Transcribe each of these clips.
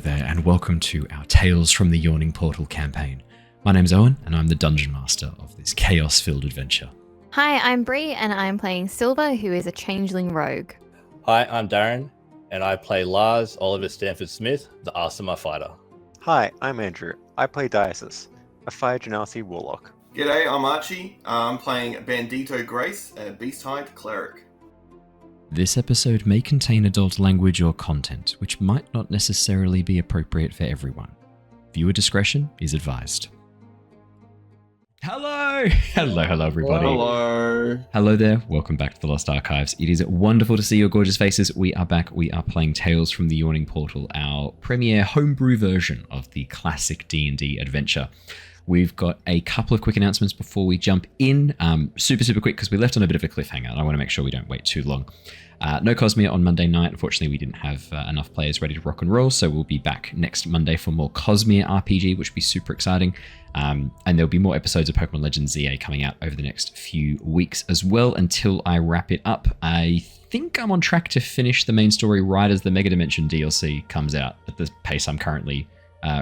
there, and welcome to our Tales from the Yawning Portal campaign. My name's Owen, and I'm the Dungeon Master of this chaos-filled adventure. Hi, I'm Bree, and I'm playing Sylver, who is a Changeling rogue. Hi, I'm Darren, and I play Lars, Oliver Stanford Smith, the Aasimar fighter. Hi, I'm Andrew. I play Dysis, a fire Genasi Warlock. G'day, I'm Archie. I'm playing Bandito Grace, a Beasthide Cleric. This episode may contain adult language or content, which might not necessarily be appropriate for everyone. Viewer discretion is advised. Hello everybody. Hello there, welcome back to the Lost Archives. It is wonderful to see your gorgeous faces. We are back, we are playing Tales from the Yawning Portal, our premiere homebrew version of the classic D&D adventure. We've got a couple of quick announcements before we jump in. Super quick, because we left on a bit of a cliffhanger, and I want to make sure we don't wait too long. No Cosmere on Monday night. Unfortunately, we didn't have enough players ready to rock and roll, so we'll be back next Monday for more Cosmere RPG, which will be super exciting. And there'll be more episodes of Pokemon Legends ZA coming out over the next few weeks as well, until I wrap it up. I think I'm on track to finish the main story right as the Mega Dimension DLC comes out at the pace I'm currently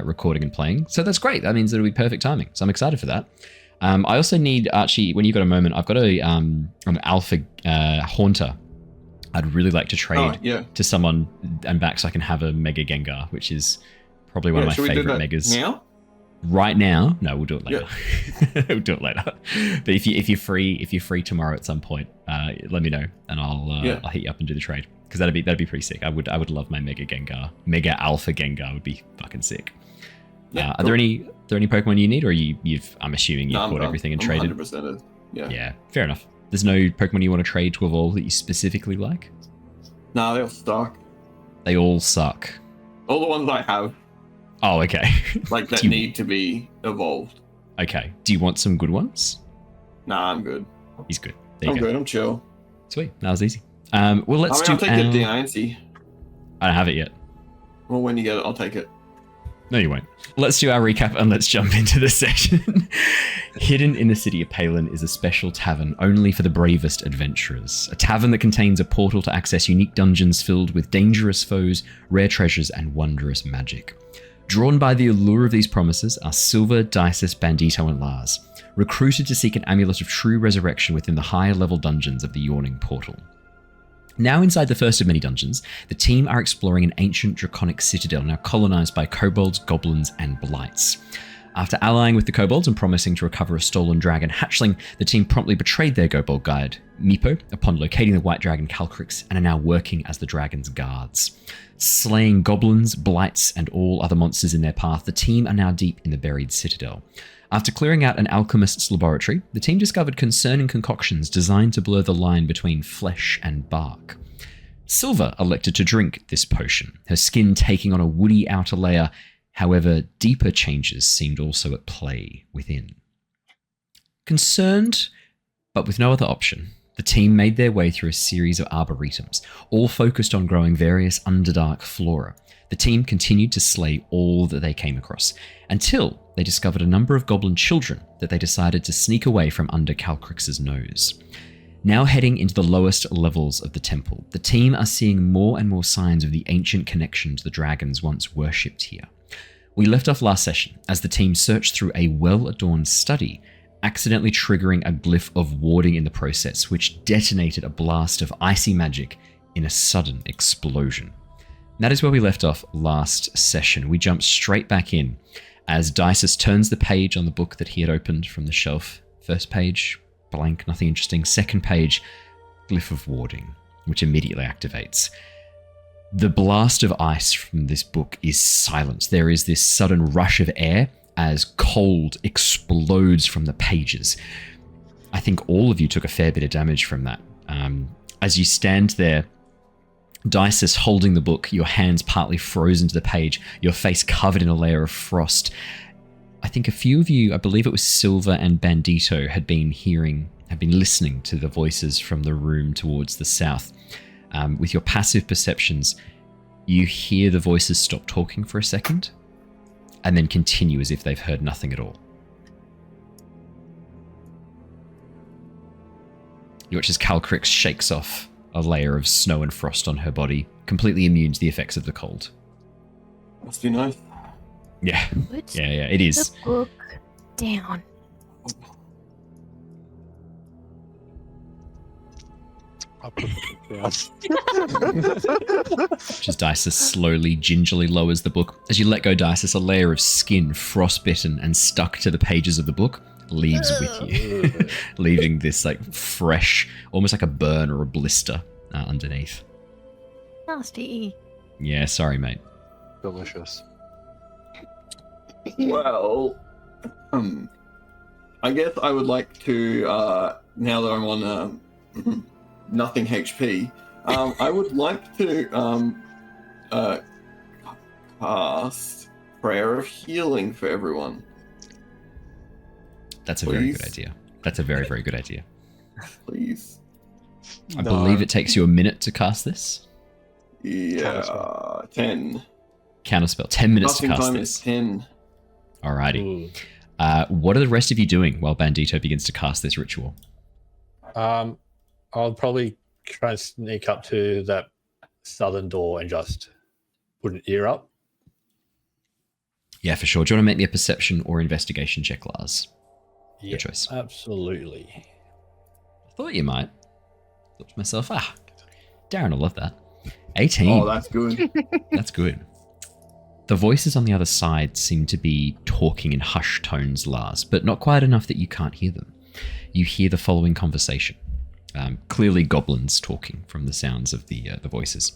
recording and playing. So that's great. That means it'll be perfect timing. So I'm excited for that. I also need, Archie, when you've got a moment, I've got an Alpha Haunter I'd really like to trade to someone and back so I can have a Mega Gengar, which is probably one of my favorite Megas. Now? Right now? No, we'll do it later. Yeah. We'll do it later. But if you're free tomorrow at some point, let me know and I'll hit you up and do the trade, because that'd be pretty sick. I would love my Mega Gengar. Mega Alpha Gengar would be fucking sick. Yeah, cool. Are there any Pokemon you need, or I'm assuming you've caught everything and traded? 100%. Yeah, fair enough. There's no Pokemon you want to trade to evolve that you specifically like? No, they all suck. They all suck. All the ones I have. Oh, okay. Like that need to be evolved. Okay. Do you want some good ones? Nah, I'm good. He's good. I'm good. I'm chill. Sweet. That was easy. Well, let's do. I'll take the DnD. I don't have it yet. Well, when you get it, I'll take it. No, you won't. Let's do our recap and let's jump into the session. Hidden in the city of Palin is a special tavern only for the bravest adventurers. A tavern that contains a portal to access unique dungeons filled with dangerous foes, rare treasures, and wondrous magic. Drawn by the allure of these promises are Sylver, Dysis, Bandito, and Lars, recruited to seek an amulet of true resurrection within the higher level dungeons of the Yawning Portal. Now inside the first of many dungeons, the team are exploring an ancient draconic citadel now colonized by kobolds, goblins, and blights. After allying with the kobolds and promising to recover a stolen dragon hatchling, the team promptly betrayed their kobold guide, Meepo, upon locating the white dragon Calcrix, and are now working as the dragon's guards. Slaying goblins, blights, and all other monsters in their path, the team are now deep in the buried citadel. After clearing out an alchemist's laboratory, the team discovered concerning concoctions designed to blur the line between flesh and bark. Sylver elected to drink this potion, her skin taking on a woody outer layer. However, deeper changes seemed also at play within. Concerned, but with no other option, the team made their way through a series of arboretums, all focused on growing various underdark flora. The team continued to slay all that they came across, until they discovered a number of goblin children that they decided to sneak away from under Calcrix's nose. Now heading into the lowest levels of the temple, the team are seeing more and more signs of the ancient connection to the dragons once worshipped here. We left off last session as the team searched through a well-adorned study, accidentally triggering a glyph of warding in the process, which detonated a blast of icy magic in a sudden explosion. That is where we left off last session. We jump straight back in as Dysis turns the page on the book that he had opened from the shelf. First page, blank, nothing interesting. Second page, glyph of warding, which immediately activates. The blast of ice from this book is silenced. There is this sudden rush of air as cold explodes from the pages. I think all of you took a fair bit of damage from that. As you stand there, Dysis holding the book, your hands partly frozen to the page, your face covered in a layer of frost. I think a few of you, I believe it was Sylver and Bandito, had been listening to the voices from the room towards the south. With your passive perceptions, you hear the voices stop talking for a second, and then continue as if they've heard nothing at all. You watch as Calcrix shakes off a layer of snow and frost on her body, completely immune to the effects of the cold. Must be nice. Yeah, Put yeah, it is. the book down. I'll put the book down. Just Dysis slowly, gingerly lowers the book. As you let go, Dysis, a layer of skin, frostbitten and stuck to the pages of the book, leaves with you, leaving this like fresh, almost like a burn or a blister underneath. Nasty. Yeah, sorry, mate. Delicious. Well, I guess I would like to, now that I'm on nothing HP, I would like to cast Prayer of Healing for everyone. That's a very good idea. That's a very, very good idea. Please. I believe it takes you a minute to cast this. Yeah, 10. Counterspell. 10 minutes Casting to cast time this. is 10. Alrighty. What are the rest of you doing while Bandito begins to cast this ritual? I'll probably try and sneak up to that southern door and just put an ear up. Yeah, for sure. Do you want to make me a perception or investigation check, Lars? Yeah, Your choice. absolutely. I thought you might. Thought to myself, Darren will love that. 18. Oh, that's good. That's good. The voices on the other side seem to be talking in hushed tones, Lars, but not quite enough that you can't hear them. You hear the following conversation. Clearly goblins talking from the sounds of the voices.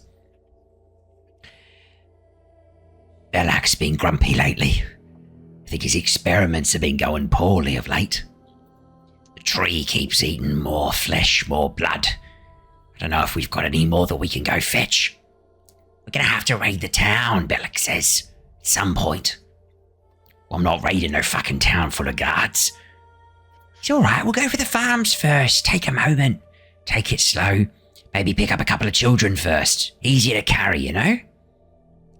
Belak's been grumpy lately. I think his experiments have been going poorly of late. The tree keeps eating more flesh, more blood. I don't know if we've got any more that we can go fetch. We're gonna have to raid the town, Belak says, at some point. Well, I'm not raiding no fucking town full of guards. It's alright, we'll go for the farms first. Take a moment. Take it slow. Maybe pick up a couple of children first. Easier to carry, you know?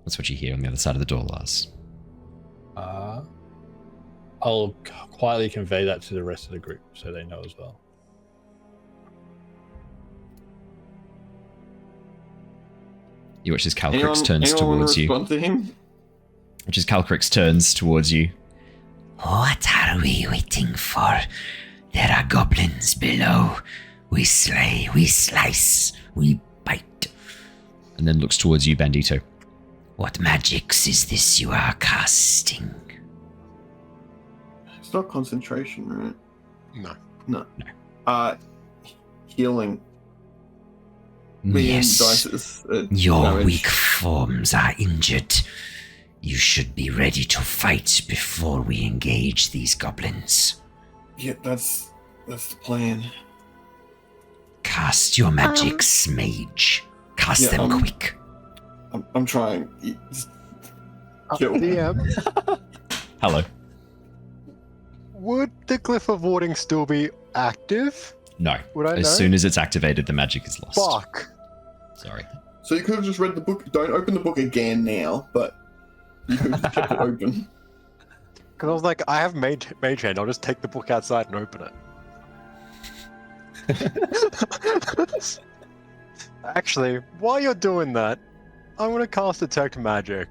That's what you hear on the other side of the door, Lars. I'll quietly convey that to the rest of the group so they know as well. You watch as Calcrix turns towards you. Respond to him? Which is Calcrix turns towards you. What are we waiting for? There are goblins below. We slay, we slice, we bite. And then looks towards you, Bandito. What magics is this you are casting? It's not concentration, right? No. No. Healing. Me and Yes. Dysis, Your damage. weak forms are injured. You should be ready to fight before we engage these goblins. Yeah, that's the plan. Cast your magics, mage. Cast Yeah, them quick. I'm trying. Chill. DM, Hello. would the Glyph of Warding still be active? No. Would I know? As soon as it's activated, the magic is lost. Fuck. Sorry. So you could have just read the book. Don't open the book again now, but you could have just kept it open. Because I was like, I have mage hand. I'll just take the book outside and open it. Actually, while you're doing that, I'm going to cast Detect Magic.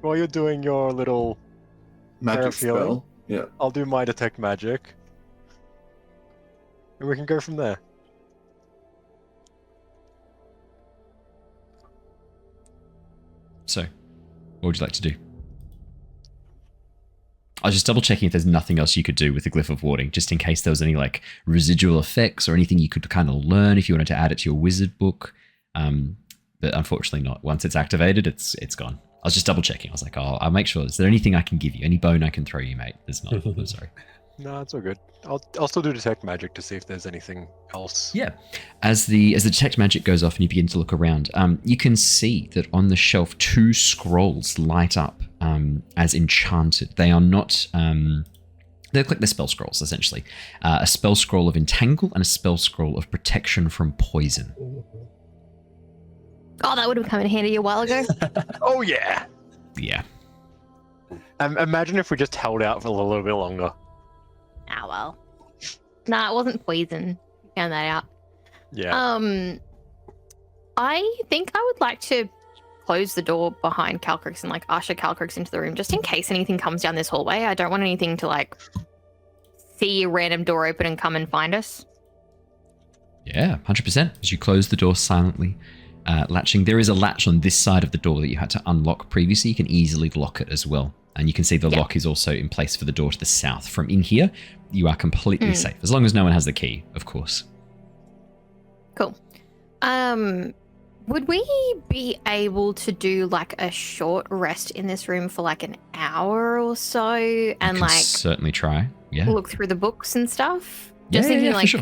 While you're doing your little Magic feeling. spell. Yeah. I'll do my Detect Magic. And we can go from there. So, what would you like to do? I was just double checking if there's nothing else you could do with the Glyph of Warding, just in case there was any like residual effects or anything you could kind of learn if you wanted to add it to your wizard book. But unfortunately not. Once it's activated, it's gone. I was just double checking. I was like, I'll make sure. Is there anything I can give you? Any bone I can throw you, mate? There's not. I'm sorry. No, it's all good. I'll still do Detect Magic to see if there's anything else. Yeah. As the detect magic goes off and you begin to look around, you can see that on the shelf 2 scrolls light up as enchanted. They are not. They look like the spell scrolls essentially. A spell scroll of entangle and a spell scroll of protection from poison. Oh, that would have come in handy a while ago. Oh yeah. Yeah. Imagine if we just held out for a little bit longer. Ah, well. Nah, it wasn't poison. Found that out. Yeah. I think I would like to close the door behind Calcrix and like usher Calcrix into the room just in case anything comes down this hallway. I don't want anything to like see a random door open and come and find us. Yeah, 100%. As you close the door silently, latching. There is a latch on this side of the door that you had to unlock previously. You can easily lock it as well. And you can see the lock is also in place for the door to the south. From in here, you are completely safe. As long as no one has the key, of course. Cool. Would we be able to do like a short rest in this room for like an hour or so and You can like certainly try. Yeah. look through the books and stuff? Yeah, Just thinking yeah, for like sure.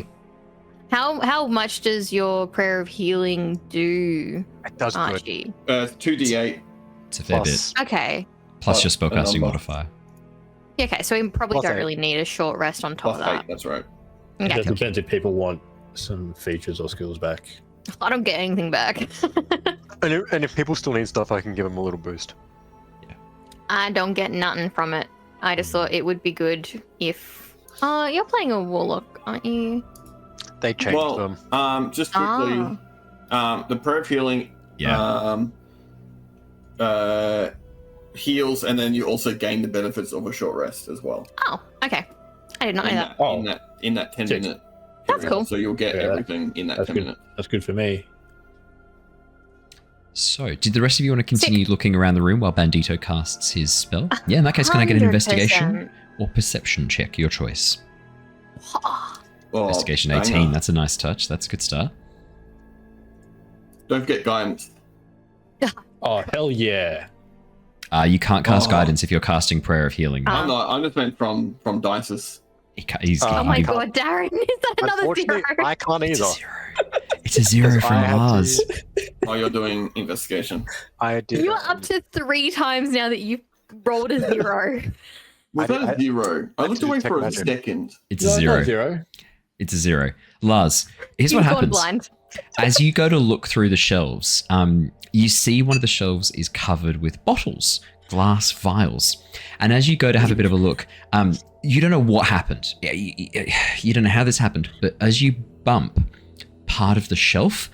how much does your prayer of healing do, It does good. Archie? 2d8 It's a fair Plus, Okay. bit. Plus your spellcasting number. modifier. Yeah, okay, so we probably Plus don't eight. really need a short rest on top plus of 8, that. that's right. Okay, It cool. depends if people want some features or skills back. I don't get anything back. and if people still need stuff, I can give them a little boost. I don't get nothing from it. I just thought it would be good if... you're playing a Warlock, aren't you? They changed them. Just quickly, the prayer of healing heals, and then you also gain the benefits of a short rest as well. Oh, okay. I did not know that. In that 10 Six. minute That's period. cool. So you'll get Yeah, everything in that That's 10 good. minutes. That's good for me. So, did the rest of you want to continue looking around the room while Bandito casts his spell? Yeah, in that case, can I get an 100%. investigation or perception check? Your choice. Oh, Investigation hang 18. on. That's a nice touch. That's a good start. Don't forget guidance. Oh, hell yeah. You can't cast Oh. guidance if you're casting Prayer of Healing. I'm not. I'm just meant from Dysis. He's Oh oh giving my you- god, Darren, is that another Unfortunately, zero? I can't It's either. a zero. It's a zero Because from I had Lars. Oh, you're doing investigation. I did. You're up to 3 times now that you've rolled a 0. Was I- that a zero? I looked did away detect for a magic. second. It's No, a not zero. zero. It's a zero. Lars, here's what You've gone happens. blind. As you go to look through the shelves, you see one of the shelves is covered with bottles, glass vials. And as you go to have a bit of a look, you don't know what happened. You don't know how this happened, but as you bump part of the shelf,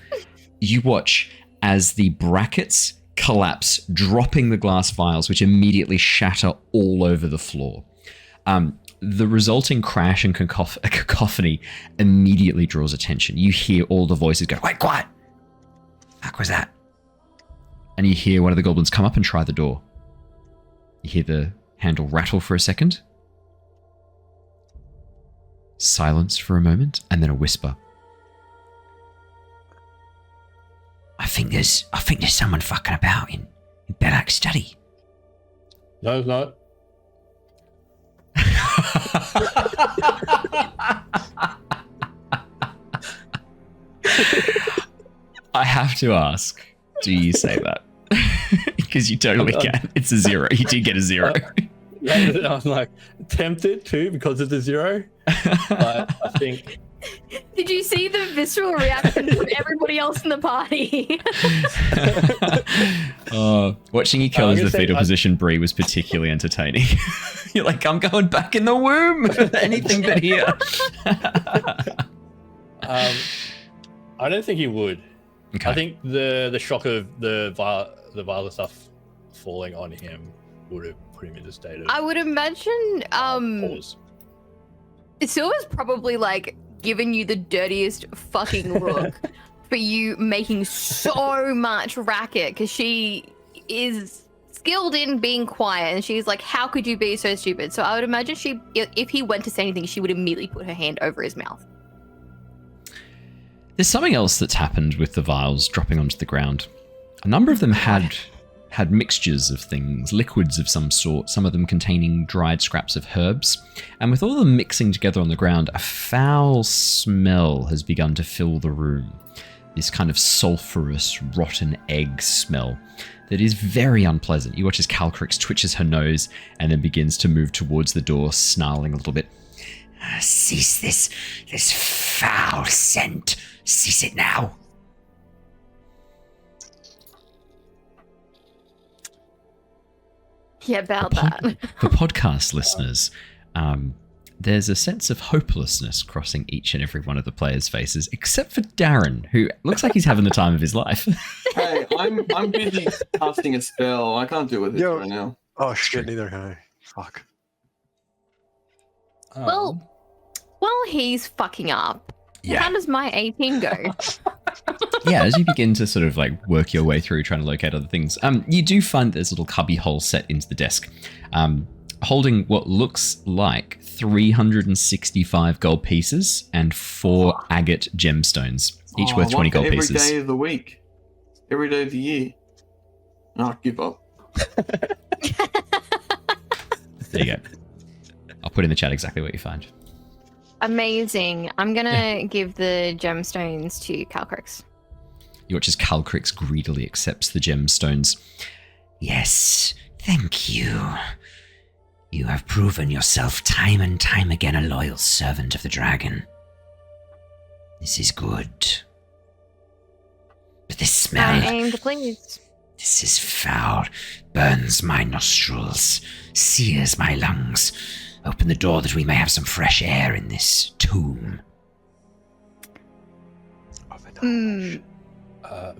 you watch as the brackets collapse, dropping the glass vials, which immediately shatter all over the floor. The resulting crash and cacophony immediately draws attention. You hear all the voices go, "Wait, quiet! Fuck was that?" And you hear one of the goblins come up and try the door. You hear the handle rattle for a second. Silence for a moment, and then a whisper. I think there's someone fucking about in Bellac's study. No, it's not. I have to ask, do you say that? Because you totally can. It's a zero. You do get a zero. I'm like tempted to because it's a zero, but I think Did you see the visceral reaction from everybody else in the party? Watching you kill I'm as the gonna say fetal position, Bree, was particularly entertaining. You're like, I'm going back in the womb. Anything but here. I don't think he would. Okay. I think the shock of the violet stuff falling on him would have put him in a state of I would imagine pause. Sylver's probably like giving you the dirtiest fucking look for you making so much racket because she is skilled in being quiet and she's like, how could you be so stupid? So I would imagine if he went to say anything, she would immediately put her hand over his mouth. There's something else that's happened with the vials dropping onto the ground. A number of them had mixtures of things, liquids of some sort, some of them containing dried scraps of herbs. And with all of them mixing together on the ground, a foul smell has begun to fill the room. This kind of sulphurous, rotten egg smell that is very unpleasant. You watch as Calcrix twitches her nose and then begins to move towards the door, snarling a little bit. Cease this foul scent. Cease it now. Yeah, about that. For podcast listeners, There's a sense of hopelessness crossing each and every one of the players' faces, except for Darren, who looks like he's having the time of his life. Hey, I'm busy casting a spell. I can't do it Yo. right now. Oh shit, neither can I. Fuck. Well, while he's fucking up, how does my 18 go? Yeah, as you begin to sort of like work your way through trying to locate other things, you do find there's a little cubby hole set into the desk, holding what looks like 365 gold pieces and 4 agate gemstones, each worth 20 gold pieces. Every day of the week, every day of the year. No, give up. There you go. I'll put in the chat exactly what you find. Amazing. I'm gonna give the gemstones to Calcrix. You watch as Calcrix greedily accepts the gemstones. Yes, thank you. You have proven yourself time and time again a loyal servant of the dragon. This is good. But this smell... I aim to please. This is foul. Burns my nostrils. Sears my lungs. Open the door that we may have some fresh air in this tomb.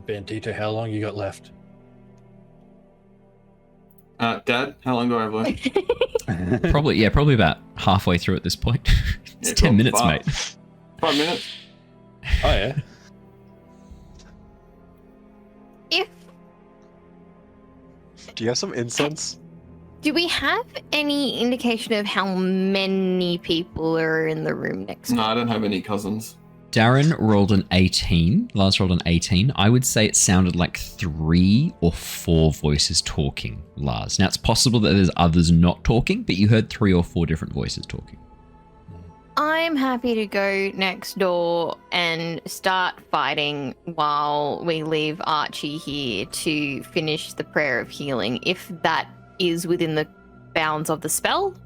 Bandito, how long you got left? Dad, how long do I have left? Probably about halfway through at this point. It's 10 minutes, mate. 5 minutes. Oh yeah. Do you have some incense? Do we have any indication of how many people are in the room next No, I don't have any cousins. Darren rolled an 18. Lars rolled an 18. I would say it sounded like 3 or 4 voices talking, Lars. Now, it's possible that there's others not talking, but you heard 3 or 4 different voices talking. I'm happy to go next door and start fighting while we leave Archie here to finish the prayer of healing, if that is within the bounds of the spell.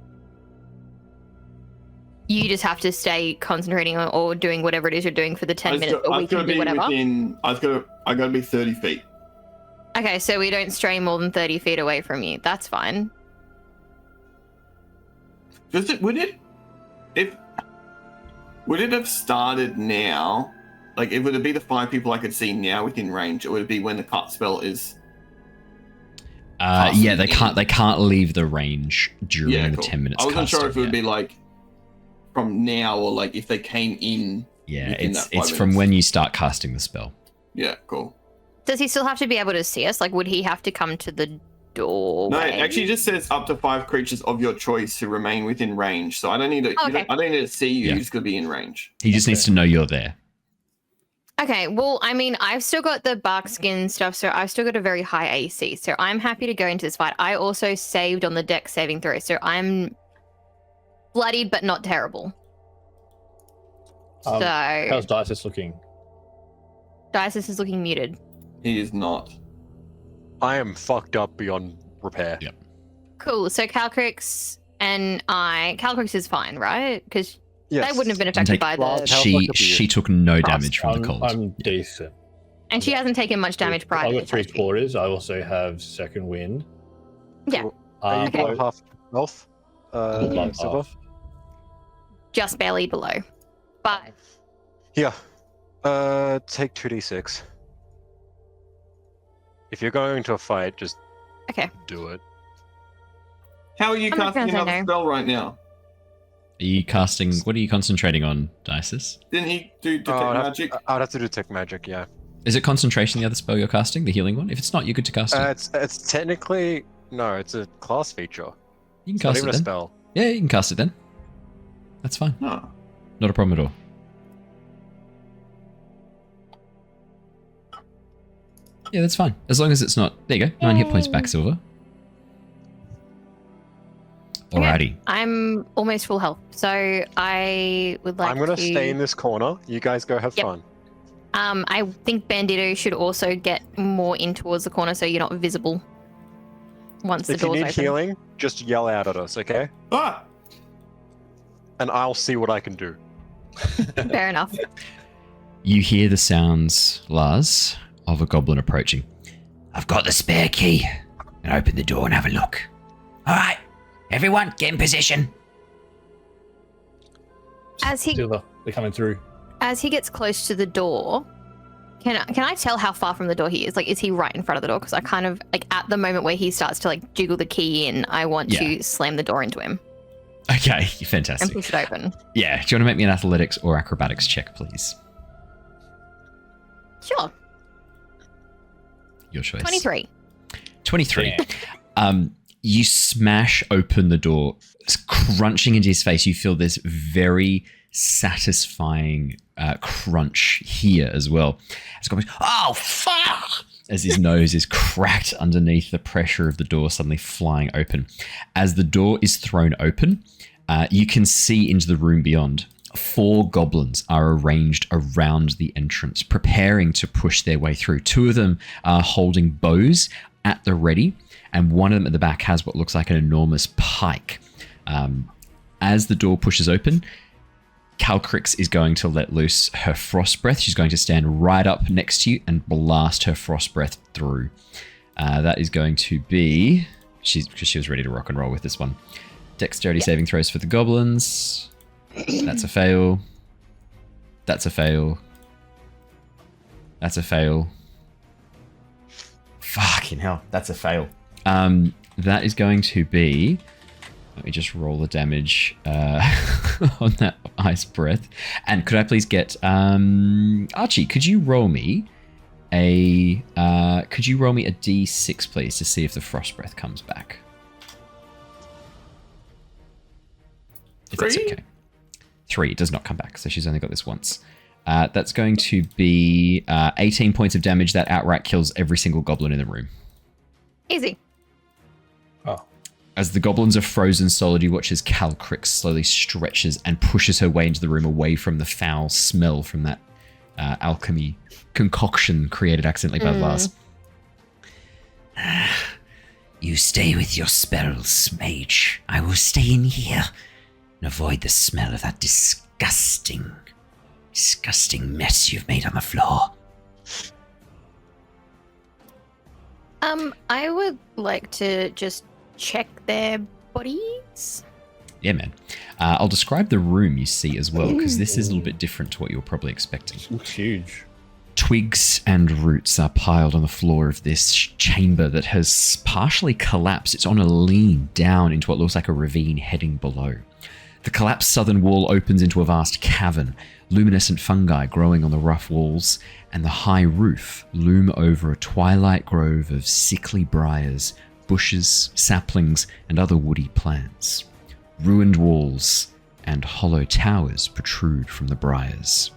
You just have to stay concentrating on or doing whatever it is you're doing for the 10 minutes, but we can do whatever. I gotta be 30 feet. Okay, so we don't stray more than 30 feet away from you. That's fine. Would it have started now? Like, would it be the 5 people I could see now within range, or would it be when the cut spell is? Yeah, they can't leave the range during the 10 minutes. I wasn't sure if it would be like from now or like if they came in. Yeah, it's from when you start casting the spell. Yeah, cool. Does he still have to be able to see us? Like, would he have to come to the doorway? No, it actually just says up to 5 creatures of your choice who remain within range. So I don't need to. Okay. I don't need to see you. Yeah. You just got to be in range. He just needs to know you're there. Okay, well, I mean, I've still got the bark skin stuff, so I've still got a very high AC, so I'm happy to go into this fight. I also saved on the dex saving throw, so I'm bloodied but not terrible. So How's Dysis looking? Dysis is looking muted. He is not. I am fucked up beyond repair. Yep. Cool, so Calcrix and Calcrix is fine, right? Because Yes. they wouldn't have been affected by the... She took no damage from the cold. I'm decent. And she hasn't taken much damage prior I've to got 3 the quarters. I also have second wind. Yeah, Are you Okay. below half health? Above Sylver? half. just barely below. But Yeah. Take 2d6. If you're going to a fight, just okay. do it. How are you I'm not casting gonna say another no. spell right now? Are you casting? What are you concentrating on, Dysis? Didn't he do detect magic? I'd have to detect magic, yeah. Is it concentration the other spell you're casting, the healing one? If it's not, you're good to cast it. It's technically no, it's a class feature. You can It's not cast it even a then. spell. Yeah, you can cast it then. That's fine. No. Not a problem at all. Yeah, that's fine. As long as it's not... There you go. 9 hit points back, Sylver. Alrighty. I'm almost full health, so I would like I'm gonna to... stay in this corner. You guys go have Yep. fun. I think Bandito should also get more in towards the corner so you're not visible once If the you door's need open. healing, just yell out at us, okay? Ah! And I'll see what I can do. Fair enough. You hear the sounds, Lars, of a goblin approaching. I've got the spare key. And open the door and have a look. All right, everyone, get in position. As he Sylver, they're coming through. as he gets close to the door, can I tell how far from the door he is? Like, is he right in front of the door? Because I kind of like at the moment where he starts to like jiggle the key in, I want to slam the door into him Okay, and fantastic. push it open. Yeah, do you want to make me an athletics or acrobatics check, please? Sure. Your choice. 23. 23. Yeah. You smash open the door, crunching into his face. You feel this very satisfying crunch here as well. It's going, oh, fuck! As his nose is cracked underneath the pressure of the door suddenly flying open. As the door is thrown open, you can see into the room beyond. 4 goblins are arranged around the entrance, preparing to push their way through. 2 of them are holding bows at the ready, and one of them at the back has what looks like an enormous pike. As the door pushes open, Calcrix is going to let loose her frost breath. She's going to stand right up next to you and blast her frost breath through. That is going to be... because she was ready to rock and roll with this one. Dexterity saving throws for the goblins. That's a fail. That's a fail. That's a fail. Fucking hell, that's a fail. That is going to be... Let me just roll the damage on that ice breath. And could I please get... Archie, could you roll me a D6, please, to see if the frost breath comes back? If that's 3? okay. 3, it does not come back, so she's only got this once. That's going to be 18 points of damage. That outright kills every single goblin in the room. Easy. Oh. As the goblins are frozen solid, you watch as Calcrix slowly stretches and pushes her way into the room, away from the foul smell from that alchemy concoction created accidentally by Lars. You stay with your spells, mage. I will stay in here and avoid the smell of that disgusting mess you've made on the floor. I would like to just check their bodies. Yeah, man. I'll describe the room you see as well, because this is a little bit different to what you're probably expecting. Looks huge. Twigs and roots are piled on the floor of this chamber that has partially collapsed. It's on a lean down into what looks like a ravine heading below. The collapsed southern wall opens into a vast cavern. Luminescent fungi growing on the rough walls, and the high roof loom over a twilight grove of sickly briars, bushes, saplings, and other woody plants. Ruined walls and hollow towers protrude from the briars.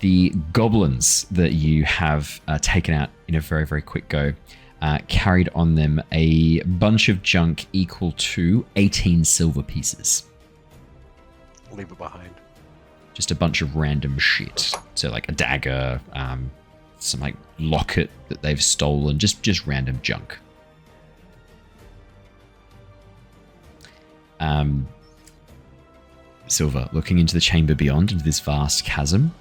The goblins that you have taken out in a very, very quick go carried on them a bunch of junk equal to 18 silver pieces. Leave it behind. Just a bunch of random shit. So like a dagger, some like locket that they've stolen, just random junk. Sylver, looking into the chamber beyond, into this vast chasm,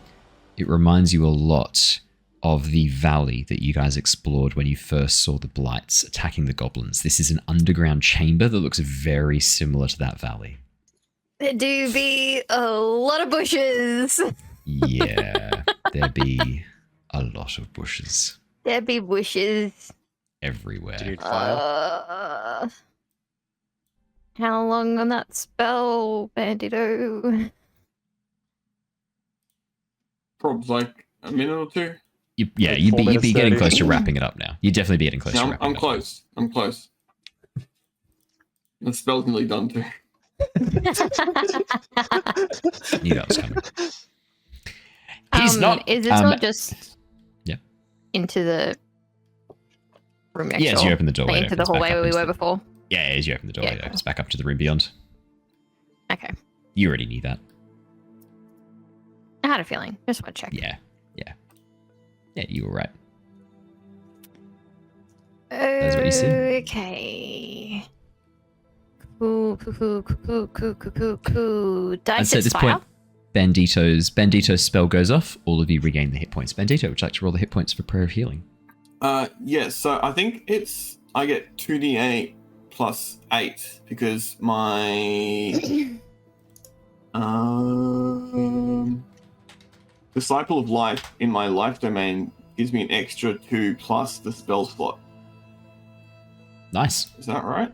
it reminds you a lot of the valley that you guys explored when you first saw the blights attacking the goblins. This is an underground chamber that looks very similar to that valley. There do be a lot of bushes. Yeah, there be a lot of bushes There be bushes. everywhere. Do you need fire? How long on that spell, Bandito? Probably like a minute or 2. You'd 4 be minutes, getting 30. close to wrapping it up now. You'd definitely be getting close to Yeah, wrapping I'm it up. close. I'm close. The spell's nearly done too. Knew that was coming. He's not. Is it not just yeah. into the room next Yeah, door? as you open the doorway, Like it into the opens back hallway up where we into were the- before? Yeah, as you open the doorway, Yeah, it cool. opens back up to the room beyond. Okay. You already knew that. I had a feeling. Just want to check. Yeah. Yeah, you were right. That's what you see. Okay. Cool. And so at Dysis this fire. point, Bandito's spell goes off. All of you regain the hit points. Bandito, would you like to roll the hit points for Prayer of Healing? Yes, so I think I get 2d8 plus 8 because my Disciple of Life in my life domain gives me an extra 2 plus the spell slot. Nice. Is that right?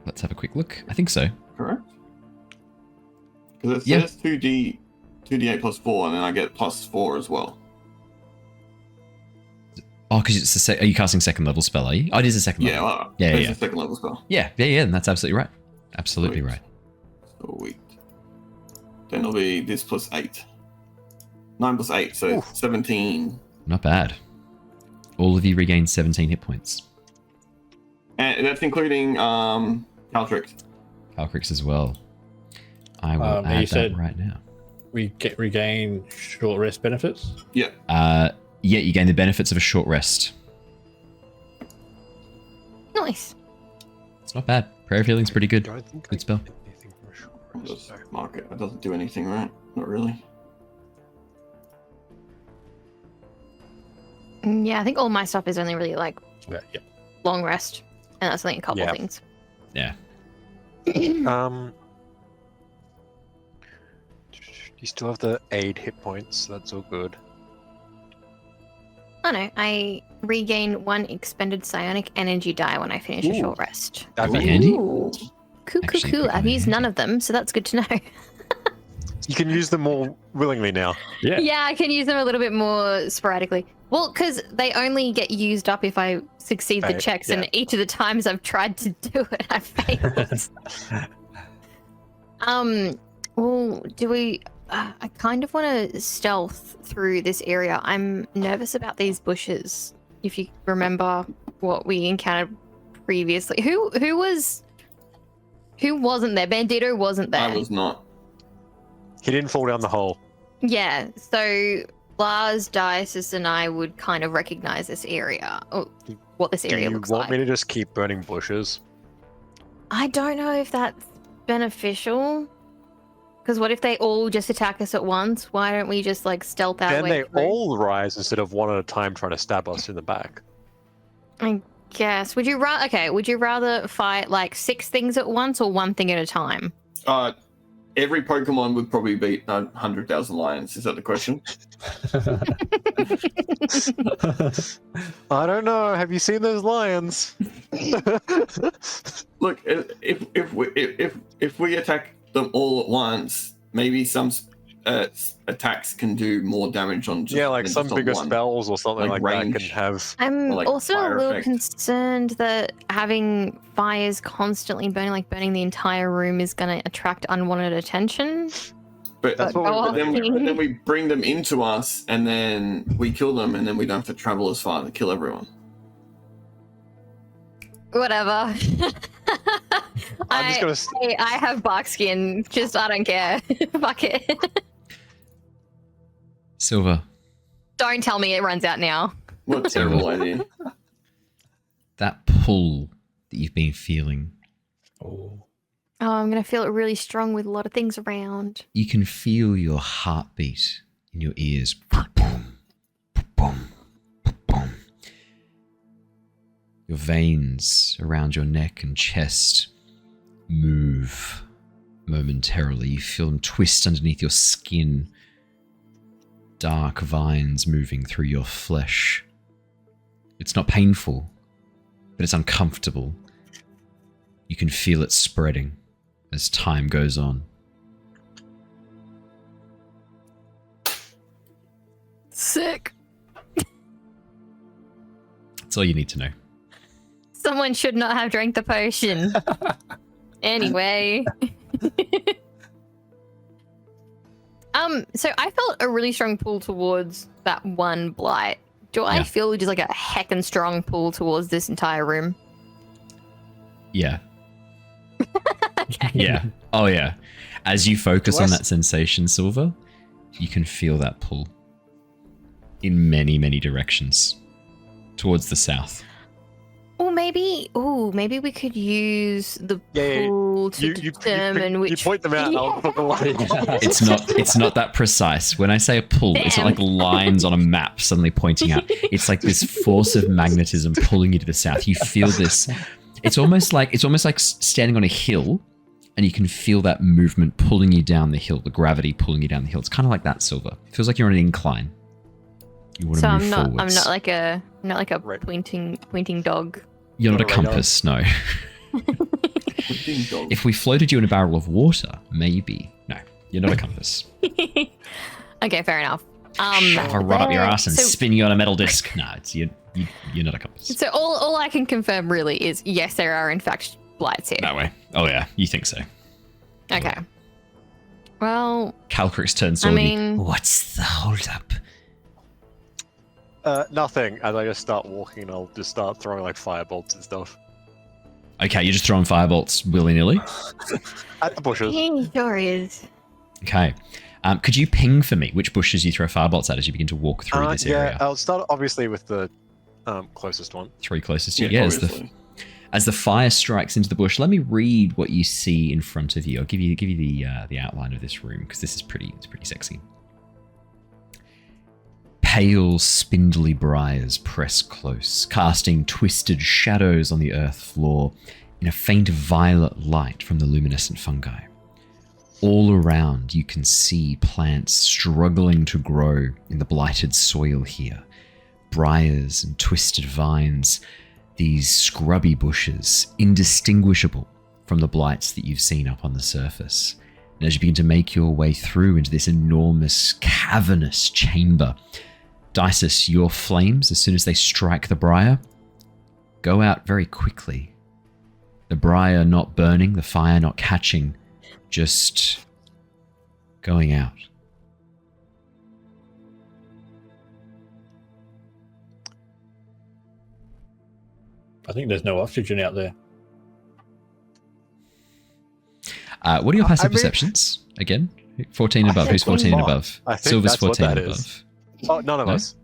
Let's have a quick look. I think so. Correct? Because it Yeah. says 2d8 plus 4, and then I get plus 4 as well. Oh, because it's are you casting second level spell, are you? Oh, it is a second Yeah, level. well, Yeah, it's yeah. a second level spell. Yeah, and that's absolutely right. Absolutely Sweet. right. Sweet. Then it'll be this plus 8. 9 plus 8, so Oof. 17. Not bad. All of you regain 17 hit points. And that's including Caltrix. Calcrix as well. I will You add that said- right now. We regain short rest benefits. Yeah. Yeah, you gain the benefits of a short rest. Nice. It's not bad. Prayer of Healing's pretty good. Don't think Good spell. get anything from a short I'll rest, just so. mark it. It doesn't do anything, right? Not really. Yeah, I think all my stuff is only really like Yeah. long rest, and that's only a couple Yeah. things. Yeah. You still have the aid hit points, so that's all good. Oh no, I regain 1 expended psionic energy die when I finish a Ooh. short rest. That'd Pretty be handy. Ooh. Cool. Actually, pretty I've used handy. none of them, so that's good to know. You can use them more willingly now. Yeah. Yeah, I can use them a little bit more sporadically. Well, because they only get used up if I succeed the Right, checks, yeah. and each of the times I've tried to do it, I've failed. Well, do we... I kind of want to stealth through this area. I'm nervous about these bushes. If you remember what we encountered previously. Who wasn't there? Bandito wasn't there. I was not. He didn't fall down the hole. Yeah, so Lars, Dysis, and I would kind of recognize this area, or what this Do area you looks want like. me to just keep burning bushes? I don't know if that's beneficial. Because what if they all just attack us at once? Why don't we just like stealth our Then way they through? all rise instead of one at a time trying to stab us in the back. I guess. Would you rather fight like 6 things at once or 1 thing at a time? Every Pokemon would probably beat 100,000 lions. Is that the question? I don't know. Have you seen those lions? Look, if we attack them all at once, maybe some attacks can do more damage on just Yeah, like than some just on bigger one. spells or something Like like that range. can have. I'm Or, like, also a fire little effect. concerned that having fires constantly burning the entire room is going to attract unwanted attention. But That's what Go we've on. been then we bring them into us, and then we kill them, and then we don't have to travel as far to kill everyone. Whatever. I'm just gonna. I have bark skin. Just, I don't care. Fuck it. Sylver, Don't tell me it runs out now. What a terrible idea. that pull that you've been feeling, Oh. Oh, I'm going to feel it really strong with a lot of things around. you can feel your heartbeat in your ears. Boom, boom, boom, boom. Your veins around your neck and chest move momentarily. You feel them twist underneath your skin. Dark vines moving through your flesh. It's not painful, but it's uncomfortable. You can feel it spreading as time goes on. Sick. That's all you need to know. Someone should not have drank the potion. Anyway. So I felt a really strong pull towards that one blight. Do I Yeah. feel just like a heckin' strong pull towards this entire room? Yeah. Okay. Yeah. Oh, yeah. As you focus on Bless- that sensation, Sylver, you can feel that pull in many, many directions towards the south. Or maybe we could use the Yeah, pull to You determine which. you point them out. And I'll put the light. It's not that precise. When I say a pull, it's not like lines on a map suddenly pointing out. It's like this force of magnetism pulling you to the south. You feel this. It's almost like standing on a hill and you can feel that movement pulling you down the hill, the gravity pulling you down the hill. It's kind of like that, Sylver. It feels like you're on an incline. You want So to move I'm forwards. not like a Right. pointing dog. You're not a Not a radar. compass, no. Ding dong. If we floated you in a barrel of water, maybe. No, you're not a compass. Okay, fair enough. Shove a rod up your ass and so, spin you on a metal disc. No, you're not a compass. so all I can confirm really is yes, there are in fact blights here. That way. Oh yeah, you think so. Okay. Well, Calcrix turns I toward mean, What's the holdup? Nothing. As I just start walking, I'll just start throwing like firebolts and stuff you. Okay, you're just throwing firebolts willy-nilly? at the bushes. he sure is. Okay. Could you ping for me which bushes you throw firebolts at as you begin to walk through this area? I'll start obviously with the closest one. 3 closest to you. Yeah, Yeah, obviously. as the fire strikes into the bush, let me read what you see in front of you. I'll give you the outline of this room because this is pretty sexy. Pale, spindly briars press close, casting twisted shadows on the earth floor in a faint violet light from the luminescent fungi. All around, you can see plants struggling to grow in the blighted soil here. Briars and twisted vines, these scrubby bushes, indistinguishable from the blights that you've seen up on the surface. And as you begin to make your way through into this enormous, cavernous chamber, Dysis, your flames, as soon as they strike the briar, go out very quickly. The briar not burning, the fire not catching, just going out. I think there's no oxygen out there. What are your passive I mean- perceptions? Again? 14 and above. I Who's think 14 and we're above? I think Silver's that's what 14 and that above. is. Oh, none of No? us.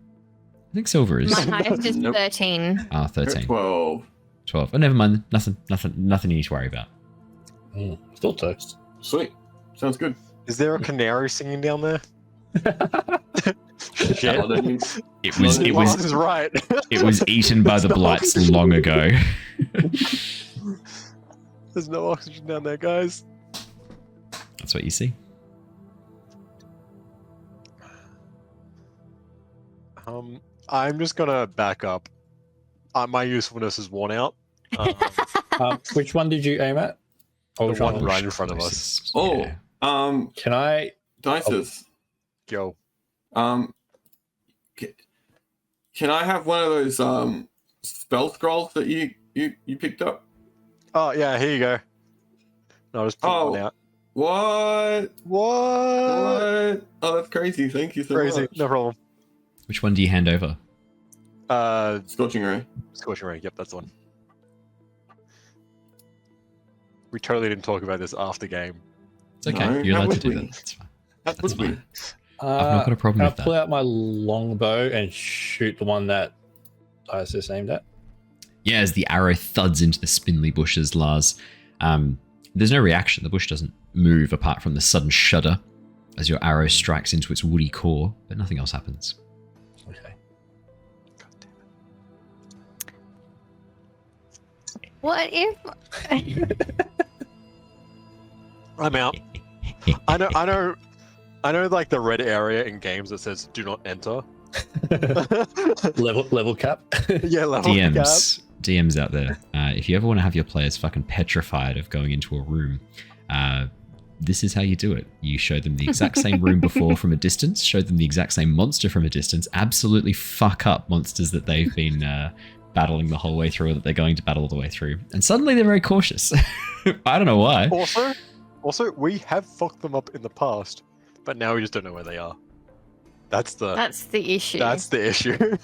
I think Silver is. My highest is Nope. 13. 13. 12. 12. Oh, never mind. Nothing you need to worry about. Still toast. Sweet. Sounds good. Is there a canary singing down there? Shit. Oh, that means- It was- Lars is right. It was eaten by the There's no blights oxygen. long ago. There's no oxygen down there, guys. That's what you see. I'm just gonna back up. My usefulness is worn out. Which one did you aim at? Oh, The one right in front of us. Closest. Oh, Yeah. Can I? Dysis. Go. Can I have one of those spell scrolls that you picked up? Oh yeah, here you go. No, just pull one out. What? What? Oh, that's crazy. Thank you so Crazy. much. No problem. Which one do you hand over? Scorching Ray. Scorching Ray. Yep, that's the one. We totally didn't talk about this after game. It's okay. No, You're how allowed to would do we? that. That's fine. That That's would be. fine. I've not got a problem I'll with that. pull out my longbow and shoot the one that Dysis aimed at. Yeah, as the arrow thuds into the spindly bushes, Lars, there's no reaction. The bush doesn't move apart from the sudden shudder as your arrow strikes into its woody core, but nothing else happens. Okay. What if? I'm out. I know. Like the red area in games that says "Do not enter." level cap. Yeah, level cap. DMs out there, if you ever want to have your players fucking petrified of going into a room, this is how you do it. You show them the exact same room before from a distance, show them the exact same monster from a distance, absolutely fuck up monsters that they've been battling the whole way through or that they're going to battle all the way through. And suddenly they're very cautious. I don't know why. Also, we have fucked them up in the past, but now we just don't know where they are. That's the issue. That's the issue.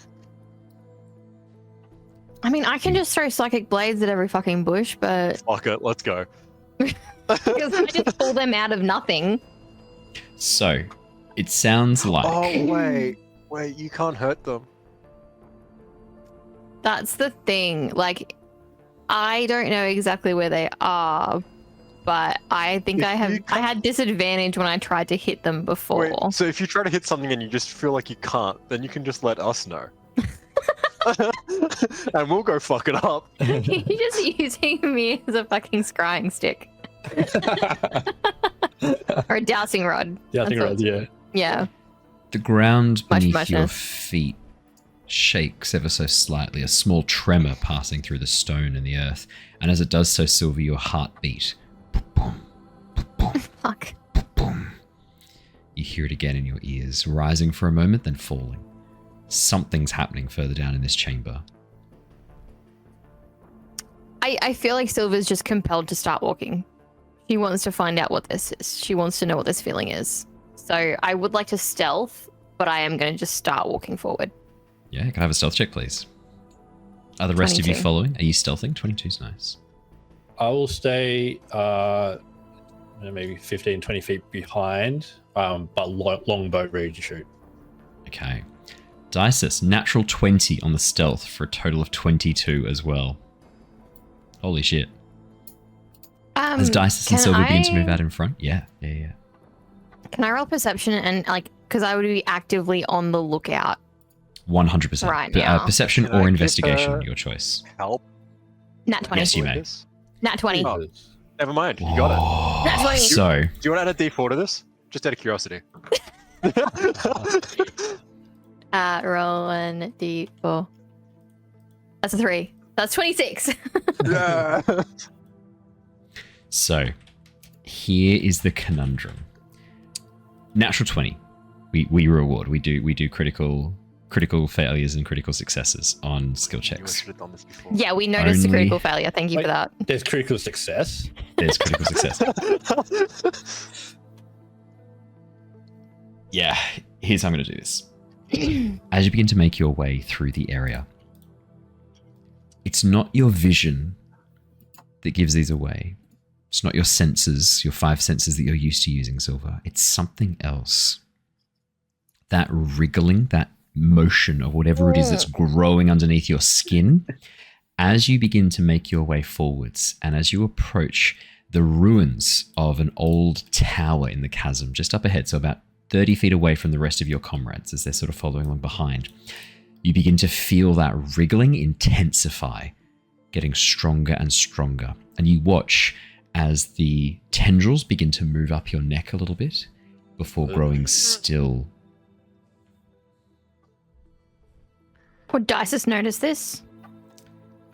I mean, I can just throw psychic blades at every fucking bush, but Fuck it, let's go. because I just pull them out of nothing. So, it sounds like... Oh wait, you can't hurt them. That's the thing. Like, I don't know exactly where they are, but I think If I you had disadvantage when I tried to hit them before. Wait, so if you try to hit something and you just feel like you can't, then you can just let us know. And we'll go fuck it up. You're just using me as a fucking scrying stick. Or a dowsing rod. Yeah, I think That's right. what- Yeah. Yeah. The ground beneath your Muchness. feet shakes ever so slightly, a small tremor passing through the stone and the earth. And as it does so, Sylver, your heartbeat. Boom, boom, Fuck. boom. You hear it again in your ears, rising for a moment, then falling. Something's happening further down in this chamber. I feel like Sylver's just compelled to start walking. She wants to find out what this is. She wants to know what this feeling is. So I would like to stealth, but I am going to just start walking forward. Yeah, can I have a stealth check, please? Are the rest of you 22. following? Are you stealthing? 22's nice. I will stay maybe 15, 20 feet behind, but longbow ready to shoot. Okay. Dysis, natural 20 on the stealth for a total of 22 as well. Holy shit. As Dysis and can Sylver begin to I- move out in front? Yeah. Can I roll perception and because I would be actively on the lookout. 100%. Right now. Perception Can I or get, investigation, your choice. Help. Nat 20. Yes, you may. This? Nat 20. Oh. Never mind. You got it. Oh, That's funny. so, Do you want to add a D4 to this? Just out of curiosity. Roll 1d4. That's a 3. That's 26. Yeah. so, here is the conundrum. Natural 20. We reward. We do critical failures and critical successes on skill I checks. should have done this before. Yeah, we noticed the Only- critical failure. Thank you Wait. for that. There's critical success. There's critical success. Yeah, here's how I'm going to do this. As you begin to make your way through the area, it's not your vision that gives these away. It's not your senses, your 5 senses that you're used to using, Sylver. It's something else. That wriggling, that motion of whatever it is that's growing underneath your skin, as you begin to make your way forwards and as you approach the ruins of an old tower in the chasm just up ahead, so about 30 feet away from the rest of your comrades as they're sort of following along behind, you begin to feel that wriggling intensify, getting stronger and stronger. And you watch as the tendrils begin to move up your neck a little bit before growing still. Would Dysis notice this?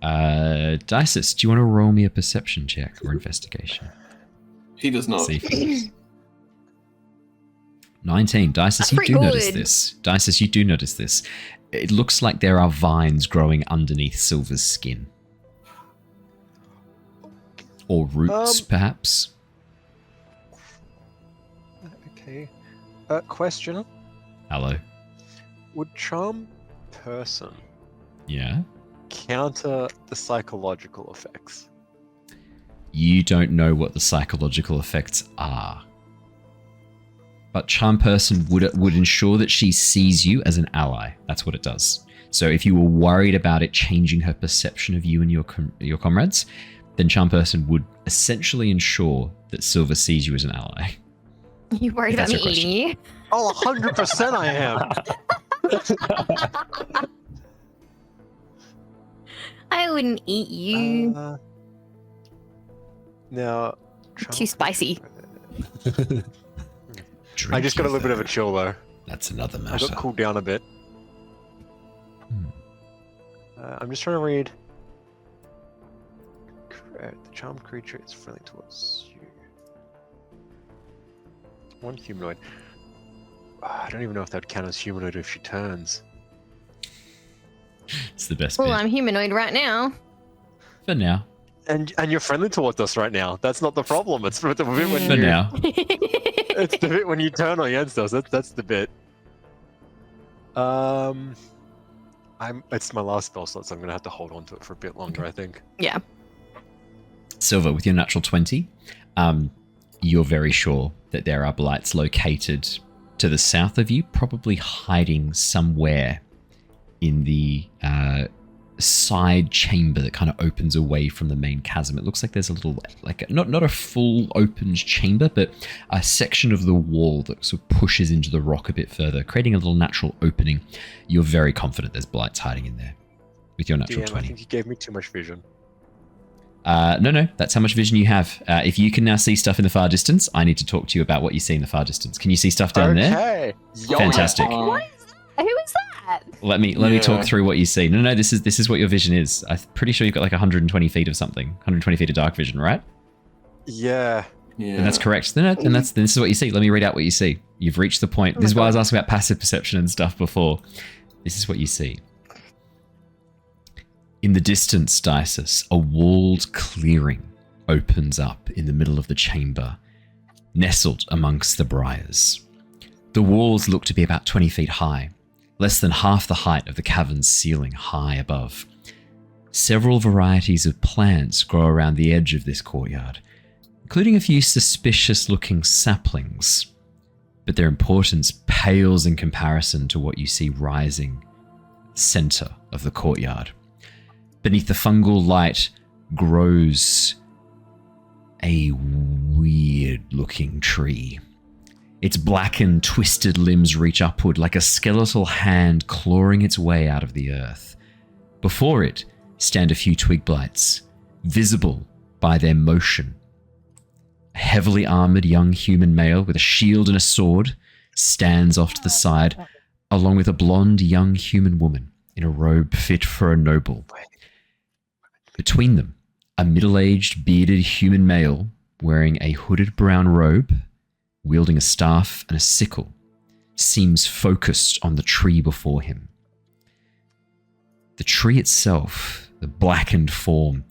Dysis, do you want to roll me a perception check or investigation? He does not. See if it- 19. Dysis, That's you pretty do notice good. this. Dysis, you do notice this. It looks like there are vines growing underneath Sylver's skin. Or roots, perhaps. Okay. Question. Hello. Would charm person Yeah? counter the psychological effects? You don't know what the psychological effects are. But Charm Person would ensure that she sees you as an ally. That's what it does. So if you were worried about it changing her perception of you and your comrades, then Charm Person would essentially ensure that Sylver sees you as an ally. You worried If about that's me your eating you? Oh, 100% I am. I wouldn't eat you. Now, Too spicy. I just got a little bit of a chill though. That's another I matter. got cooled down a bit. I'm just trying to read. The charmed creature is friendly towards you. One humanoid. I don't even know if that would count as humanoid if she turns. It's the best Well, bit. I'm humanoid right now. For now. And you're friendly towards us right now. That's not the problem. It's the bit when For you, now. It's the bit when you turn against us. That's the bit. It's my last spell slot, so I'm gonna have to hold on to it for a bit longer, I think. Yeah. Sylver, with your natural 20, you're very sure that there are blights located to the south of you, probably hiding somewhere in the side chamber that kind of opens away from the main chasm. It looks like there's a little, like not a full opened chamber, but a section of the wall that sort of pushes into the rock a bit further, creating a little natural opening. You're very confident there's blights hiding in there with your natural DM, I 20. think you gave me too much vision. No, that's how much vision you have. If you can now see stuff in the far distance, I need to talk to you about what you see in the far distance. Can you see stuff down there? Okay. Fantastic. What is that? Who is that? Let me talk through what you see. No, this is what your vision is. I'm pretty sure you've got like 120 feet of something. 120 feet of dark vision, right? Yeah. And that's correct. Then this is what you see. Let me read out what you see. You've reached the point. This is why I was asking about passive perception and stuff before. This is what you see. In the distance, Dysis, a walled clearing opens up in the middle of the chamber, nestled amongst the briars. The walls look to be about 20 feet high, less than half the height of the cavern's ceiling high above. Several varieties of plants grow around the edge of this courtyard, including a few suspicious-looking saplings, but their importance pales in comparison to what you see rising center of the courtyard. Beneath the fungal light grows a weird-looking tree. Its blackened, twisted limbs reach upward like a skeletal hand clawing its way out of the earth. Before it stand a few twig blights, visible by their motion. A heavily armored young human male with a shield and a sword stands off to the side, along with a blonde young human woman in a robe fit for a noble. Between them, a middle-aged, bearded human male wearing a hooded brown robe, wielding a staff and a sickle, seems focused on the tree before him. The tree itself, the blackened form,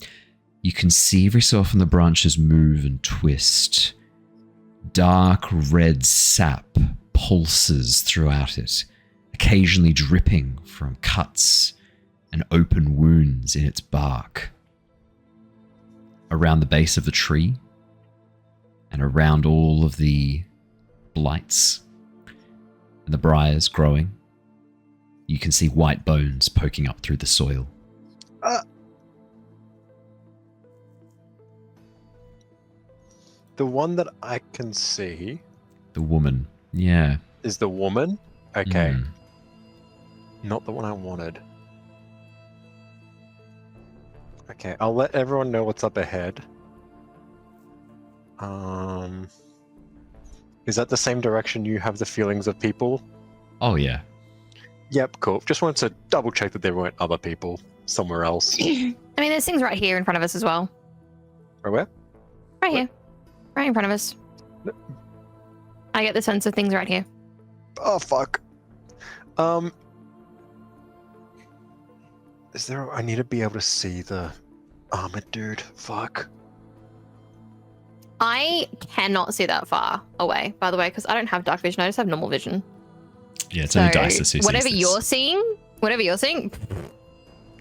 you can see every so often the branches move and twist. Dark red sap pulses throughout it, occasionally dripping from cuts and open wounds in its bark. Around the base of the tree, and around all of the blights and the briars growing, you can see white bones poking up through the soil. The one that I can see The woman, yeah. is the woman. Okay. Mm. Not the one I wanted. Okay, I'll let everyone know what's up ahead. Is that the same direction you have the feelings of people? Oh, yeah. Yep, cool. Just wanted to double check that there weren't other people somewhere else. I mean, there's things right here in front of us as well. Or where? Right here. Right in front of us. I get the sense of things right here. Oh, fuck. Is there... I need to be able to see the armored dude. Fuck. I cannot see that far away, by the way, because I don't have dark vision. I just have normal vision. Yeah, it's only Dysis who sees whatever this. whatever you're seeing,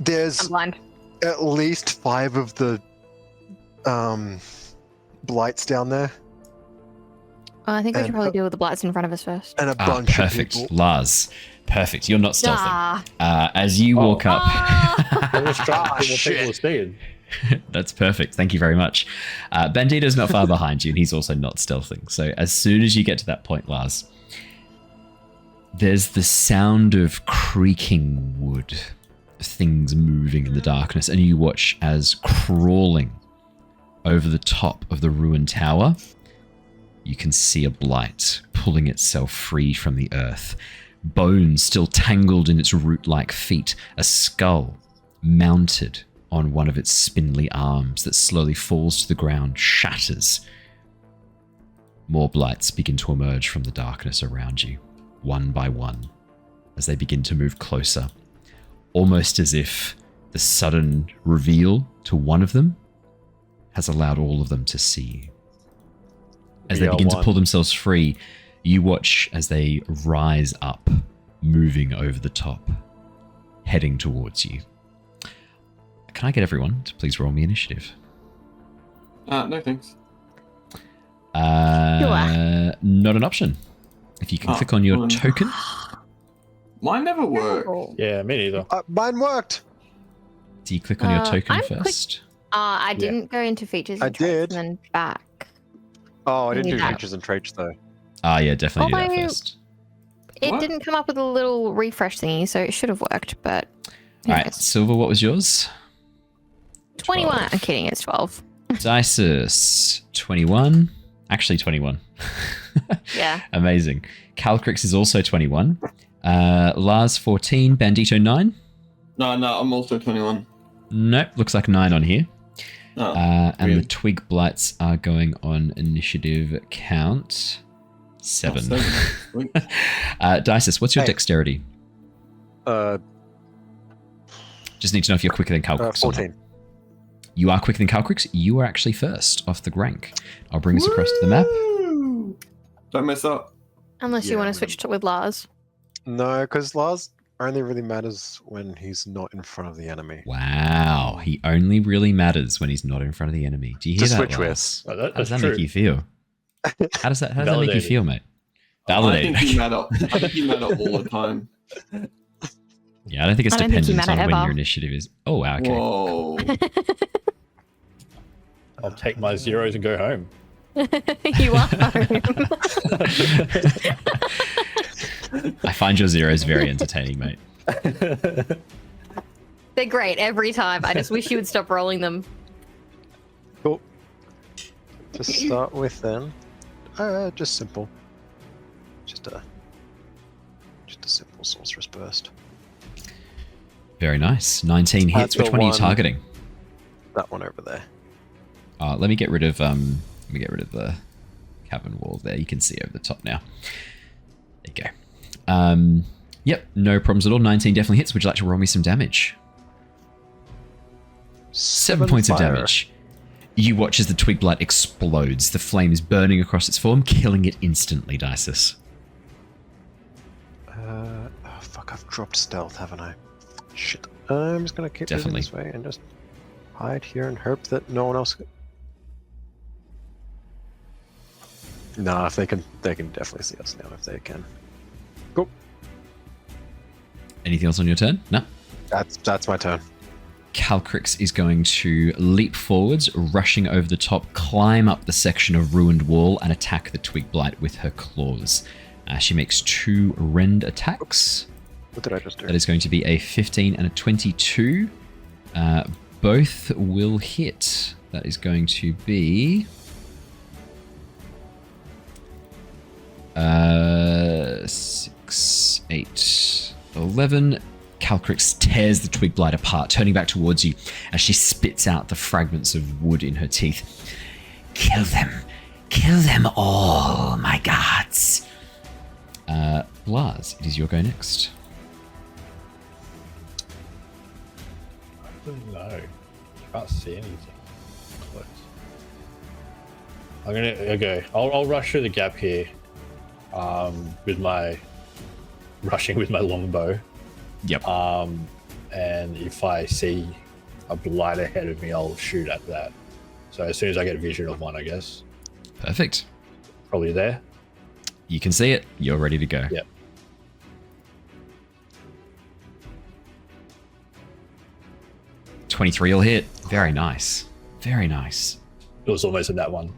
There's I'm blind. at least 5 of the blights down there. I think we should And- probably deal with the blights in front of us first. And a bunch Perfect. of people. Lars. Perfect. You're not stealthing. Ah. As you walk up... I was trying to see what shit. people were seeing. That's perfect. Thank you very much. Bandito's not far behind you, and he's also not stealthing. So as soon as you get to that point, Lars, there's the sound of creaking wood, things moving in the darkness, and you watch as crawling over the top of the ruined tower, you can see a blight pulling itself free from the earth. Bones still tangled in its root-like feet, a skull mounted on one of its spindly arms that slowly falls to the ground, shatters. More blights begin to emerge from the darkness around you, one by one, as they begin to move closer, almost as if the sudden reveal to one of them has allowed all of them to see you. As they begin to pull themselves free, you watch as they rise up, moving over the top, heading towards you. Can I get everyone to please roll me initiative? No thanks. Not an option. If you can click on your fine. token. Mine never worked. Yeah, me neither. Mine worked. Do you click on your token I'm first? I didn't go into features. I and traits did. And then back. Oh, I didn't need do that. features and traits though. Ah, yeah, definitely do Although- that first. It What? didn't come up with a little refresh thingy, so it should have worked. But who All right, knows? Sylver, what was yours? 21. I'm kidding, it's 12. Dysis, 21. Actually, 21. Yeah. Amazing. Calcrix is also 21. Lars, 14. Bandito, 9. No, I'm also 21. Nope, looks like 9 on here. Oh, And weird. the Twig Blights are going on initiative count 7. Oh, 7. Sweet. Dysis, what's your Hey. dexterity? Just need to know if you're quicker than Calcrix. or not. 14. You are quicker than Calcrix. You are actually first off the rank. I'll bring us across to the map. Woo! Don't mess up. Unless you Yeah, want to switch to with Lars. No, because Lars only really matters when he's not in front of the enemy. Wow, he only really matters when he's not in front of the enemy. Do you hear To that? switch Lars? with. How does That's that true. make you feel? How does that make you Validated. feel, mate? I Validated. think you matter. I think you matter all the time. Yeah, I don't think it's I don't think you dependent on matter when ever. your initiative is. Oh, wow, okay. Whoa. I'll take my zeros and go home. You are. I find your zeros very entertaining, mate. They're great every time. I just wish you would stop rolling them. Cool. To start with, then, just simple. Just a simple sorceress burst. Very nice. 19 hits. That's Which the one are you one. targeting? That one over there. Let me get rid of the cabin wall there. You can see over the top now. There you go. Yep, no problems at all. 19 definitely hits. Would you like to roll me some damage? 7 points of fire. damage. You watch as the twig blight explodes, the flames burning across its form, killing it instantly, Dysis. Oh fuck! I've dropped stealth, haven't I? Shit. I'm just gonna keep moving Definitely. this way and just hide here and hope that no one else. No, if they can definitely see us now if they can. Go. Anything else on your turn? No? That's my turn. Calcrix is going to leap forwards, rushing over the top, climb up the section of ruined wall, and attack the twig blight with her claws. She makes 2 rend attacks. What did I just do? That is going to be a 15 and a 22. Both will hit. That is going to be 6, 8, 11. Calcrix tears the twig blight apart, turning back towards you as she spits out the fragments of wood in her teeth. Kill them all, my gods. Lars, it is your go next. I don't know. I can't see anything. Close. I'm gonna okay. I'll rush through the gap here. With my longbow. Yep. And if I see a blight ahead of me, I'll shoot at that. So as soon as I get a vision of one, I guess. Perfect. Probably there. You can see it. You're ready to go. Yep. .23 will hit. Very nice. Very nice. It was almost in that one.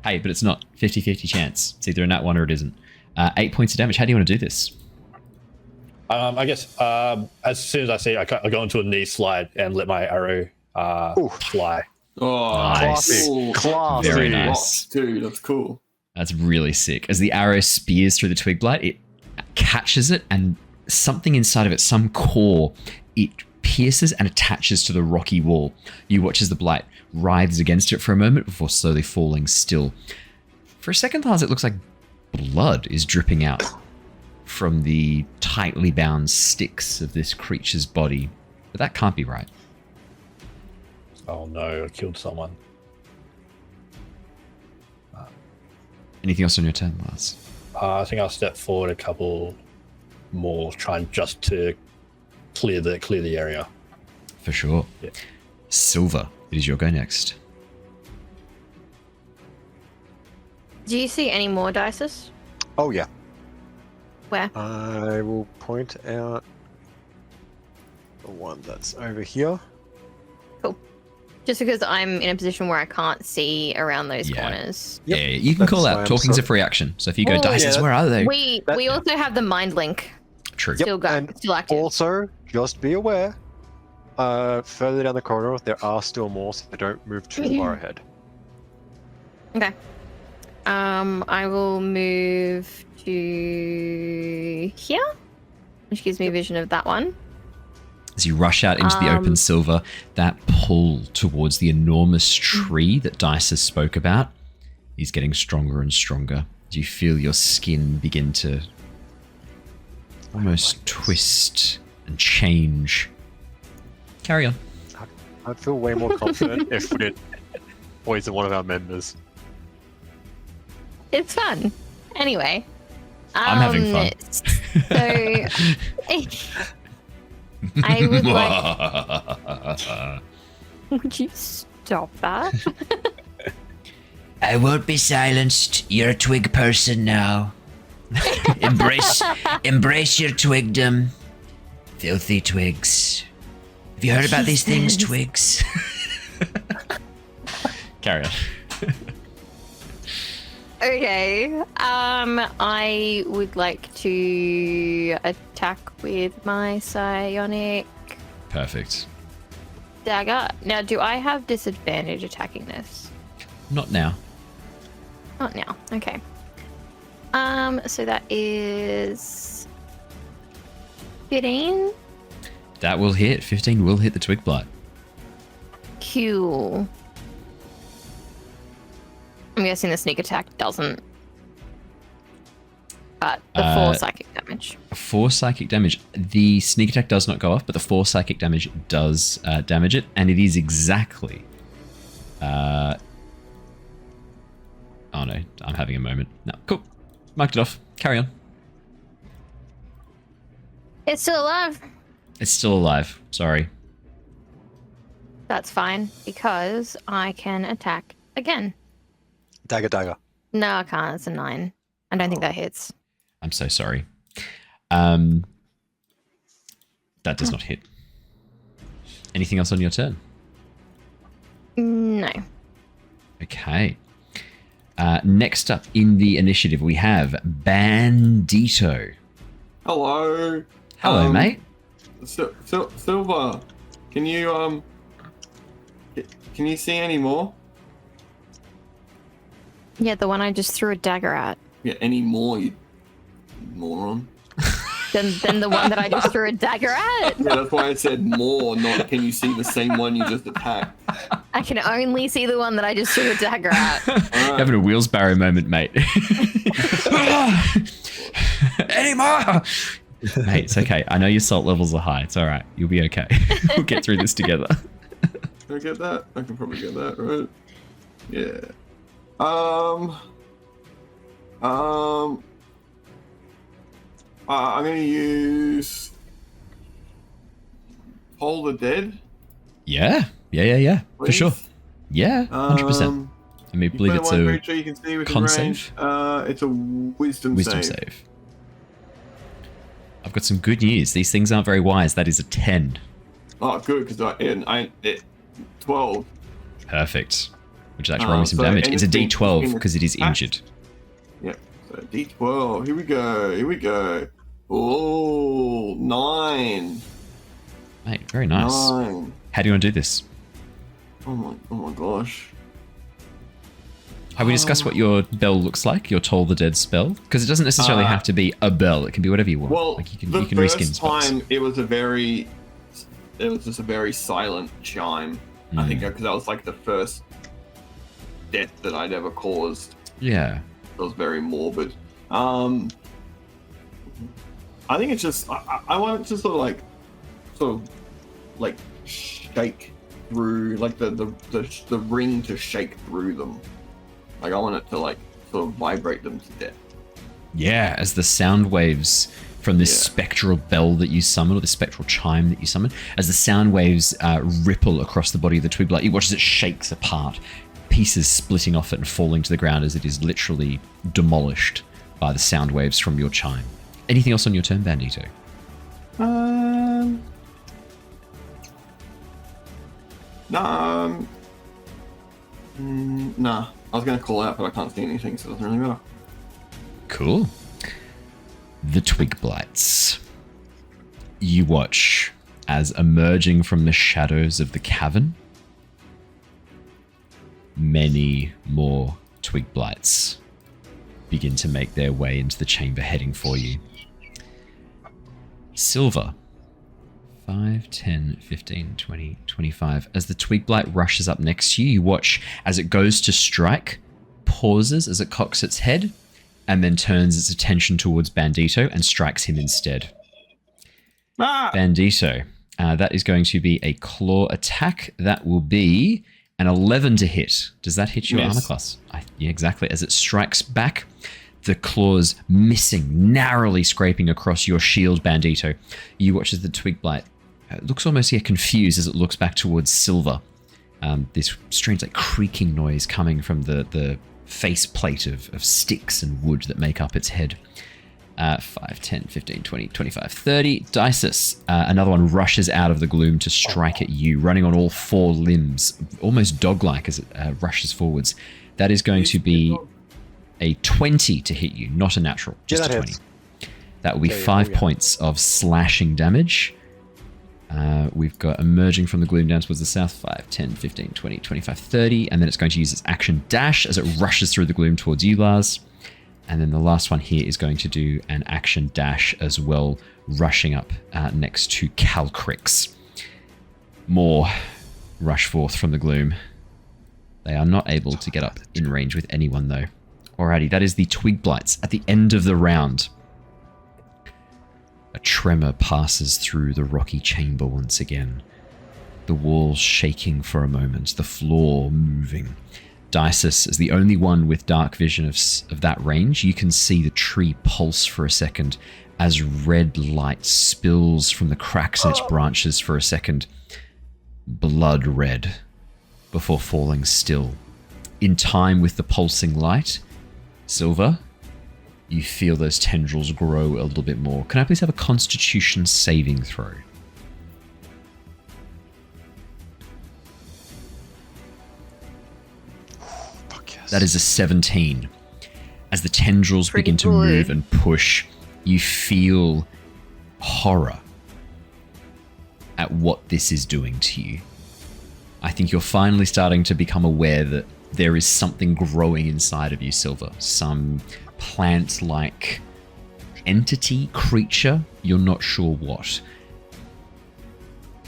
Hey, but it's not 50-50 chance. It's either in that one or it isn't. 8 points of damage. How do you want to do this? I guess as soon as I see it, I go into a knee slide and let my arrow fly. Oh, Nice. cool. Class. Very Dude, nice. Dude, that's cool. That's really sick. As the arrow spears through the twig blight, it catches it, and something inside of it, some core, it pierces and attaches to the rocky wall. You watch as the blight writhes against it for a moment before slowly falling still. For a second, Lars, it looks like blood is dripping out from the tightly bound sticks of this creature's body. But that can't be right. Oh no, I killed someone. Anything else on your turn, Lars? I think I'll step forward a couple more, trying just to clear the area. For sure. Yeah. Sylver, it is your go next. Do you see any more Dysis? Oh yeah. Where? I will point out the one that's over here. Just because I'm in a position where I can't see around those Yeah. corners. Yep, Yeah, you can call that's why out. I'm Talking's a sorry. free action. So if you go, Oh, Dysis, yeah. where are they? We also have the mind link. True. Still and still active. Also, just be aware, further down the corridor, there are still more, so don't move too far ahead. Okay. I will move to here, which gives me vision of that one. As you rush out into the open Sylver, that pull towards the enormous tree that Dysis spoke about is getting stronger and stronger. As you feel your skin begin to almost twist and change. Carry on. I'd feel way more confident if we didn't poison one of our members. It's fun. Anyway. I'm having fun. So I would like. Would you stop that? I won't be silenced. You're a twig person now. embrace your twigdom. Filthy twigs. Have you heard about these things, twigs? Carry on. Okay. I would like to attack with my psionic Perfect. dagger. Now, do I have disadvantage attacking this? Not now. Not now. Okay. So that is 15. That will hit. 15 will hit the twig blight. Cool. I'm guessing the sneak attack doesn't. But the 4 psychic damage. 4 psychic damage. The sneak attack does not go off, but the 4 psychic damage does damage it, and it is exactly. Oh no, I'm having a moment. No, cool. Marked it off. Carry on. It's still alive. It's still alive. Sorry. That's fine, because I can attack again. Dagger. No, I can't. It's a 9. I don't think that hits. I'm so sorry. That does not hit. Anything else on your turn? No. Okay. Next up in the initiative, we have Bandito. Hello. Hello, mate. Sylver, can you see any more? Yeah, the one I just threw a dagger at. Yeah, any more, you moron. Than the one that I just threw a dagger at. Yeah, that's why I said more, not can you see the same one you just attacked. I can only see the one that I just threw a dagger at. Right. Having a Wheelsbarrow moment, mate. Any more? Mate, it's okay. I know your salt levels are high. It's all right. You'll be okay. We'll get through this together. Can I get that? I can probably get that, right? Yeah. I'm gonna use Toll the Dead. Yeah. For sure. Yeah, 100%. I mean, believe it's a creature you can see within con range. save. It's a wisdom save. I've got some good news. These things aren't very wise. That is a 10. Oh, good, because I 12. Perfect. Which is actually rolling some damage. It's a D12 because it is injured. Yep. So D12. Here we go. Oh, 9. Mate, very nice. 9. How do you want to do this? Oh my gosh. Have we discussed what your bell looks like? Your Toll the Dead spell? Because it doesn't necessarily have to be a bell. It can be whatever you want. Well, like you can the reskin first spells. time it was just a very silent chime. I think because that was like the first death that I'd ever caused. Yeah. It was very morbid. I think it's just I want it to sort of shake through, like the ring to shake through them. Like I want it to sort of vibrate them to death. Yeah, as the sound waves from this spectral bell that you summon, or the spectral chime that you summon, as the sound waves ripple across the body of the twig blight, you watch as it shakes apart, pieces splitting off it and falling to the ground as it is literally demolished by the sound waves from your chime. Anything else on your turn, Bandito? Nah. I was going to call out, but I can't see anything, so it doesn't really matter. Cool. The twig blights. You watch as emerging from the shadows of the cavern, many more twig blights begin to make their way into the chamber heading for you. Sylver. 5, 10, 15, 20, 25. As the twig blight rushes up next to you, you watch as it goes to strike, pauses as it cocks its head, and then turns its attention towards Bandito and strikes him instead. Bandito. That is going to be a claw attack. That will be an 11 to hit. Does that hit your armor class? Yeah, exactly. As it strikes back, the claws missing, narrowly scraping across your shield, Bandito. You watch as the twig blight looks almost confused as it looks back towards Sylver. This strange creaking noise coming from the face plate of sticks and wood that make up its head. 5, 10, 15, 20, 25, 30. Dysis, another one rushes out of the gloom to strike at you, running on all four limbs, almost dog-like as it rushes forwards. That is going to be a 20 to hit you, not a natural, just a 20. That will be 5 points of slashing damage. We've got emerging from the gloom down towards the south, 5, 10, 15, 20, 25, 30, and then it's going to use its action dash as it rushes through the gloom towards you, Lars. And then the last one here is going to do an action dash as well, rushing up next to Calcrix. More rush forth from the gloom. They are not able to get up in range with anyone though. Alrighty, that is the twig blights at the end of the round. A tremor passes through the rocky chamber once again. The walls shaking for a moment, the floor moving. Dysis is the only one with dark vision of that range. You can see the tree pulse for a second as red light spills from the cracks in its branches for a second. Blood red before falling still. In time with the pulsing light, Sylver, you feel those tendrils grow a little bit more. Can I please have a Constitution saving throw? That is a 17. As the tendrils begin to move and push, you feel horror at what this is doing to you. I think you're finally starting to become aware that there is something growing inside of you, Sylver. Some plant-like entity, creature, you're not sure what.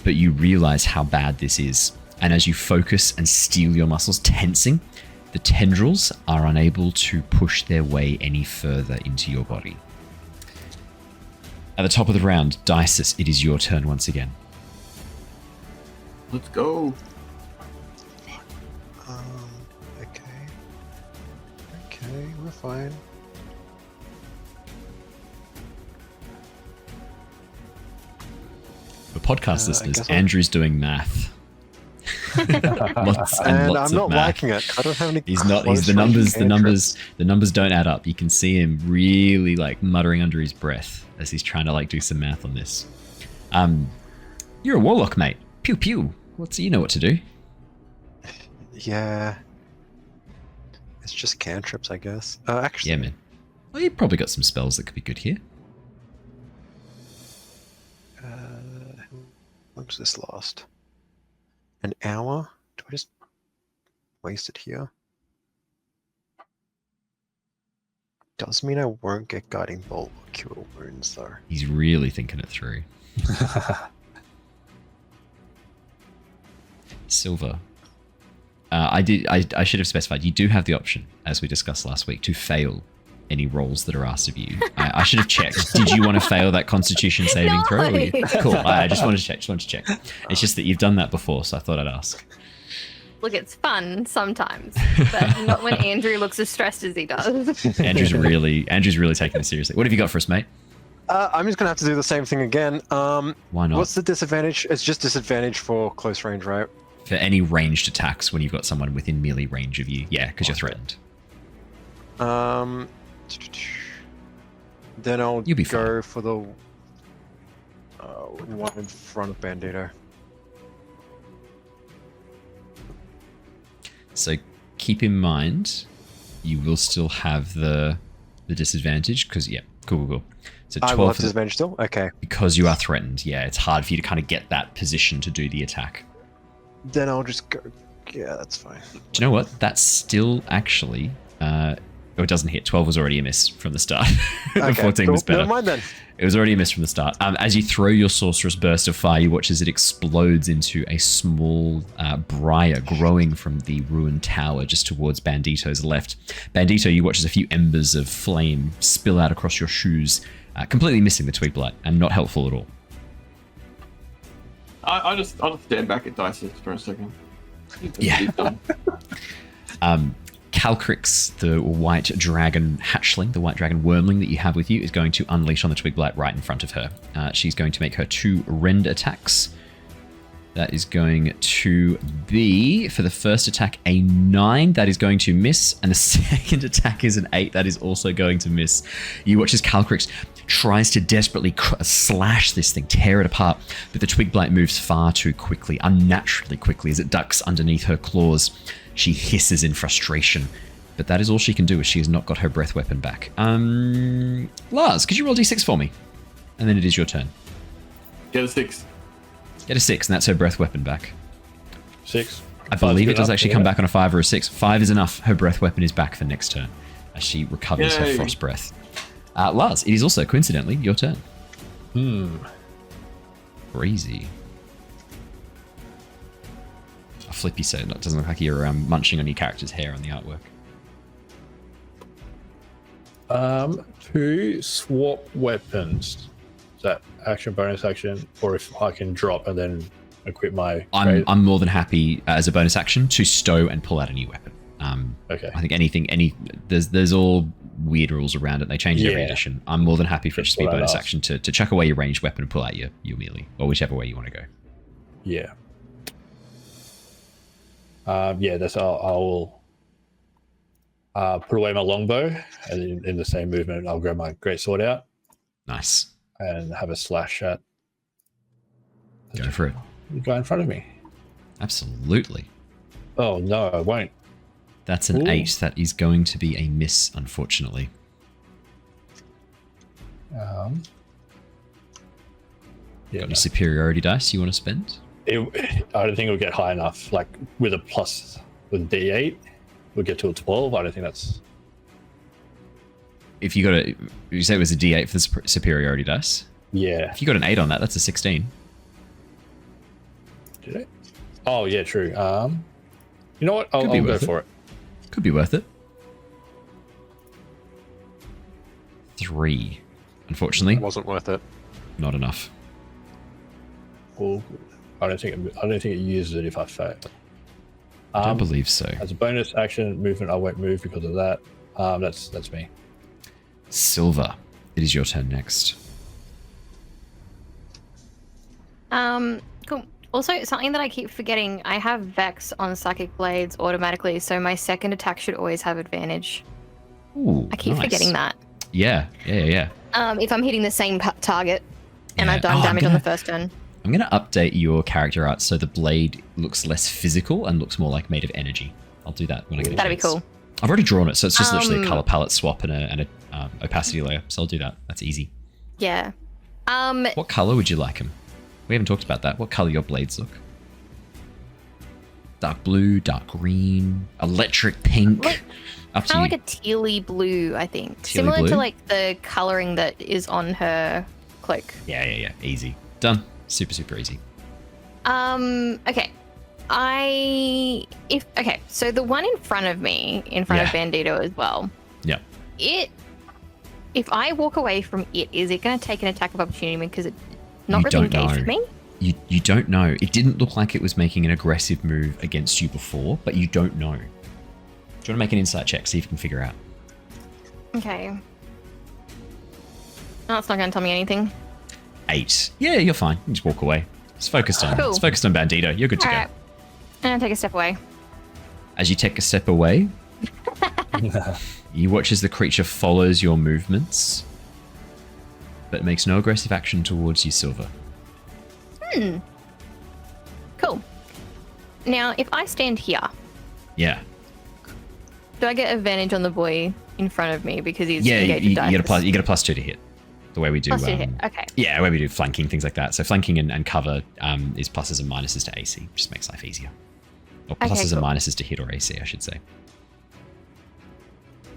But you realize how bad this is. And as you focus and steel your muscles, tensing, the tendrils are unable to push their way any further into your body. At the top of the round, Dysis, it is your turn once again. Let's go. Okay, we're fine. For podcast listeners, Andrew's doing math. lots and lots I'm of not math. liking it. I don't have any. He's the numbers don't add up. You can see him really muttering under his breath as he's trying to do some math on this. You're a warlock, mate. Pew pew. You know what to do. Yeah. It's just cantrips, I guess. Actually. Yeah, man. Well, you probably got some spells that could be good here. When was this last? An hour? Do I just waste it here? Does mean I won't get Guiding Bolt or Cure Wounds, though. He's really thinking it through. Sylver. I should have specified. You do have the option, as we discussed last week, to fail any rolls that are asked of you. I should have checked. Did you want to fail that Constitution saving throw? Cool. I just wanted to check. It's just that you've done that before, so I thought I'd ask. Look, it's fun sometimes, but not when Andrew looks as stressed as he does. Andrew's really taking this seriously. What have you got for us, mate? I'm just gonna have to do the same thing again. Why not? What's the disadvantage? It's just disadvantage for close range, right? For any ranged attacks when you've got someone within melee range of you. Yeah, because you're threatened. Then I'll You'll be go fine. for the one in front of Bandito. So keep in mind, you will still have the the disadvantage because cool. So I 12 will have for the- disadvantage still? Okay. because you are threatened. Yeah, it's hard for you to kind of get that position to do the attack. Then I'll just go. Yeah, that's fine. Do you know what? That's still actually. It doesn't hit. 12 was already a miss from the start. The 14 was better. Never mind then. It was already a miss from the start. As you throw your sorcerous burst of fire, you watch as it explodes into a small briar growing from the ruined tower just towards Bandito's left. Bandito, you watch as a few embers of flame spill out across your shoes, completely missing the twig blight and not helpful at all. I'll just stand back at Dysis for a second. Yeah. He's done. Calcrix, the white dragon hatchling, the white dragon wormling that you have with you, is going to unleash on the twig blight right in front of her. She's going to make her 2 rend attacks. That is going to be, for the first attack, a 9. That is going to miss. And the second attack is an 8. That is also going to miss. You watch as Calcrix tries to desperately slash this thing, tear it apart. But the twig blight moves far too quickly, unnaturally quickly, as it ducks underneath her claws. She hisses in frustration. But that is all she can do, as she has not got her breath weapon back. Lars, could you roll d6 for me? And then it is your turn. Get a 6. Get a 6, and that's her breath weapon back. 6. I believe it does actually come back on a 5 or a 6. 5 is enough. Her breath weapon is back for next turn, as she recovers her Yay. frost breath. Lars, it is also, coincidentally, your turn. Crazy. I'll flip you so it doesn't look like you're munching on your character's hair on the artwork. To swap weapons. Is that action, bonus action, or if I can drop and then equip my... I'm more than happy, as a bonus action, to stow and pull out a new weapon. Okay. I think there's all weird rules around it. They change it every edition. I'm more than happy for it to be a bonus action to chuck away your ranged weapon and pull out your melee, or whichever way you want to go. Yeah. That's I will put away my longbow, and in the same movement, I'll grab my greatsword out Nice. and have a slash at Go for it. the guy in front of me. Absolutely. Oh no, I won't. That's an Ooh. 8. That is going to be a miss, unfortunately. Yeah, Got any superiority dice you want to spend? I don't think it'll get high enough. Like with a plus with D8, we'll get to a 12. I don't think that's. If you got a, you say it was a D8 for the superiority dice. Yeah. If you got an 8 on that, that's a 16. Did it? Oh yeah, true. You know what? I'll be go worth it. for it. Could be worth it. 3. Unfortunately, It wasn't worth it. not enough. Oh, I don't think it uses it if I fail. I don't believe so. As a bonus action movement, I won't move because of that. That's me. Sylver, it is your turn next. Cool. Also, something that I keep forgetting, I have Vex on Psychic Blades automatically, so my second attack should always have advantage. Ooh, I keep nice. forgetting that. Yeah. If I'm hitting the same target and Yeah. I've done Oh, damage on the first turn. I'm going to update your character art so the blade looks less physical and looks more like made of energy. I'll do that when I get a That'd be chance. cool. I've already drawn it, so it's just literally a color palette swap and a opacity layer. So I'll do that. That's easy. Yeah. What color would you like them? We haven't talked about that. What color your blades look? Dark blue, dark green, electric pink. Like, Up to kind of you. like a tealy blue, I think. Tealy Similar blue? to like the coloring that is on her cloak. Yeah. Easy. Done. Super easy. Okay. So the one in front of me, in front of Bandito as well. Yeah. If I walk away from it, is it going to take an attack of opportunity because it's not You really don't engaged know. with me? You don't know. It didn't look like it was making an aggressive move against you before, but you don't know. Do you want to make an insight check, see if you can figure out? Okay. No, it's not going to tell me anything. 8. Yeah, you're fine. You just walk away. It's focused on Cool. Bandito. You're good to All go. right. I'm going to take a step away. As you take a step away, you watch as the creature follows your movements, but makes no aggressive action towards you, Sylver. Cool. Now, if I stand here, Yeah. do I get advantage on the boy in front of me because he's Yeah, engaged you with Dysis. get a +2 to hit. The way we do. Plus 2 to hit. Okay. Yeah, the way we do flanking, things like that. So flanking and cover is pluses and minuses to AC. Just makes life easier. Or pluses and minuses to hit or AC, I should say.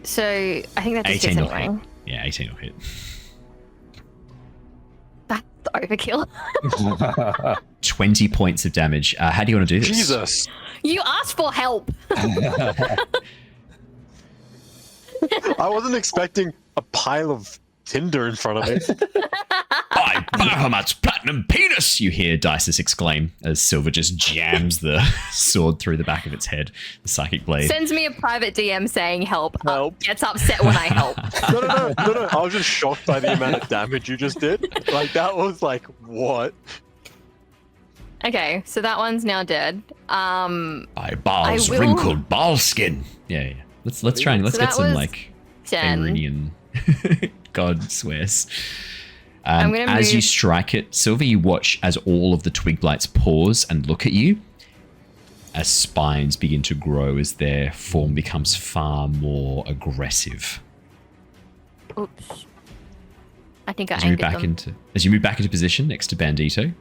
So I think that's 18 will anyway. hit. Yeah, 18 will hit. That's overkill. 20 points of damage. How do you want to do this? Jesus. You asked for help. I wasn't expecting a pile of tinder in front of me. By Bahamut's platinum penis! You hear Dysis exclaim as Sylver just jams the sword through the back of its head, the psychic blade. Sends me a private DM saying help. Help. Gets upset when I help. No. I was just shocked by the amount of damage you just did. Like, that was like, what? Okay, so that one's now dead. By Baal's I will- wrinkled ball skin. Yeah. Let's try and let's So get that some was like 10. Iranian god swears. I'm gonna As you move- strike it, Sylver, you watch as all of the twig blights pause and look at you as spines begin to grow as their form becomes far more aggressive. Oops. I think I As you move angered them. as you move back into position next to Bandito,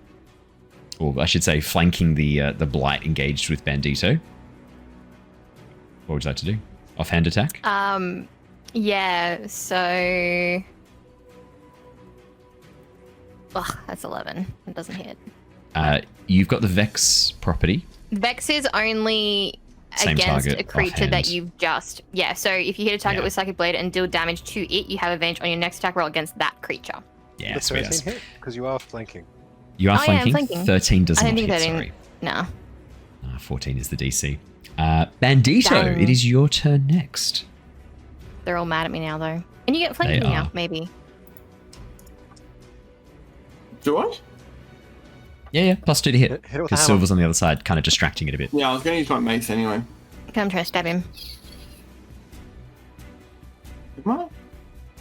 or I should say flanking the blight engaged with Bandito. What would you like to do? Offhand attack? Yeah, so... Ugh, that's 11. It doesn't hit. You've got the Vex property. Vex is only Same against target, a creature that offhand. you've just... Yeah, so if you hit a target Yeah. with Psychic Blade and deal damage to it, you have advantage on your next attack roll against that creature. Yeah, The sweet 13 ass. hit? Because you are flanking. You are Oh, yeah, I'm flanking. flanking. 13 does I not didn't hit, think sorry. No. 14 is the DC. Bandito, Dang. it is your turn next. They're all mad at me now, though. And you get flanking They now, are. maybe. Do I? Yeah, +2 to hit. Hit it with a Because hammer. Sylver's on the other side, kind of distracting it a bit. Yeah, I was going to use my mace anyway. Okay, I'm trying to stab him. Am I?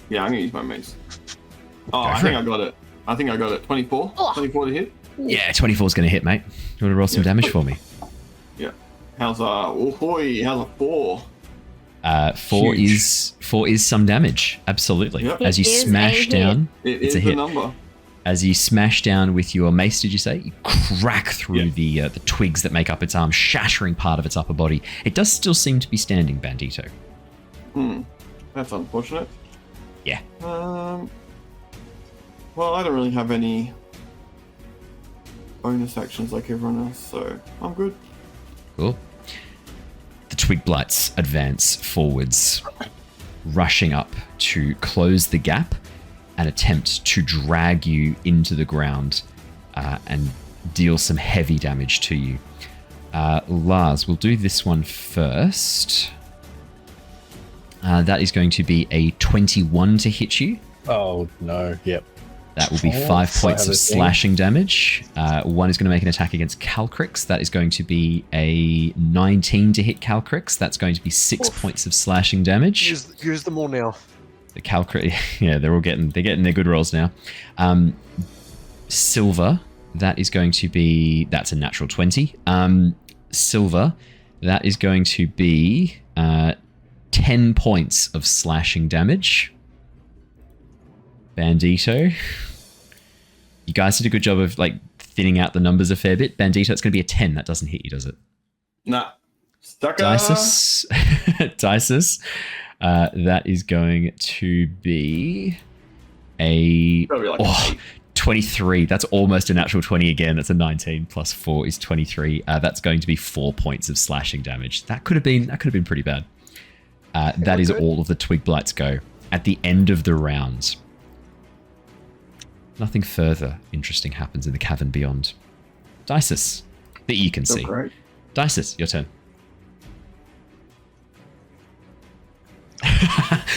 Yeah, I'm going to use my mace. Oh, I for think it. I got it. 24? Oh. 24 to hit? Yeah, 24 is going to hit, mate. You want to roll some Yeah. damage for me? Yeah. How's how's a 4? 4 Huge. is some damage. Absolutely. Yep. As you It is a smash hit. down, It it's is a the hit. number. As you smash down with your mace, did you say? You crack through Yeah. the twigs that make up its arm, shattering part of its upper body. It does still seem to be standing, Bandito. That's unfortunate. Yeah. Well, I don't really have any bonus actions like everyone else, so I'm good. Cool. The twig blights advance forwards, rushing up to close the gap and attempt to drag you into the ground and deal some heavy damage to you. Lars, we'll do this one first. That is going to be a 21 to hit you. Oh, no. Yep. That will be Oh, 5 so I points have of a thing. slashing damage. One is going to make an attack against Calcrix. That is going to be a 19 to hit Calcrix. That's going to be 6 points of slashing damage. Use them all now. The Calcrix, yeah, they're getting their good rolls now. Sylver, that is going to be, that's a natural 20. Sylver, that is going to be 10 points of slashing damage. Bandito, you guys did a good job of like thinning out the numbers a fair bit. Bandito, it's going to be a 10. That doesn't hit you, does it? Nah. Stucker. Dysis, Dysis, that is going to be a Probably like an 8. 23. That's almost a natural 20 again. That's a 19 plus 4 is 23. That's going to be 4 points of slashing damage. That could have been pretty bad. That is good. all of the twig blights go. At the end of the round, nothing further interesting happens in the cavern beyond. Dysis, that you can see. Great. Dysis, your turn.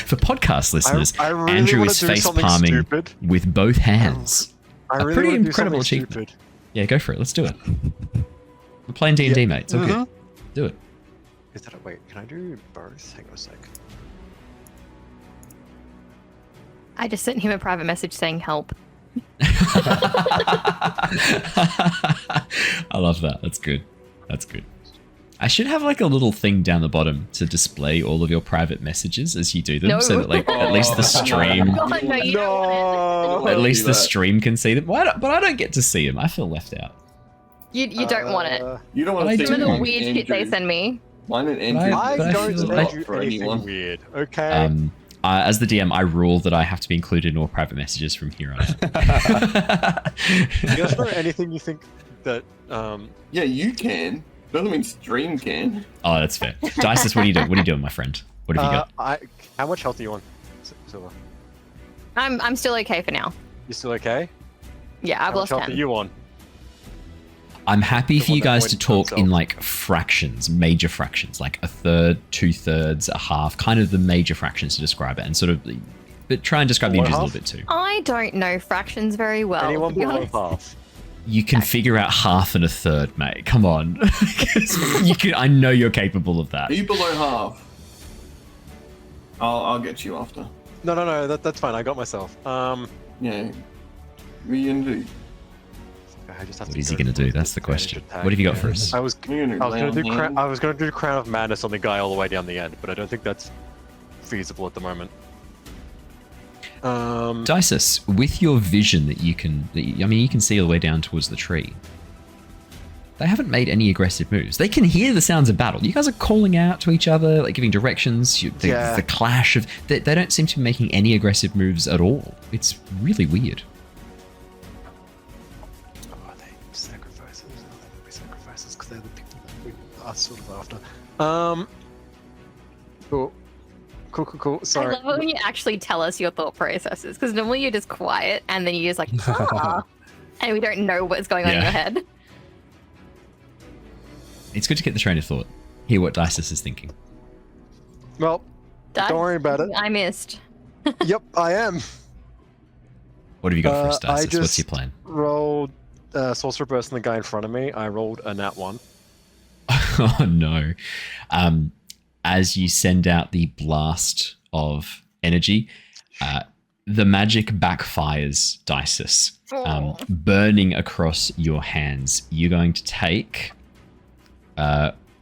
For podcast listeners, I really Andrew wanna is do face something palming stupid. with both hands. I A really pretty wanna do incredible something achievement. stupid. Yeah, go for it. Let's do it. We're playing D&D, mate. It's all good. Mhm. Do it. Is that wait? Can I do both? Hang on a sec. I just sent him a private message saying help. I love that. That's good. That's good. I should have like a little thing down the bottom to display all of your private messages as you do them, No. so that like at least the stream, God, no, you don't want at least the stream can see them. But I don't get to see them. I feel left out. it. You don't want it. You don't want I to see do. Some of the mine weird and shit they Andrew. send me. Mine and But Andrew. I but I don't feel send like you for anything anyone. weird, okay? As the DM, I rule that I have to be included in all private messages from here on out. Is there anything you think that Yeah, you can. Doesn't mean stream can. Oh, that's fair. Dysis, what are you doing? What are you doing, my friend? What have you got? how much health are you on, Sylver? I'm still okay for now. You still okay? Yeah, I've How much lost health are 10. you on? I'm happy the for one you that guys to points to talk in himself. like fractions, major fractions, like a third, 2/3, a half, kind of the major fractions to describe it, and sort of, but try and describe the One images a half? little bit too. I don't know fractions very well. Anyone to be below honest. half? You can figure out half and a third, mate. Come on, you can. I know you're capable of that. Are you below half? I'll get you after. No, that's fine. I got myself. Yeah. What are you gonna do? I just have What to is he go gonna for do? That's the advantage question. attack. What have you got for us? I was You're gonna gonna do lay on I was gonna do Crown of Madness on the guy all the way down the end, but I don't think that's feasible at the moment. Dysis, with your vision that you can, you can see all the way down towards the tree. They haven't made any aggressive moves. They can hear the sounds of battle. You guys are calling out to each other, like giving directions. Yeah. The clash of. They don't seem to be making any aggressive moves at all. It's really weird. Are they sacrifices? No, they won't be sacrifices because they're the people that we are sort of after. Cool. I Sorry. love it when you actually tell us your thought processes, because normally you're just quiet and then you're just like, ah, and we don't know what's going on in Yeah. your head. It's good to get the train of thought. Hear what Dysis is thinking. Well, don't worry about it. I missed. Yep, I am. What have you got for us, I Dysis? What's just- your plan? Rolled Sorcerer Burst on the guy in front of me. I rolled a nat 1. Oh no. As you send out the blast of energy, the magic backfires, Dysis, burning across your hands. You're going to take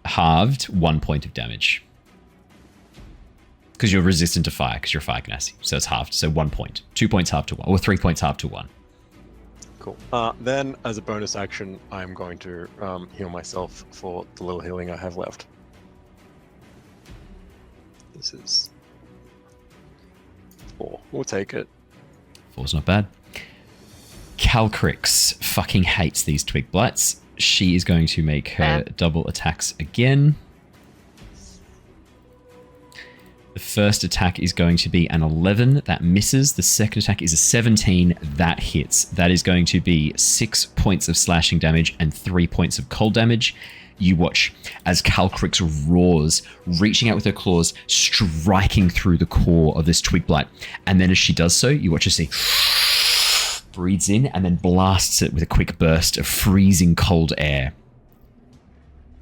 halved 1 point of damage. Because you're resistant to fire, because you're a fire Genasi. So it's halved. So 1 point. 2 points halved to 1. Or 3 points halved to 1. Cool. Then, as a bonus action, I'm going to heal myself for the little healing I have left. This is 4. We'll take it. 4's not bad. Calcrix fucking hates these twig blights. She is going to make her double attacks again. The first attack is going to be an 11. That misses. The second attack is a 17. That hits. That is going to be 6 points of slashing damage and 3 points of cold damage. You watch as Calcrix roars, reaching out with her claws, striking through the core of this twig blight. And then as she does so, you watch her see breathes in and then blasts it with a quick burst of freezing cold air.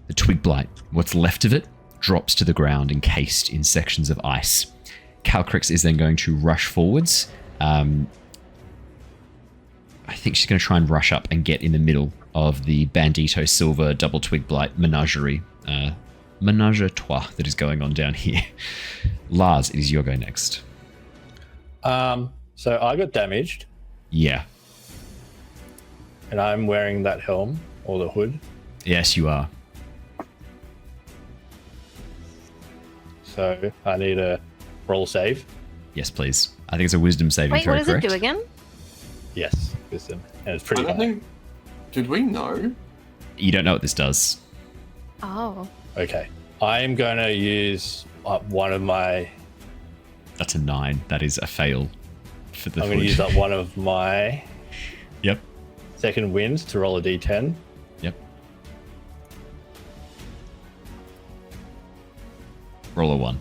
The twig blight, what's left of it, drops to the ground encased in sections of ice. Calcrix is then going to rush forwards. I think she's going to try and rush up and get in the middle of the Bandito Sylver double twig blight menagerie. Menage a trois that is going on down here. Lars, it is your go next. So I got damaged, Yeah. and I'm wearing that helm or the hood. Yes, you are. So I need a roll save. Yes, please. I think it's a wisdom saving Wait, throw, what does correct? it do again? Yes, wisdom, and it's I pretty don't high. think. Did we know? You don't know what this does. Oh. Okay, I am going to use one of my. That's a 9. That is a fail for the I'm going to hood. use up one of my Yep. second winds to roll a d10. Yep. Roll a 1.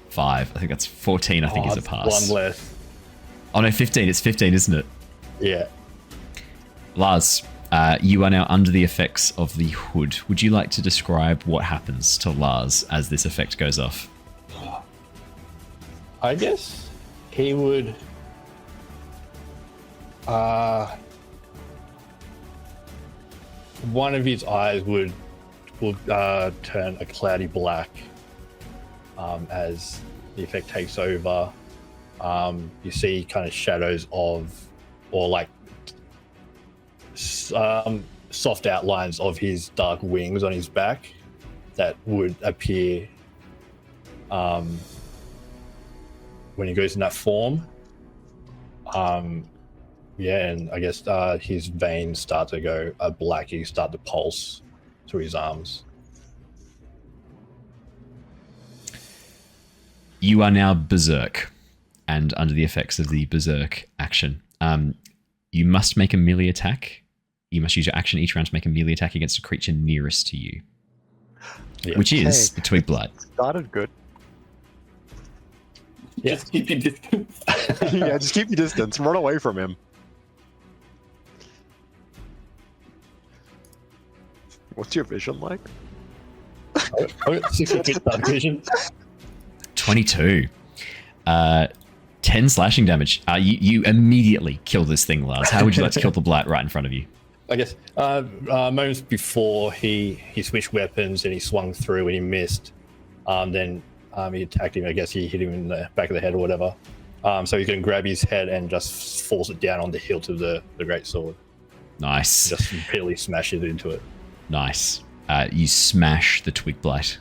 5. I think that's 14. I think is a it's pass. One less. Oh no, 15. It's 15, isn't it? Yeah. Lars, you are now under the effects of the hood. Would you like to describe what happens to Lars as this effect goes off? I guess he would. One of his eyes would will turn a cloudy black as the effect takes over. You see kind of shadows of, or like soft outlines of his dark wings on his back that would appear when he goes in that form. Yeah, and I guess his veins start to go black. He start to pulse through his arms. You are now berserk, and under the effects of the berserk action, you must make a melee attack. You must use your action each round to make a melee attack against a creature nearest to you, which is the Twig Blight. Started good. Yeah. Just keep your distance. Yeah, just keep your distance. Run away from him. What's your vision like? 60 feet dark vision. 22. 10 slashing damage. You immediately kill this thing, Lars. How would you like to kill the blight right in front of you? I guess moments before he switched weapons and he swung through and he missed. Then he attacked him. I guess he hit him in the back of the head or whatever. So he's going to grab his head and just force it down on the hilt of the great sword. Nice. Just really smash it into it. Nice. You smash the Twig Blight,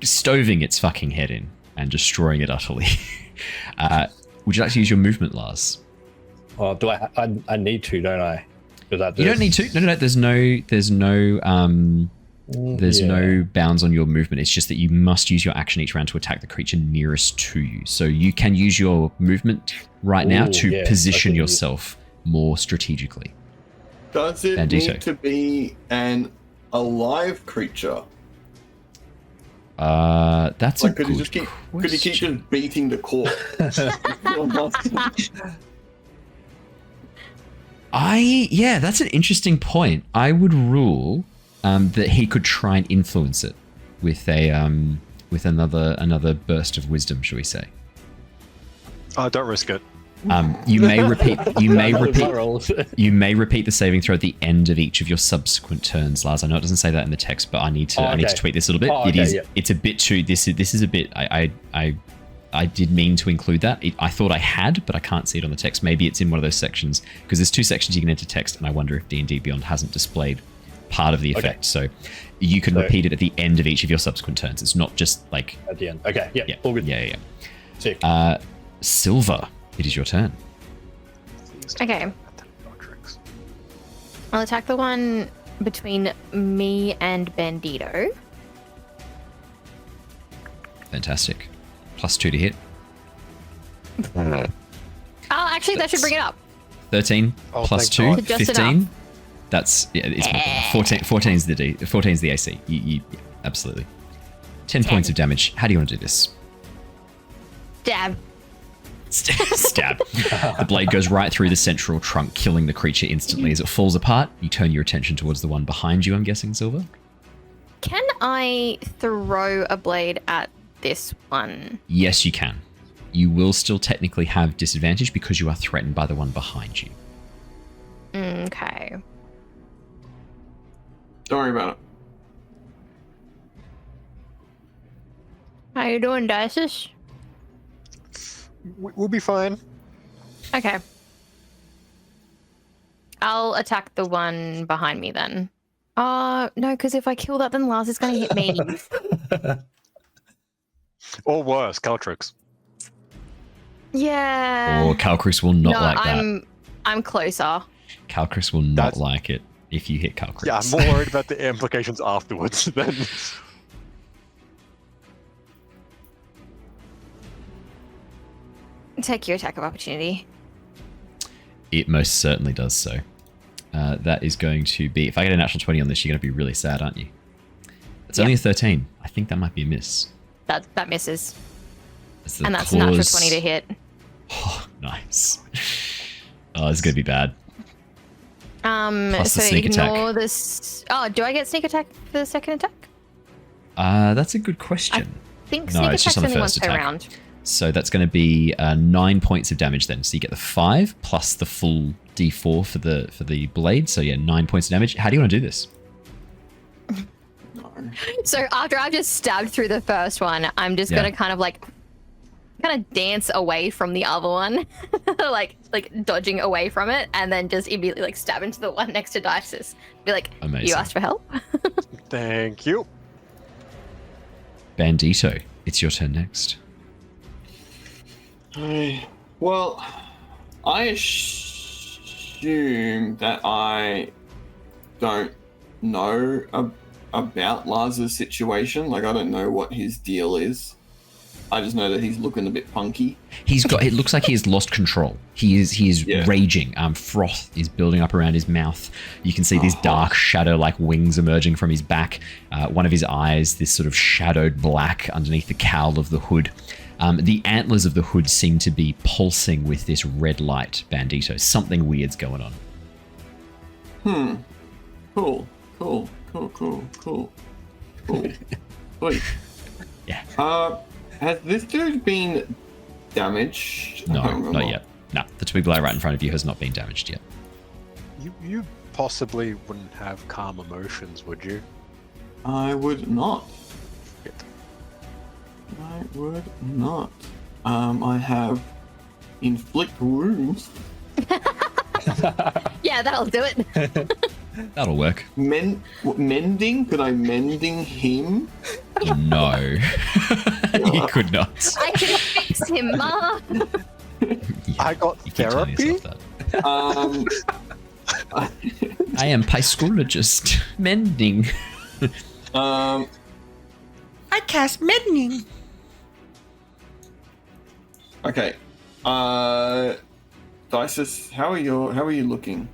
stoving its fucking head in and destroying it utterly. Would you like to use your movement, Lars? Oh, do I need to, don't I? You don't need to. No. There's no bounds on your movement. It's just that you must use your action each round to attack the creature nearest to you. So you can use your movement right now to position yourself more strategically. Does it Bandito. need to be an alive creature? That's Like, a could good you just keep question. just beating the corpse? That's an interesting point. I would rule that he could try and influence it with another burst of wisdom, shall we say? Don't risk it. You may repeat the saving throw at the end of each of your subsequent turns, Lars. I know it doesn't say that in the text, but I need to tweak this a little bit. It's a bit too. This is a bit. I did mean to include that. I thought I had, but I can't see it on the text. Maybe it's in one of those sections because there's 2 sections you can enter text, and I wonder if D&D Beyond hasn't displayed part of the effect. So you can repeat it at the end of each of your subsequent turns. It's not just like at the end. Okay, yeah. All good. Yeah. Sick. Sylver, it is your turn. Okay. I'll attack the one between me and Bandito. Fantastic. +2 to hit. Oh, actually, that should bring it up. 13 Oh, plus thank 2, God. Just 15. enough. That's it's 14 is the AC. You absolutely. 10 points of damage. How do you want to do this? Dab. Stab. The blade goes right through the central trunk, killing the creature instantly. As it falls apart, you turn your attention towards the one behind you, I'm guessing, Sylver? Can I throw a blade at this one? Yes, you can. You will still technically have disadvantage because you are threatened by the one behind you. Okay. Don't worry about it. How you doing, Dysis? We'll be fine. Okay. I'll attack the one behind me then. No, because if I kill that, then Lars is going to hit me. Or worse, Caltrix. Yeah. Or Calcris will not like that. I'm closer. Calcris will not like it if you hit Calcris. Yeah, I'm more worried about the implications afterwards than... Take your attack of opportunity. It most certainly does so. That is going to be... If I get a natural 20 on this, you're going to be really sad, aren't you? It's only a 13. I think that might be a miss. That misses. And that's a natural 20 to hit. Oh, nice. Oh, this is going to be bad. Plus the So sneak ignore attack. this. Oh, do I get sneak attack for the second attack? That's a good question. I think No, sneak it's just attack's on the only first once per attack. round. So that's going to be 9 points of damage then. So you get the 5 plus the full D4 for the blade. So yeah, 9 points of damage. How do you want to do this? So after I've just stabbed through the first one, I'm just gonna kind of dance away from the other one, like dodging away from it, and then just immediately like stab into the one next to Dysis. Be like, Amazing. You asked for help? Thank you. Bandito, it's your turn next. Well, I assume that I don't know about Lars's situation. Like, I don't know what his deal is. I just know that he's looking a bit funky. It looks like he has lost control. He is raging. Froth is building up around his mouth. You can see these dark shadow-like wings emerging from his back. One of his eyes, this sort of shadowed black underneath the cowl of the hood. The antlers of the hood seem to be pulsing with this red light, Bandito. Something weird's going on. Cool. Wait. Yeah. Has this dude been damaged? No, not yet. No, the twig blight right in front of you has not been damaged yet. You possibly wouldn't have calm emotions, would you? I would not. Good. I would not. I have inflict wounds. Yeah, that'll do it. That'll work. Mending? Could I mending him? No. You could not. I can fix him, Ma. I got You keep telling therapy? yourself that. I am psychologist. Mending. I cast mending. Okay. Dysis, how are you looking?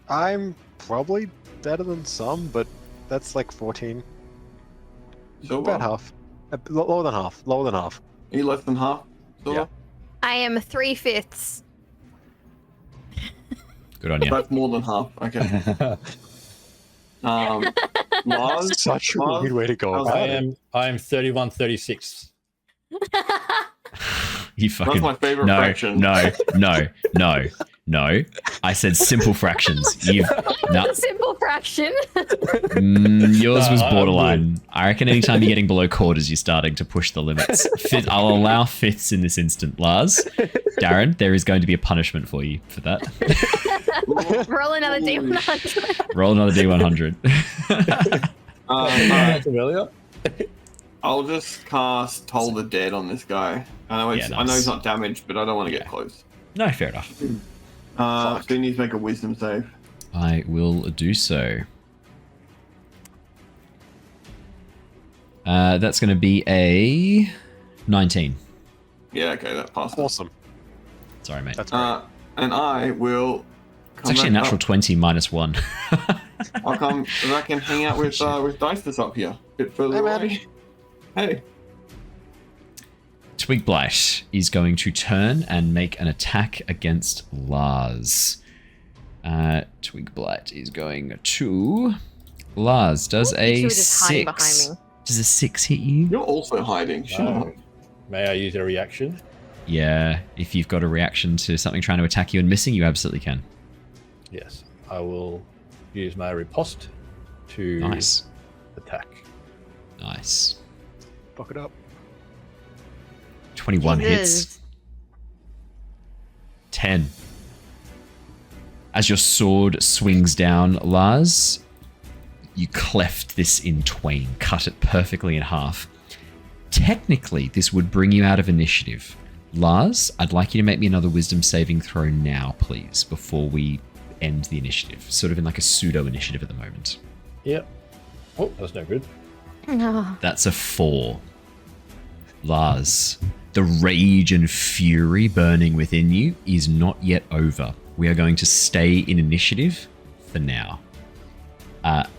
I'm probably better than some, but that's like 14. So About half. Lower than half. Lower than half. Are you less than half? Yeah. I am 3/5. Good on you. That's more than half. Okay. Lars, Such a weird way to go how's about that? it. I am 31-36. You fucking. That's my favorite no, fraction. No. I said simple fractions. You've no. Simple fraction. Yours was No, I'm borderline. I reckon anytime you're getting below quarters, you're starting to push the limits. I'll allow fifths in this instant, Lars. Darren, there is going to be a punishment for you for that. Roll another D100. Roll another D100. Alright, Familiar? I'll just cast Toll the Dead on this guy. I know Yeah, I know nice. he's not damaged, but I don't want to get close. No, fair enough. So he needs to make a wisdom save. I will do so. That's going to be a 19. Yeah, okay, that passes. Awesome. Sorry, mate. That's great. And I will It's come actually a back natural up. 20 minus 1. I'll come back and hang out with Dysis up here. A bit further Hey, away. Maddie. Hey. Twig Blight is going to turn and make an attack against Lars. Twig Blight is going to... Lars, does She a was just hiding 6... behind me. Does a 6 hit you? You're also hiding. Shut up. May I use a reaction? Yeah, if you've got a reaction to something trying to attack you and missing, you absolutely can. Yes. I will use my riposte to Nice. attack. Nice. Fuck it up. 21 hits. Jesus. 10. As your sword swings down, Lars, you cleft this in twain, cut it perfectly in half. Technically, this would bring you out of initiative. Lars, I'd like you to make me another wisdom saving throw now, please, before we end the initiative. Sort of in like a pseudo-initiative at the moment. Yep. Oh, that's no good. No. That's a 4. Lars, the rage and fury burning within you is not yet over. We are going to stay in initiative for now.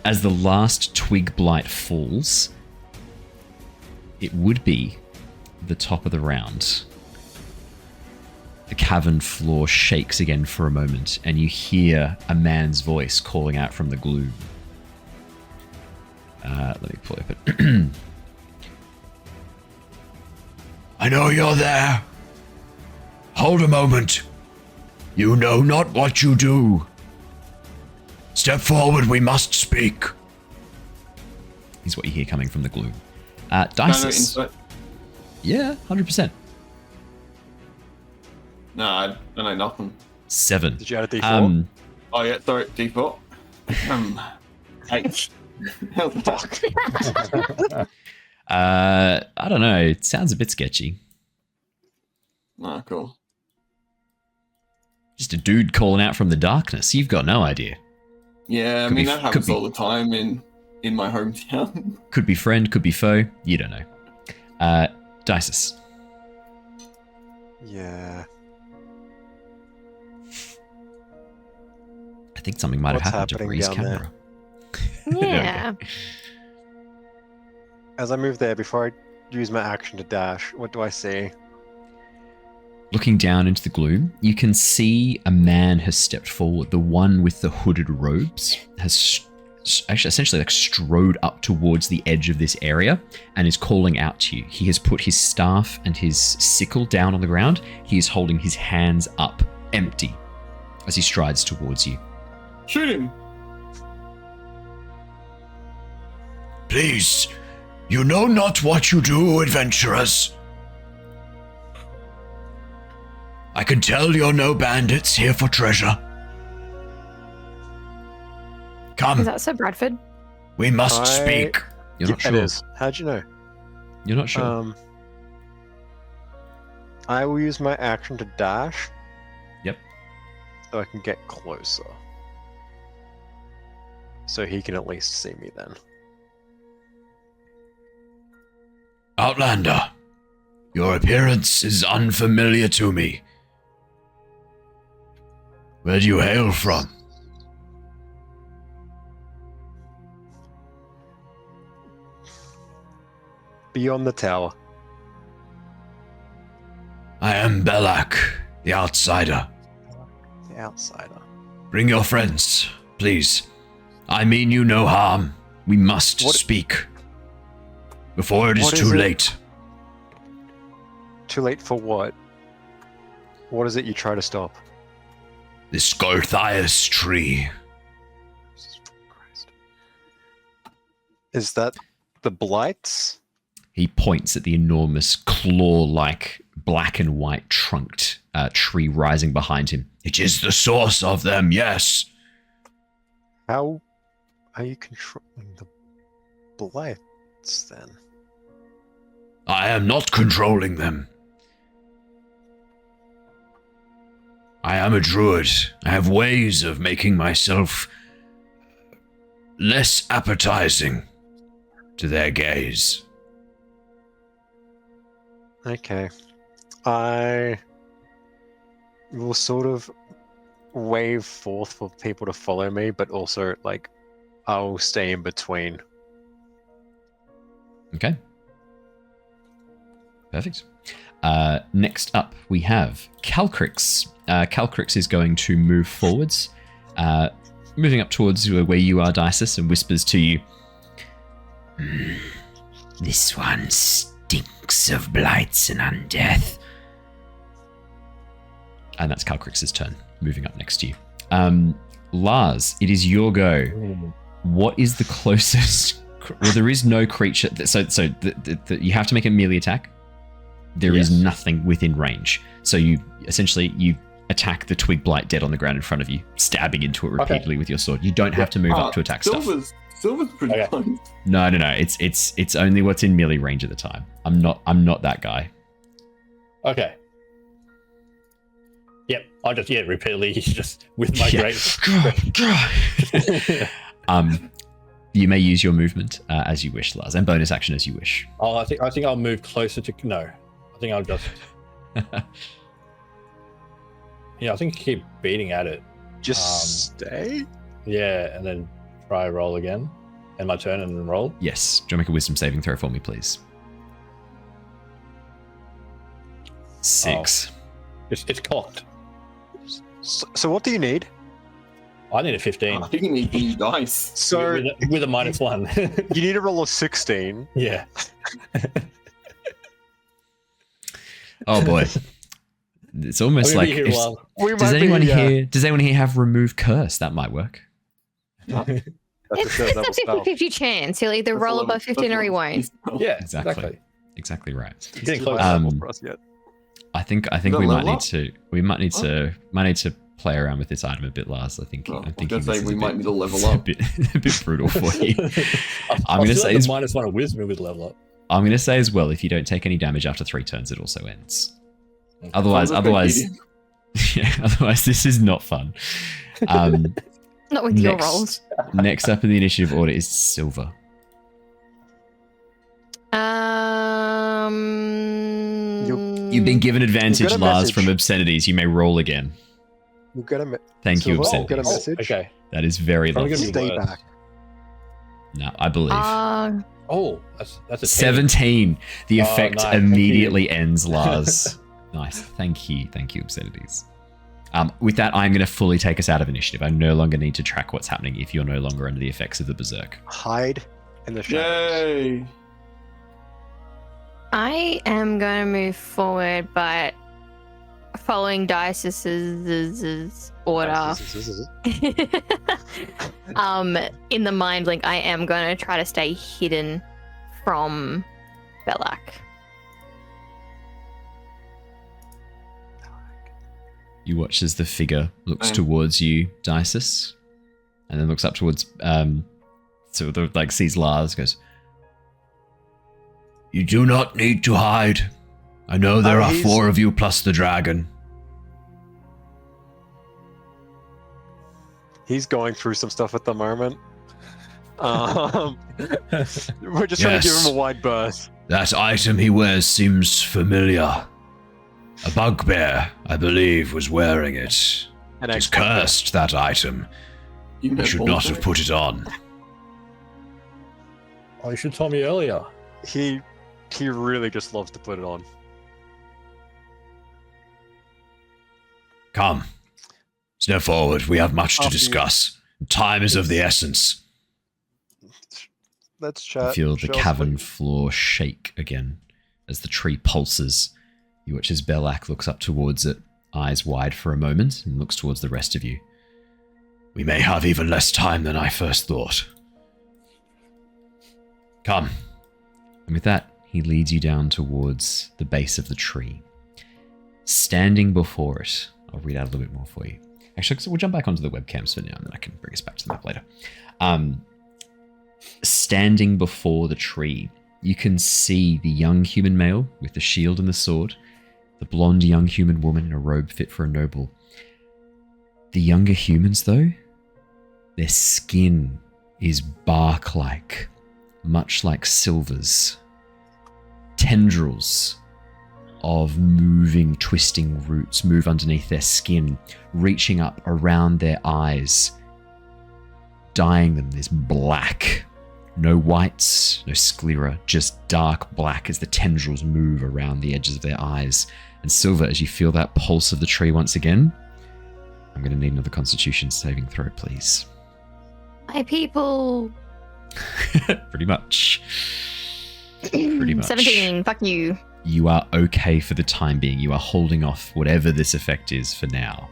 As the last twig blight falls, it would be the top of the round. The cavern floor shakes again for a moment, and you hear a man's voice calling out from the gloom. Let me pull up it. I know you're there. Hold a moment. You know not what you do. Step forward, we must speak. is what you hear coming from the gloom. Can I know Dysis. insight? Yeah, 100%. No, I don't know nothing. 7. Did you add a D4? Oh yeah, sorry, default. 8. Hell fuck. I don't know. It sounds a bit sketchy. Nah, cool. Just a dude calling out from the darkness. You've got no idea. Yeah, I Could mean be- that could happens be- all the time in my hometown. Could be friend, could be foe. You don't know. Dysis. Yeah. I think something might What's have happened to happening Bree's down camera. Yeah. As I move there, before I use my action to dash, what do I see? Looking down into the gloom, you can see a man has stepped forward. The one with the hooded robes has actually essentially like strode up towards the edge of this area and is calling out to you. He has put his staff and his sickle down on the ground. He is holding his hands up, empty, as he strides towards you. Shoot him! Please, you know not what you do, adventurers. I can tell you're no bandits here for treasure. Come, Is that Sir Bradford? we must speak. You're not It sure. is. How'd you know? You're not sure. I will use my action to dash. Yep. So I can get closer. So he can at least see me then. Outlander, your appearance is unfamiliar to me. Where do you hail from? Beyond the tower. I am Belak, the outsider. The outsider. Bring your friends, please. I mean you no harm. We must What- speak. Before it is What is too it? late. Too late for what? What is it you try to stop? The Scorthias tree. Jesus Christ. Is that the blights? He points at the enormous claw-like black and white trunked tree rising behind him. It is the source of them, yes. How are you controlling the blights then? I am not controlling them. I am a druid. I have ways of making myself less appetizing to their gaze. Okay. I will sort of wave forth for people to follow me, but also, like, I'll stay in between. Okay. Perfect. Next up, we have Calcrix. Calcrix is going to move forwards, moving up towards where you are, Dysis, and whispers to you. This one stinks of blights and undeath. And that's Calcrix's turn, moving up next to you. Lars, it is your go. What is the closest? Well, there is no creature. So you have to make a melee attack. There is Yes. nothing within range. So you attack the twig blight dead on the ground in front of you, stabbing into it repeatedly with your sword. You don't have to move up to attack stuff. Sylver's pretty Okay. close. No. It's only what's in melee range at the time. I'm not that guy. Okay. Yep, I just repeatedly just with my Yeah. great. You may use your movement as you wish, Lars, and bonus action as you wish. Oh, I think I'll move closer to no. I think I'll just I think keep beating at it. Just stay? Yeah, and then try roll again. And my turn and then roll. Yes. Do you want to make a wisdom saving throw for me, please? 6. It's cocked. So what do you need? I need a 15 I think you need these dice. So with a -1. you need to roll a 16. Yeah. Oh boy. It's almost I'm like gonna be here a while. We does might anyone be, here have remove curse? That might work. That's a It's third a level spell. 50-50 chance. He'll either That's roll a above lot- 15 or he that's a lot. won't. Yeah, Exactly. Exactly right. You're getting Too close. high level for us yet. I think that we might level need up? to play around with this item a bit, Lars. I think Oh, I was thinking gonna say this is we a might bit, need to level it's a up. bit brutal for you. I'm gonna still say at it's- the -1 of wisdom with level up. I'm going to say as well, if you don't take any damage after 3 turns, it also ends. Otherwise, Sounds like a good yeah, otherwise this is not fun. Not with your Next. rolls. Next up in the initiative order is Sylver. You've been given advantage, a Lars, message. from obscenities. You may roll again. You get a Thank you, Sylver, get a obscenities. message. Okay. That is very Probably lovely. gonna be Stay worse. back. No, I believe. Oh, that's a 10. 17. The Oh, effect nice. Thank immediately ends, Lars. Nice. Thank you, obscenities. With that, I'm going to fully take us out of initiative. I no longer need to track what's happening if you're no longer under the effects of the berserk. Hide in the shadows. Yay! I am going to move forward, but following Dysis's order. In the mind link, I am going to try to stay hidden from Belak. You watch as the figure looks Fine. towards you, Dysis, and then looks up towards sees Lars, goes, "You do not need to hide. I know there are he's- 4 of you plus the dragon." He's going through some stuff at the moment. We're just trying to give Yes. him a wide berth. That item he wears seems familiar. A bugbear, I believe, was wearing it. And It is cursed, that item. You You know should not have bullshit. put it on. Oh, you should have told me earlier. he really just loves to put it on. Come. Step forward. We have much to After you. discuss. Time is of the essence. Let's You chat. feel the Show us cavern what- floor shake again as the tree pulses. You watch as Belak looks up towards it, eyes wide for a moment, and looks towards the rest of you. We may have even less time than I first thought. Come. And with that, he leads you down towards the base of the tree. Standing before it, I'll read out a little bit more for you. Actually, we'll jump back onto the webcams for now, and then I can bring us back to the map later. Standing before the tree, you can see the young human male with the shield and the sword, the blonde young human woman in a robe fit for a noble. The younger humans, though, their skin is bark-like, much like Sylver's. Tendrils of moving, twisting roots move underneath their skin, reaching up around their eyes, dyeing them this black. No whites, no sclera, just dark black as the tendrils move around the edges of their eyes. And Sylver, as you feel that pulse of the tree once again, I'm going to need another Constitution saving throw, please. My people. Pretty much. Pretty much. 17. Fuck you. You are okay for the time being. You are holding off whatever this effect is for now.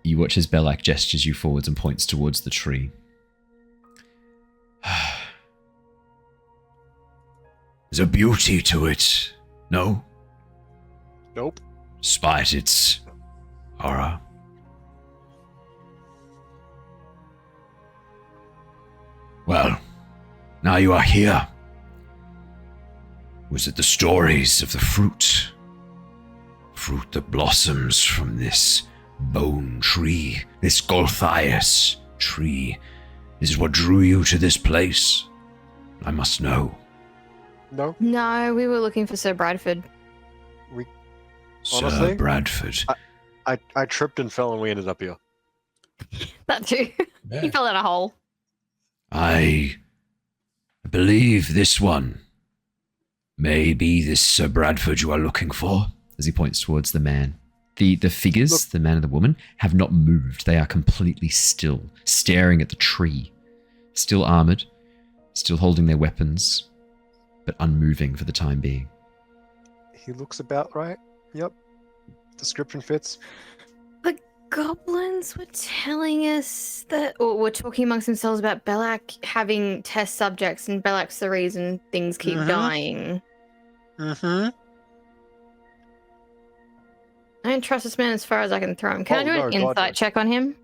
You watch as Belak gestures you forwards and points towards the tree. There's a beauty to it, no? Nope. Despite its horror. Well, now you are here. Was it the stories of the fruit? Fruit that blossoms from this bone tree, this Golthias tree. This is what drew you to this place? I must know. No. No, we were looking for Sir Bradford. Sir Honestly? Bradford. I tripped and fell and we ended up here. That too. He fell in a hole. I believe this one may be this Sir Bradford you are looking for, as he points towards the man. The figures, Look. the man and the woman, have not moved. They are completely still, staring at the tree. Still armored, still holding their weapons, but unmoving for the time being. He looks about right. Yep. Description fits. goblins were telling us that, or were talking amongst themselves about Belak having test subjects, and Belak's the reason things keep dying. Mm-hmm. I don't trust this man as far as I can throw him. Can I do an insight check on him?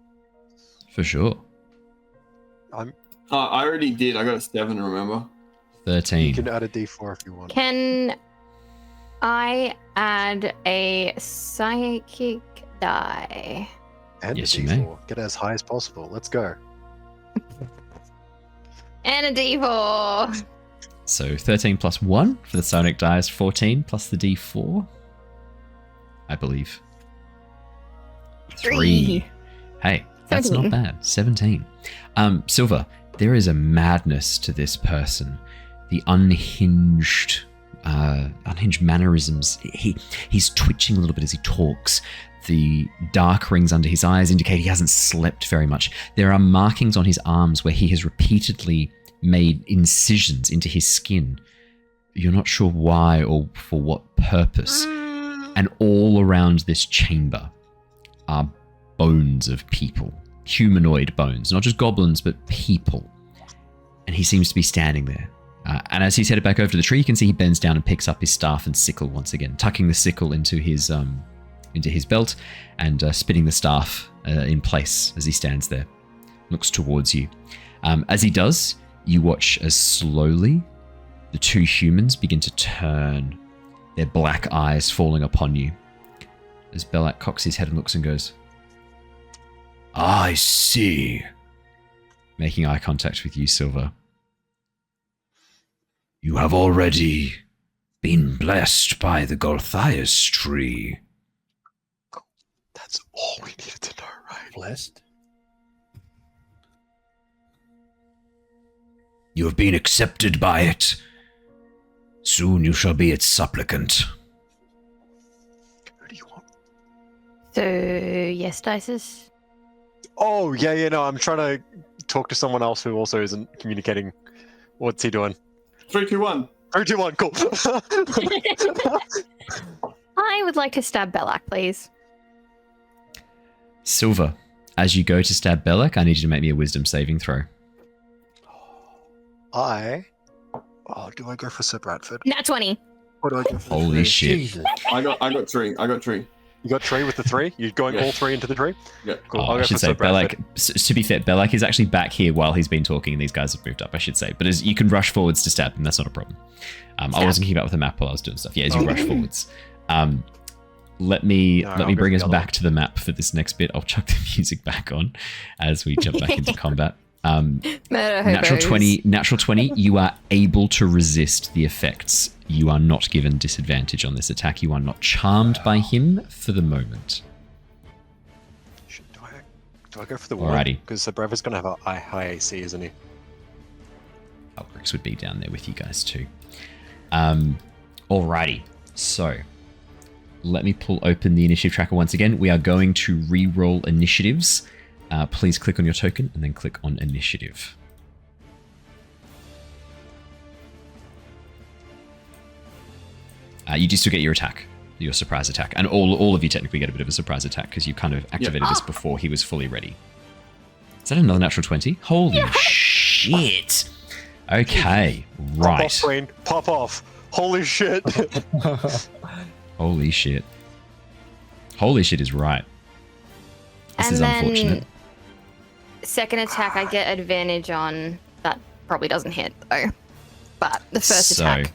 For sure. I already did. I got a 7, remember? 13. You can add a d4 if you want. Can I add a psychic die? And Yes, a you d4. may. Get it as high as possible. Let's go. And a d4. So 13 plus 1 for the psionic die is 14 plus the d4. I believe. 3. Hey, that's 17. not bad. 17. Sylver, there is a madness to this person. The unhinged mannerisms. He's twitching a little bit as he talks. The dark rings under his eyes indicate he hasn't slept very much. There are markings on his arms where he has repeatedly made incisions into his skin. You're not sure why or for what purpose. And all around this chamber are bones of people. Humanoid bones. Not just goblins, but people. And he seems to be standing there. And as he's headed back over to the tree, you can see he bends down and picks up his staff and sickle once again, tucking the sickle into his belt and spinning the staff in place as he stands there. Looks towards you. As he does, you watch as slowly the two humans begin to turn, their black eyes falling upon you. As Belak cocks his head and looks and goes, "I see." Making eye contact with you, Sylver. "You have already been blessed by the Golthias tree." That's all we needed to know, right? Blessed. You have been accepted by it. Soon you shall be its supplicant. Who do you want? So, yes, Dysis? Oh, yeah, no, I'm trying to talk to someone else who also isn't communicating. What's he doing? 3, 2, 1. 3, 2, 1, cool. I would like to stab Belak, please. Sylver, as you go to stab Belak, I need you to make me a wisdom saving throw. Do I go for Sir Bradford? Nat 20. Or do I go for Holy shit. Jesus. I got 3. You got 3 with the 3? You're going all 3 into the tree? Yeah. Cool. Oh, I'll I go should for say, Sir Bradford. Belak, to be fair, Belak is actually back here while he's been talking and these guys have moved up, I should say. But as you can rush forwards to stab him, that's not a problem. I wasn't keeping up with the map while I was doing stuff. Yeah, as you rush forwards. Let me bring us back to the map for this next bit. I'll chuck the music back on as we jump back into combat. Natural 20, you are able to resist the effects. You are not given disadvantage on this attack. You are not charmed by him for the moment. Do I go for the wall? Alrighty. Because Sir Bradford's going to have a high AC, isn't he? Algrix would be down there with you guys too. Alrighty. So, let me pull open the initiative tracker once again. We are going to re-roll initiatives. Please click on your token and then click on initiative. You do still get your attack, your surprise attack. And all of you technically get a bit of a surprise attack because you kind of activated this before he was fully ready. Is that another natural 20? Holy shit. Okay, right. Pop off, Queen. Pop off. Holy shit. Holy shit. Holy shit is right. This is unfortunate. Second attack, I get advantage on. That probably doesn't hit, though. But the first attack.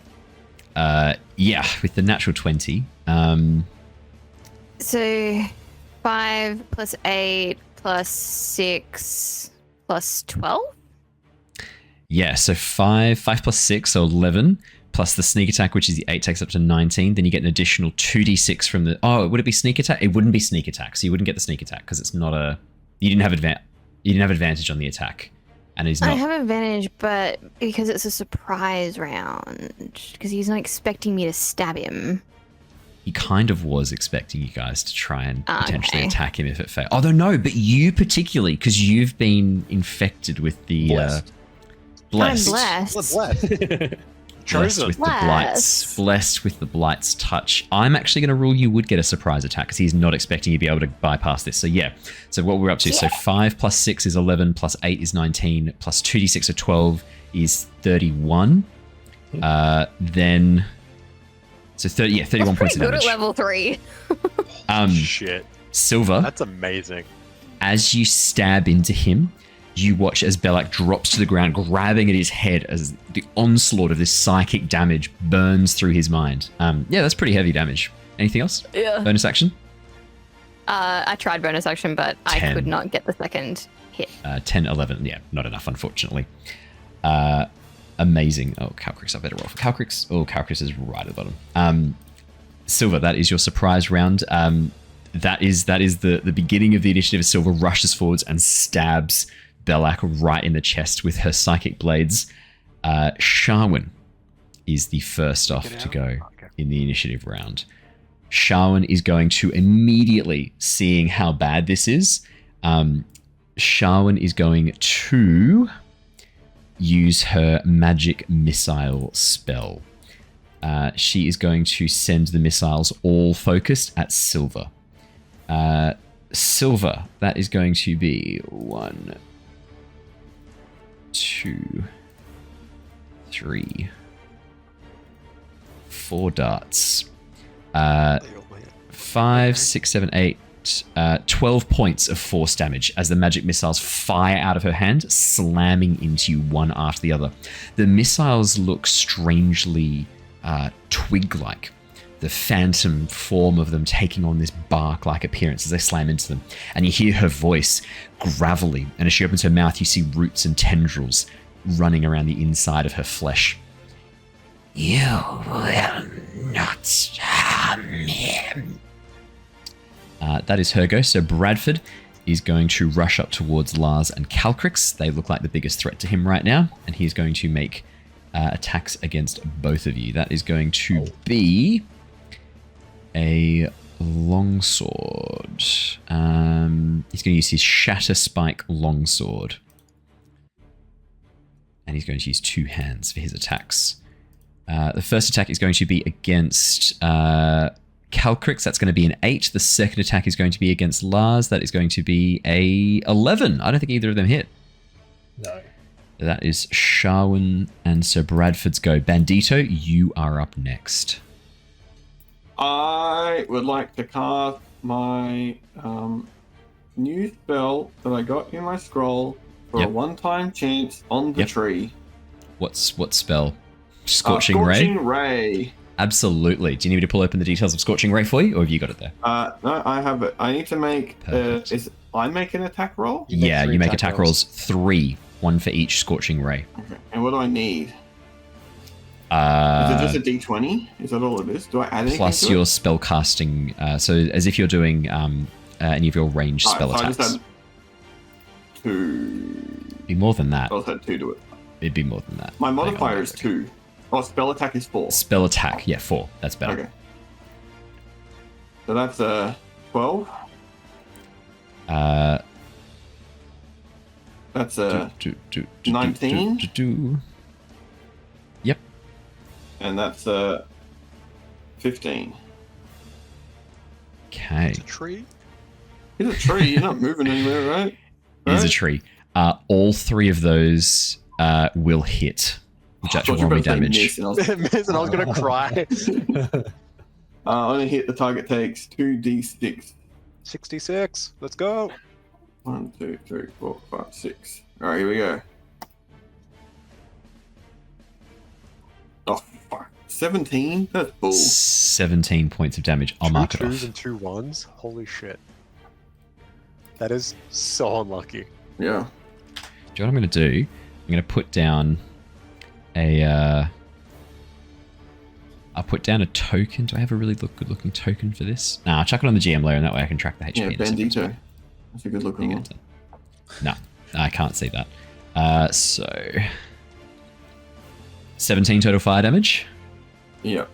Yeah, with the natural 20. So 5 plus 8 plus 6 plus 12? Yeah, so 5 plus 6, so 11, plus the sneak attack, which is the 8, takes up to 19. Then you get an additional 2d6 from the... Oh, would it be sneak attack? It wouldn't be sneak attack, so you wouldn't get the sneak attack because it's not a... You didn't have advantage on the attack. And he's not... I have advantage, but because it's a surprise round. Because he's not expecting me to stab him. He kind of was expecting you guys to try and potentially attack him if it failed. Although no, but you particularly, because you've been infected with the... Blessed. I'm blessed. Blessed Chosen. with the blights. Blessed with the blights touch. I'm actually going to rule you would get a surprise attack because he's not expecting you to be able to bypass this. So yeah. So what we're up to. So 5 plus 6 is 11, plus 8 is 19, plus 2d6 of 12 is 31. Then... So 31 points of damage. Good at level 3. Shit. Sylver. That's amazing. As you stab into him, you watch as Belak drops to the ground, grabbing at his head as the onslaught of this psychic damage burns through his mind. Yeah, that's pretty heavy damage. Anything else? Yeah. Bonus action? I tried bonus action, but 10. I could not get the second hit. 10, 11. Yeah, not enough, unfortunately. Amazing. Oh, Calcrix, I better roll for Calcrix. Oh, Calcrix is right at the bottom. Sylver, that is your surprise round. That is the beginning of the initiative. Sylver rushes forwards and stabs Belak right in the chest with her psychic blades. Sharwin is the first off to go in the initiative round. Sharwin is going to immediately, seeing how bad this is, Sharwin is going to use her magic missile spell. She is going to send the missiles all focused at Sylver. Sylver, that is going to be 1, 2, 3, 4 darts. 5, 6, 7, 8, 12 points of force damage as the magic missiles fire out of her hand, slamming into you one after the other. The missiles look strangely twig-like, the phantom form of them taking on this bark-like appearance as they slam into them. And you hear her voice gravelly, and as she opens her mouth, you see roots and tendrils running around the inside of her flesh. You will not harm him. That is her go. So Bradford is going to rush up towards Lars and Calcrix. They look like the biggest threat to him right now, and he's going to make attacks against both of you. That is going to be a longsword. He's going to use his Shatter Spike longsword. And he's going to use 2 hands for his attacks. The first attack is going to be against Calcrix. That's going to be an 8. The second attack is going to be against Lars. That is going to be a 11. I don't think either of them hit. No. That is Sharwin and Sir Bradford's go. Bandito, you are up next. I would like to cast my new spell that I got in my scroll for a one-time chance on the tree. What spell? Scorching Ray? Scorching Ray. Absolutely. Do you need me to pull open the details of Scorching Ray for you, or have you got it there? No, I have it. I need to make... I make an attack roll? Yeah, you make attack rolls 3. 1 for each Scorching Ray. Okay. And what do I need? Is it just a d20? Is that all it is? Do I add anything plus to your it? spell casting, so as if you're doing any of your ranged spell attacks. So I just had 2. Be more than that. I also had 2 to it. It'd be more than that. My modifier is 2. Oh, spell attack is 4. Spell attack, yeah, 4. That's better. Okay. So that's 12. That's 19. Yep. And that's 15. Okay. It's a tree. It's a tree. You're not moving anywhere, right? It is a tree. All 3 of those will hit. Which actually roll me damage. Miss, and I was gonna cry. On a hit, the target takes 2d6. 66. Let's go. 1, 2, 3, 4, 5, 6. All right, here we go. Oh, fuck. 17? That's bull. 17 points of damage. I'll 2 mark it 2s off. and 2 1s. Holy shit. That is so unlucky. Yeah. Do you know what I'm going to do? I'm going to put down I'll put down a token. Do I have a really good looking token for this? Nah, I'll chuck it on the GM layer and that way I can track the HP. Yeah, Bandito. That's a good looking one. No, I can't see that. So 17 total fire damage? Yep.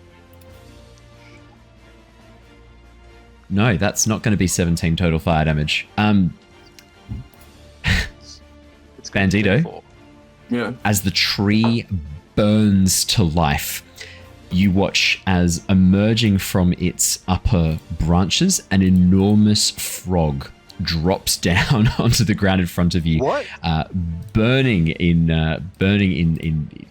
No, that's not going to be 17 total fire damage. It's Bandito. Yeah. As the tree burns to life. You watch as emerging from its upper branches, an enormous frog drops down onto the ground in front of you, What? burning in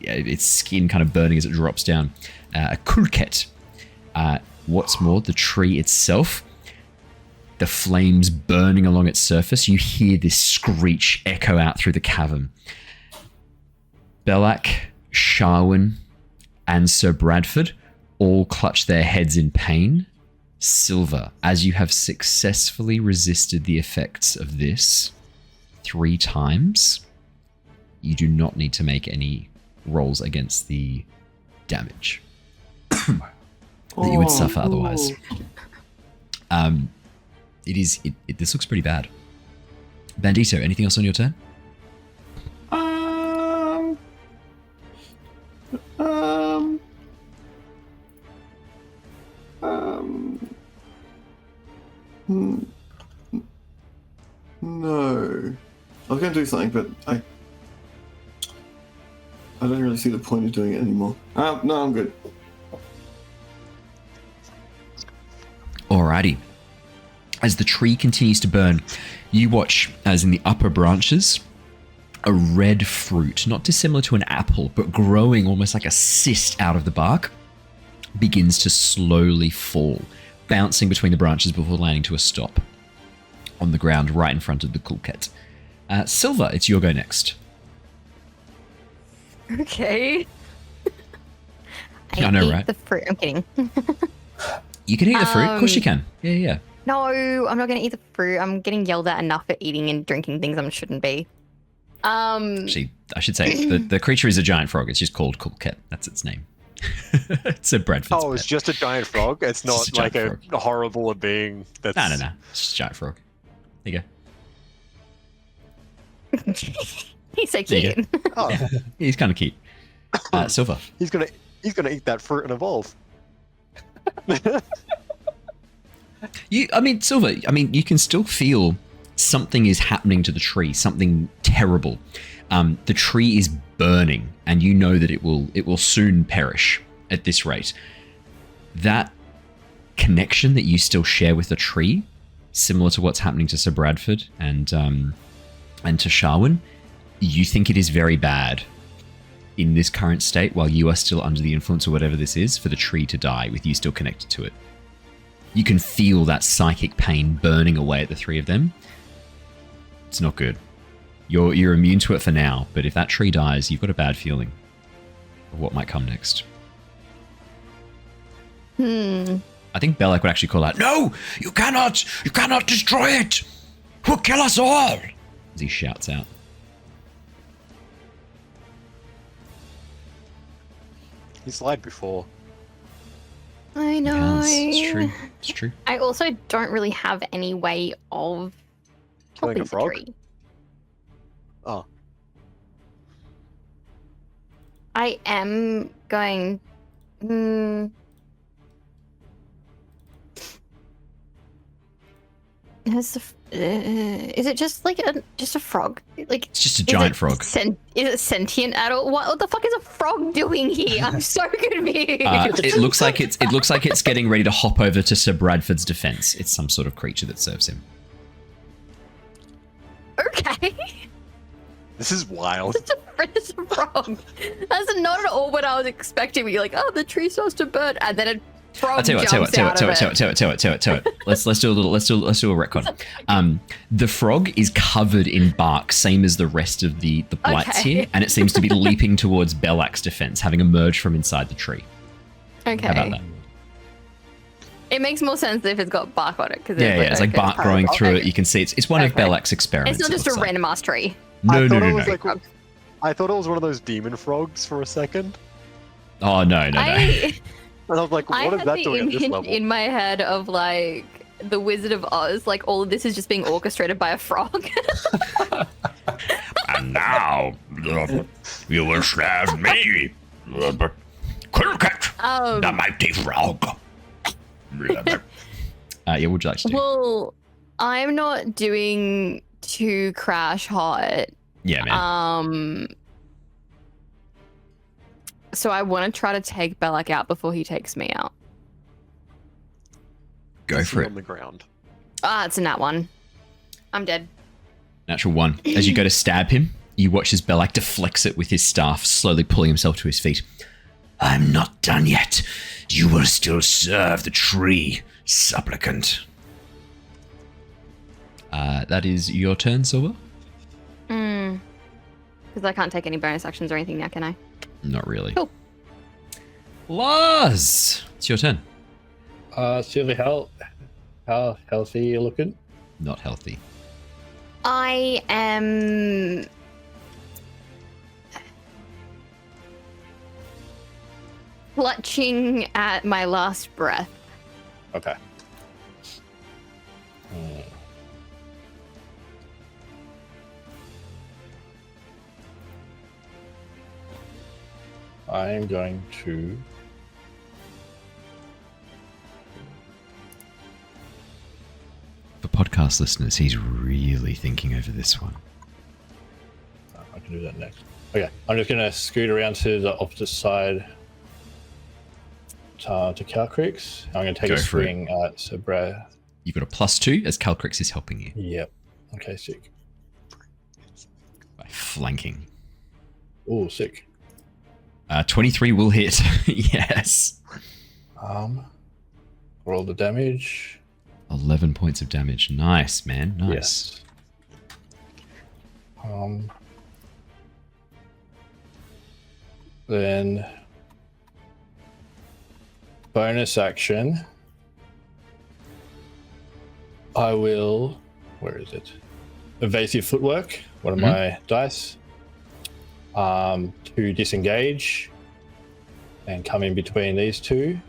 its skin, kind of burning as it drops down. A kulket. What's more, the tree itself, the flames burning along its surface, you hear this screech echo out through the cavern. Belak, Sharwin, and Sir Bradford all clutch their heads in pain. Sylver, as you have successfully resisted the effects of this 3 times, you do not need to make any rolls against the damage that you would suffer otherwise. This looks pretty bad. Bandito, anything else on your turn? No. I was going to do something, but I don't really see the point of doing it anymore. No, I'm good. Alrighty. As the tree continues to burn, you watch as in the upper branches, a red fruit, not dissimilar to an apple, but growing almost like a cyst out of the bark, begins to slowly fall, bouncing between the branches before landing to a stop on the ground right in front of the kulket. Sylver, it's your go next. Okay. I know, eat right? the fruit. I'm kidding. You can eat the fruit. Of course you can. Yeah. No, I'm not going to eat the fruit. I'm getting yelled at enough for eating and drinking things I shouldn't be. Actually, I should say the creature is a giant frog. It's just called kulket. That's its name. It's a Bradford's Oh, it's pet. just a giant frog? It's not just a like giant a horrible being that's... No. It's just a giant frog. There you go. He's so There you cute. Oh, Yeah, he's kind of cute. Sylver. he's gonna eat that fruit and evolve. Sylver, you can still feel something is happening to the tree, something terrible. The tree is burning, and you know that it will soon perish at this rate. That connection that you still share with the tree, similar to what's happening to Sir Bradford and to Sharwin, you think it is very bad in this current state, while you are still under the influence of whatever this is, for the tree to die with you still connected to it. You can feel that psychic pain burning away at the 3 of them. It's not good. You're immune to it for now, but if that tree dies, you've got a bad feeling of what might come next. I think Belak would actually call out, "No! You cannot destroy it! It will kill us all!" as he shouts out. He's lied before. I know. It's true. I also don't really have any way of Killing helping a frog? the tree. Oh. I am going. Is it just like just a frog? Like It's just a giant frog. Is it sentient at all? What the fuck is a frog doing here? I'm so confused. It looks like it's getting ready to hop over to Sir Bradford's defense. It's some sort of creature that serves him. Okay. This is wild. It's a frog. That's not at all what I was expecting. You're like, oh, the tree starts to burn, and then a frog jumps out of it. Let's do a retcon. The frog is covered in bark, same as the rest of the blights here, and it seems to be leaping towards Belak's defense, having emerged from inside the tree. Okay. How about that? It makes more sense if it's got bark on it. It's like bark growing through it. You can see it's one of Okay. Belak's experiments. It's not just it a looks like. random ass tree. No. I thought it was one of those demon frogs for a second. Oh no. And I was like, I what is had that the doing at this image level? in my head of like the Wizard of Oz, like all of this is just being orchestrated by a frog. And now, you will serve me, Cleric, the mighty frog. What would you like to do? Well, I'm not doing too crash hot. Yeah, man. So I want to try to take Belak out before he takes me out. Go Is for he it. on the ground. Ah, it's in that one. I'm dead. Natural 1. As you go to stab him, you watch as Belak deflects it with his staff, slowly pulling himself to his feet. I'm not done yet. You will still serve the tree, supplicant. That is your turn, Sylver? Because I can't take any bonus actions or anything now, can I? Not really. Cool. Lars! It's your turn. Sylvie, how healthy are you looking? Not healthy. I am... clutching at my last breath. Okay. I'm going to... For podcast listeners, he's really thinking over this one. I can do that next. Okay, I'm just going to scoot around to the opposite side to Calcrix. I'm going to take Go a for it. swing at Sabra. You've got a +2 as Calcrix is helping you Yep. Okay, sick. by flanking. Oh, sick. 23 will hit. Yes. Roll the damage. 11 points of damage. Nice, man. Nice. Yes. Then bonus action. I will. Where is it? Evasive footwork. One of my dice. To disengage and come in between these two.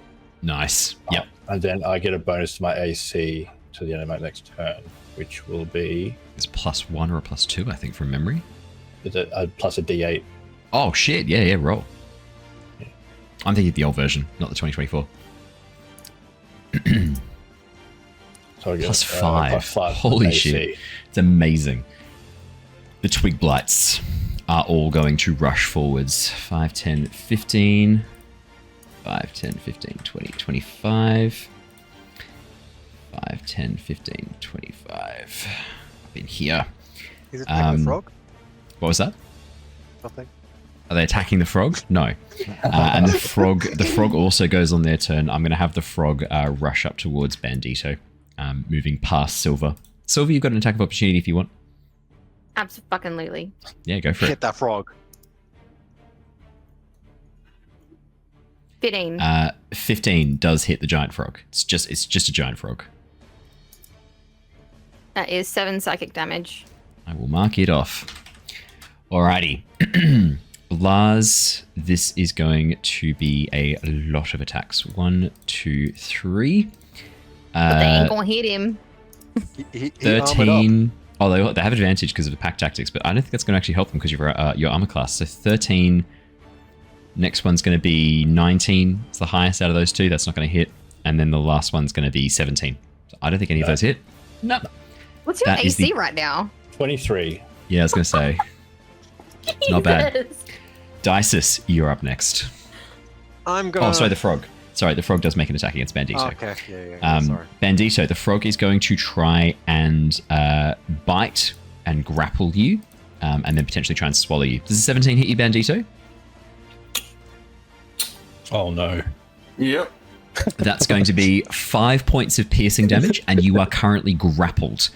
Nice. Yep. And then I get a bonus to my AC to the end of my next turn, which will be It's +1 or a +2, I think, from memory. is it plus a D8. Oh, shit. Yeah, roll. I'm thinking the old version, not the 2024. So I get +5. +5 Holy AC. shit. It's amazing. The twig blights are all going to rush forwards. 5, 10, 15. 5, 10, 15, 20, 25. 5, 10, 15, 25. Up in here. He's attacking the frog? What was that? Nothing. Are they attacking the frog? No. And the frog also goes on their turn. I'm going to have the frog rush up towards Bandito, moving past Sylver. Sylver, you've got an attack of opportunity if you want. Absolutely. Yeah, go for Hit it. that frog. 15. 15 does hit the giant frog. It's just a giant frog. That is 7 psychic damage. I will mark it off. Alrighty. Lars, this is going to be a lot of attacks. 1, 2, 3. But they ain't gonna hit him. He armored up. 13. Oh, they have advantage because of the pack tactics, but I don't think that's going to actually help them because of your armor class. So 13. Next one's going to be 19. It's the highest out of those two. That's not going to hit. And then the last one's going to be 17. So I don't think any of those hit. No. What's your That is AC the- right now? 23. Yeah, I was going to say. It's not bad. Jesus. Dysis, you're up next. I'm gonna... Oh, sorry, the frog. Sorry, the frog does make an attack against Bandito. Oh, okay, yeah, sorry. Bandito, the frog is going to try and bite and grapple you, and then potentially try and swallow you. Does a 17 hit you, Bandito? Oh no. Yep. That's going to be 5 points of piercing damage, and you are currently grappled.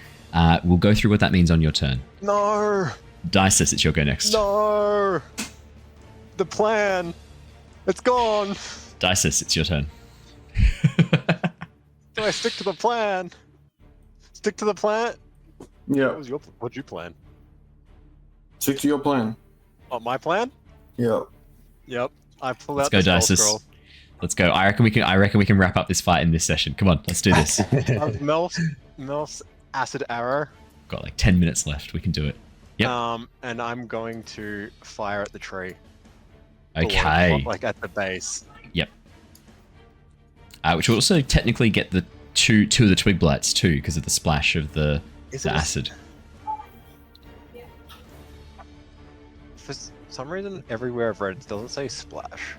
We'll go through what that means on your turn. No! Dysis, it's your go next. No! The plan! It's gone! Dysis, it's your turn. Do I stick to the plan? Stick to the plan? Yep. What'd you plan? Stick to your plan. Oh, my plan? Yep. Yep. I pull Let's out go, the spell Dysis. scroll. Let's go. I reckon we can wrap up this fight in this session. Come on, let's do this. Melf's acid arrow. Got like 10 minutes left. We can do it. Yep. And I'm going to fire at the tree. Okay. Like at the base. Yep. Which will also technically get the two of the twig blights too, because of the splash of the Is it a- acid. some reason, everywhere I've read, it doesn't say splash.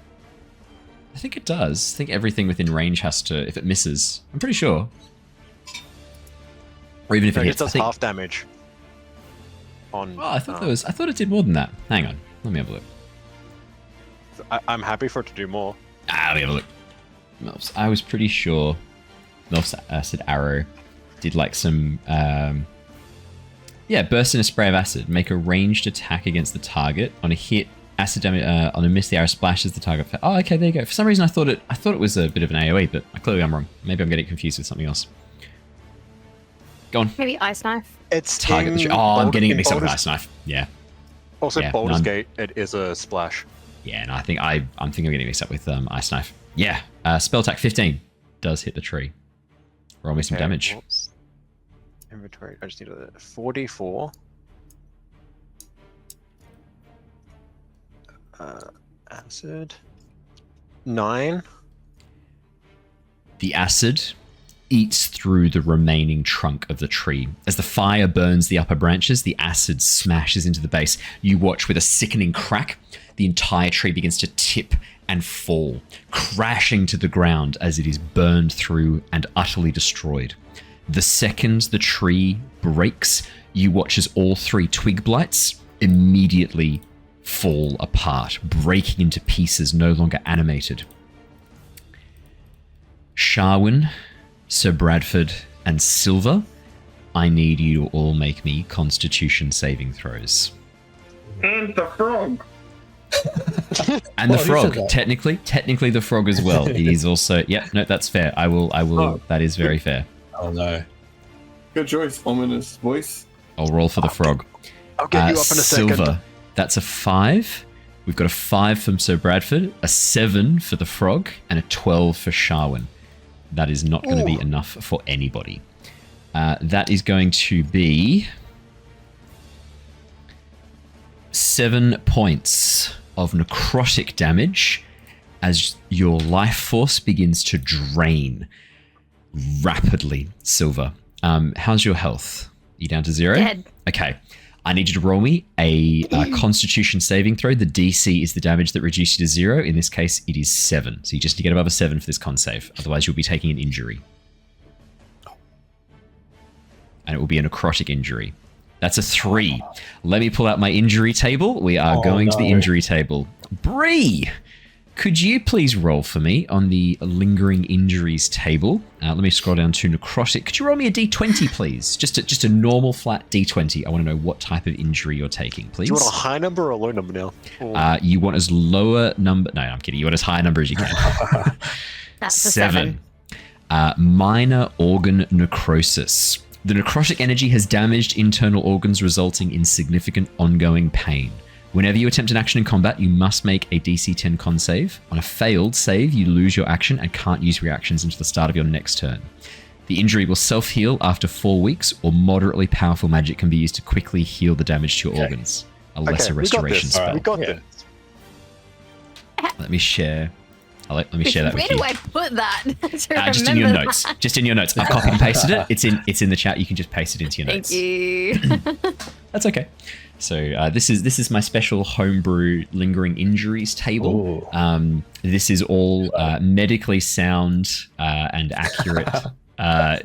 I think it does. I think everything within range has to, if it misses. I'm pretty sure. Or even if it It hits. does half damage. On. Oh, I thought I thought it did more than that. Hang on. Let me have a look. I'm happy for it to do more. Let me have a look. Melf's, I was pretty sure Melf's acid arrow did like some burst in a spray of acid. Make a ranged attack against the target. On a hit, acid damage on a miss, the arrow splashes the target. Oh, okay, there you go. For some reason I thought it was a bit of an AoE, but clearly I'm wrong. Maybe I'm getting confused with something else. Go on. Maybe Ice Knife. It's Target the tree. Oh, I'm getting it mixed up with Ice Knife. Yeah. Also, Yeah, Baldur's none. Gate, it is a splash. Yeah, no, I think I'm getting mixed up with Ice Knife. Yeah. Spell attack 15 does hit the tree. Roll me some Okay, damage. whoops. Inventory. I just need a 44. Acid. 9. The acid eats through the remaining trunk of the tree. As the fire burns the upper branches, the acid smashes into the base. You watch with a sickening crack, the entire tree begins to tip and fall, crashing to the ground as it is burned through and utterly destroyed. The second the tree breaks, you watch as all 3 twig blights immediately fall apart, breaking into pieces, no longer animated. Sharwin, Sir Bradford, and Sylver, I need you to all make me Constitution saving throws. And the frog. And the Well, who frog, said that? technically the frog as well. It is also, no, that's fair. I will, Oh. that is very fair. Oh no. Good choice, ominous voice. I'll roll for the frog. I'll get you up in a second. Sylver, that's a 5. We've got a 5 from Sir Bradford, a 7 for the frog, and a 12 for Sharwin. That is not going to be enough for anybody. That is going to be 7 points of necrotic damage as your life force begins to drain rapidly, Sylver. How's your health? You down to 0? Dead. Okay. I need you to roll me a Constitution saving throw. The DC is the damage that reduced you to 0. In this case, it is 7. So you just need to get above a 7 for this con save. Otherwise, you'll be taking an injury. And it will be a necrotic injury. That's a 3. Let me pull out my injury table. We are going to the injury table. Bree! Could you please roll for me on the lingering injuries table? Let me scroll down to necrotic. Could you roll me a d20, please? Just a normal flat d20. I want to know what type of injury you're taking, please. Do you want a high number or a low number now? You want as lower number... No, I'm kidding. You want as high a number as you can. That's a 7. Minor organ necrosis. The necrotic energy has damaged internal organs, resulting in significant ongoing pain. Whenever you attempt an action in combat, you must make a DC 10 con save. On a failed save, you lose your action and can't use reactions until the start of your next turn. The injury will self-heal after 4 weeks, or moderately powerful magic can be used to quickly heal the damage to your organs. A lesser restoration spell. We got this. Let me share. Let me share that Where with you. do I put that? to Just in your remember notes. that? Just in your notes. I've copied and pasted it. It's in the chat. You can just paste it into your notes. Thank you. That's okay. So this is my special homebrew lingering injuries table. This is all medically sound and accurate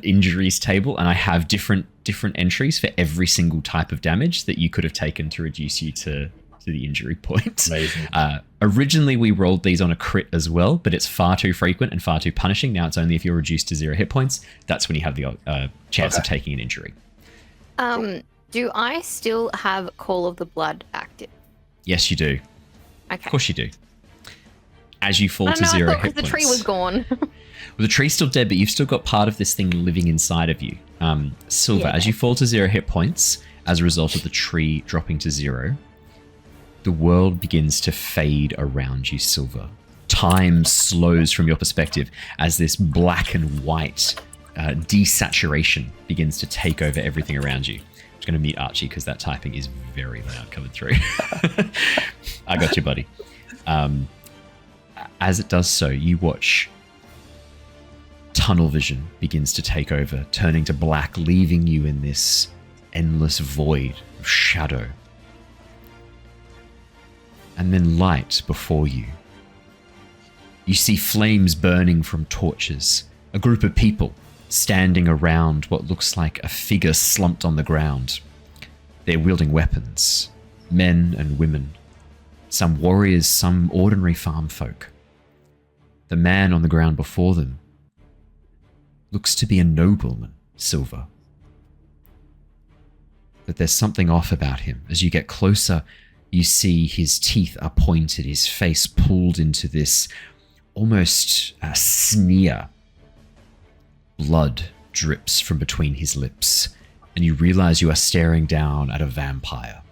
injuries table, and I have different entries for every single type of damage that you could have taken to reduce you to the injury point. Amazing. Originally, we rolled these on a crit as well, but it's far too frequent and far too punishing. Now it's only if you're reduced to 0 hit points. That's when you have the chance of taking an injury. Do I still have Call of the Blood active? Yes, you do. Okay. Of course you do. As you fall I to don't know, 0 I thought hit because points. the tree was gone. Well, the tree's still dead, but you've still got part of this thing living inside of you. Sylver, Yeah. as you fall to 0 hit points, as a result of the tree dropping to 0, the world begins to fade around you, Sylver. Time slows from your perspective as this black and white desaturation begins to take over everything around you. I'm just going to mute Archie because that typing is very loud coming through. I got you, buddy. As it does so, you watch tunnel vision begins to take over, turning to black, leaving you in this endless void of shadow. and then light before you. You see flames burning from torches, a group of people standing around what looks like a figure slumped on the ground. They're wielding weapons, men and women, some warriors, some ordinary farm folk. The man on the ground before them looks to be a nobleman, Sylver. But there's something off about him. As you get closer, you see his teeth are pointed, his face pulled into this almost sneer. Blood drips from between his lips, and you realize you are staring down at a vampire.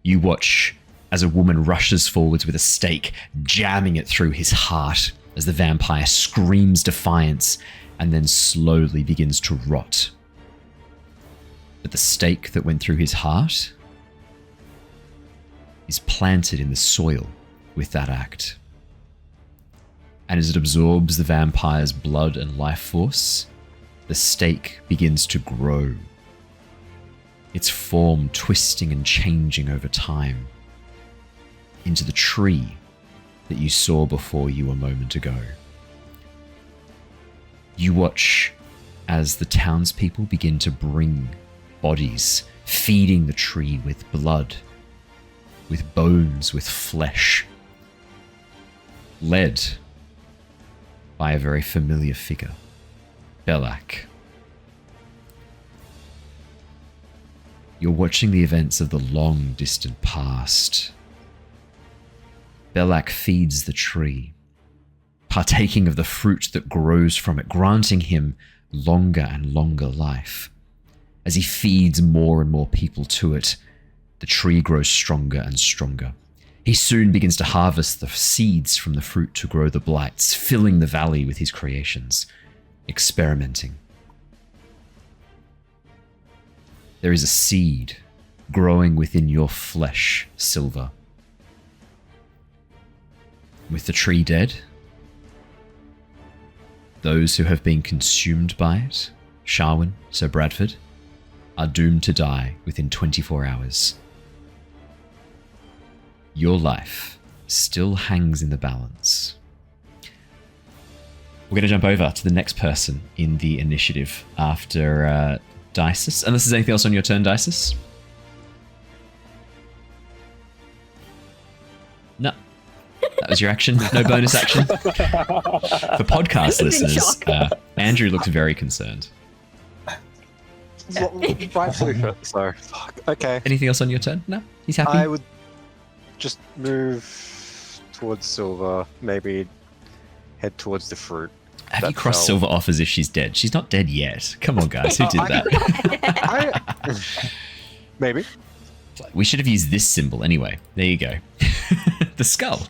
You watch as a woman rushes forwards with a stake, jamming it through his heart as the vampire screams defiance and then slowly begins to rot. But the stake that went through his heart is planted in the soil with that act. And as it absorbs the vampire's blood and life force, the stake begins to grow, its form twisting and changing over time into the tree that you saw before you a moment ago. You watch as the townspeople begin to bring bodies, feeding the tree with blood, with bones, with flesh, led by a very familiar figure, Belak. You're watching the events of the long distant past. Belak feeds the tree, partaking of the fruit that grows from it, granting him longer and longer life. As he feeds more and more people to it, the tree grows stronger and stronger. He soon begins to harvest the seeds from the fruit to grow the blights, filling the valley with his creations, experimenting. There is a seed growing within your flesh, Sylver. With the tree dead, those who have been consumed by it, Sharwin, Sir Bradford, are doomed to die within 24 hours. Your life still hangs in the balance. We're going to jump over to the next person in the initiative after Dysis. Unless there's anything else on your turn, Dysis? No. That was your action. No bonus action. For podcast listeners, Andrew looks very concerned. Rightfully so. Fuck. Okay. Anything else on your turn? No? He's happy? I would just move towards Sylver, maybe head towards the fruit. Have you crossed Sylver off as if she's dead? She's not dead yet. Come on, guys. Who did that? Maybe. We should have used this symbol anyway. There you go. The skull.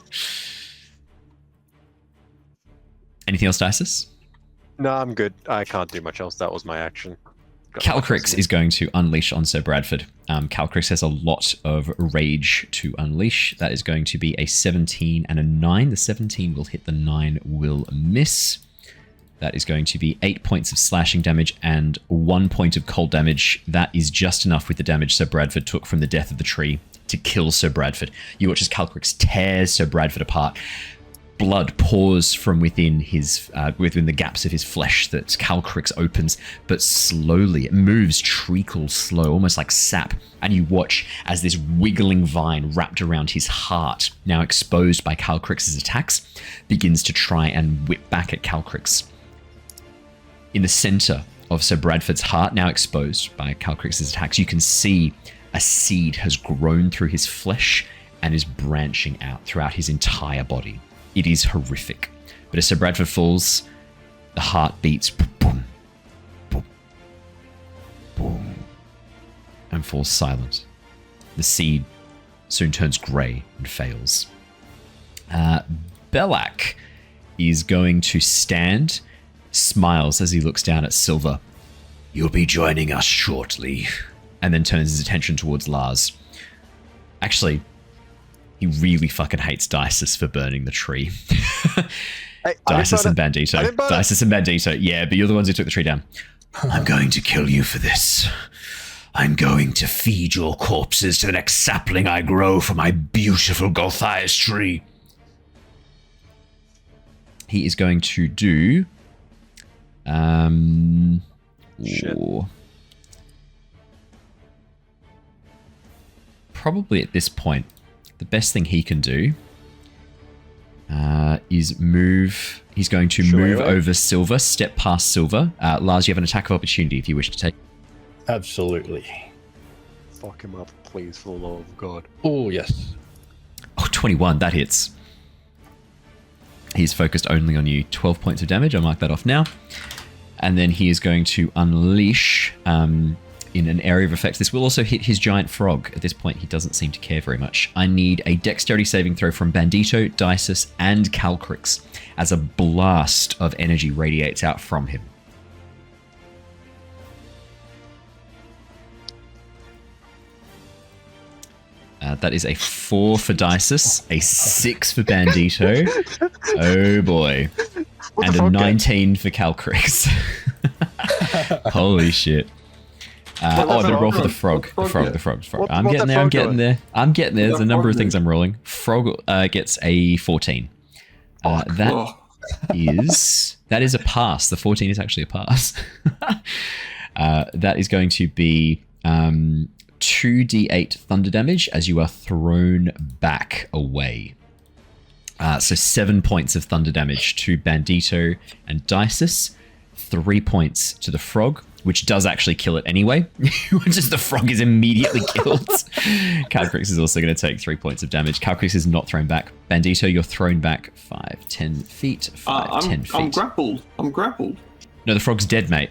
Anything else, Dysis? No, I'm good. I can't do much else. That was my action. Calcrix is going to unleash on Sir Bradford. Calcrix has a lot of rage to unleash. That is going to be a 17 and a 9. The 17 will hit, the 9 will miss. That is going to be 8 points of slashing damage and 1 point of cold damage. That is just enough with the damage Sir Bradford took from the death of the tree to kill Sir Bradford. You watch as Calcrix tears Sir Bradford apart. Blood pours from within the gaps of his flesh that Calcrix opens, but slowly it moves, treacles slow, almost like sap. And you watch as this wiggling vine wrapped around his heart, now exposed by Calcrix's attacks, begins to try and whip back at Calcrix. In the center of Sir Bradford's heart, now exposed by Calcrix's attacks, you can see a seed has grown through his flesh and is branching out throughout his entire body. It is horrific. But as Sir Bradford falls, the heart beats boom, boom, boom, and falls silent. The seed soon turns grey and fails. Belak is going to stand, smiles as he looks down at Sylver. You'll be joining us shortly. And then turns his attention towards Lars. Actually, he really fucking hates Dysis for burning the tree. Dysis and Bandito. Dysis and Bandito. Yeah, but you're the ones who took the tree down. I'm going to kill you for this. I'm going to feed your corpses to the next sapling I grow for my beautiful Golthias tree. He is going to do... Shit. Probably at this point, the best thing he can do is move. He's going to move over Sylver, step past Sylver. Lars, you have an attack of opportunity if you wish to take. Absolutely. Fuck him up, please, for the love of God. Oh, yes. Oh, 21, that hits. He's focused only on you. 12 points of damage. I'll mark that off now. And then he is going to unleash in an area of effect. This will also hit his giant frog. At this point, he doesn't seem to care very much. I need a dexterity saving throw from Bandito, Dysis, and Calcrix as a blast of energy radiates out from him. That is a 4 for Dysis, a 6 for Bandito. Oh boy. And a 19 for Calcrix. Holy shit. I did roll for the frog. The frog. I'm getting there. There's a number of things I'm rolling. Frog gets a 14. That is a pass. The 14 is actually a pass. That is going to be 2d8 thunder damage as you are thrown back away. So 7 points of thunder damage to Bandito and Dysis, 3 points to the frog, which does actually kill it anyway. Just the frog is immediately killed. Calcrix is also going to take 3 points of damage. Calcrix is not thrown back. Bandito, you're thrown back 5, 10 feet, 10 feet. I'm grappled. No, the frog's dead, mate.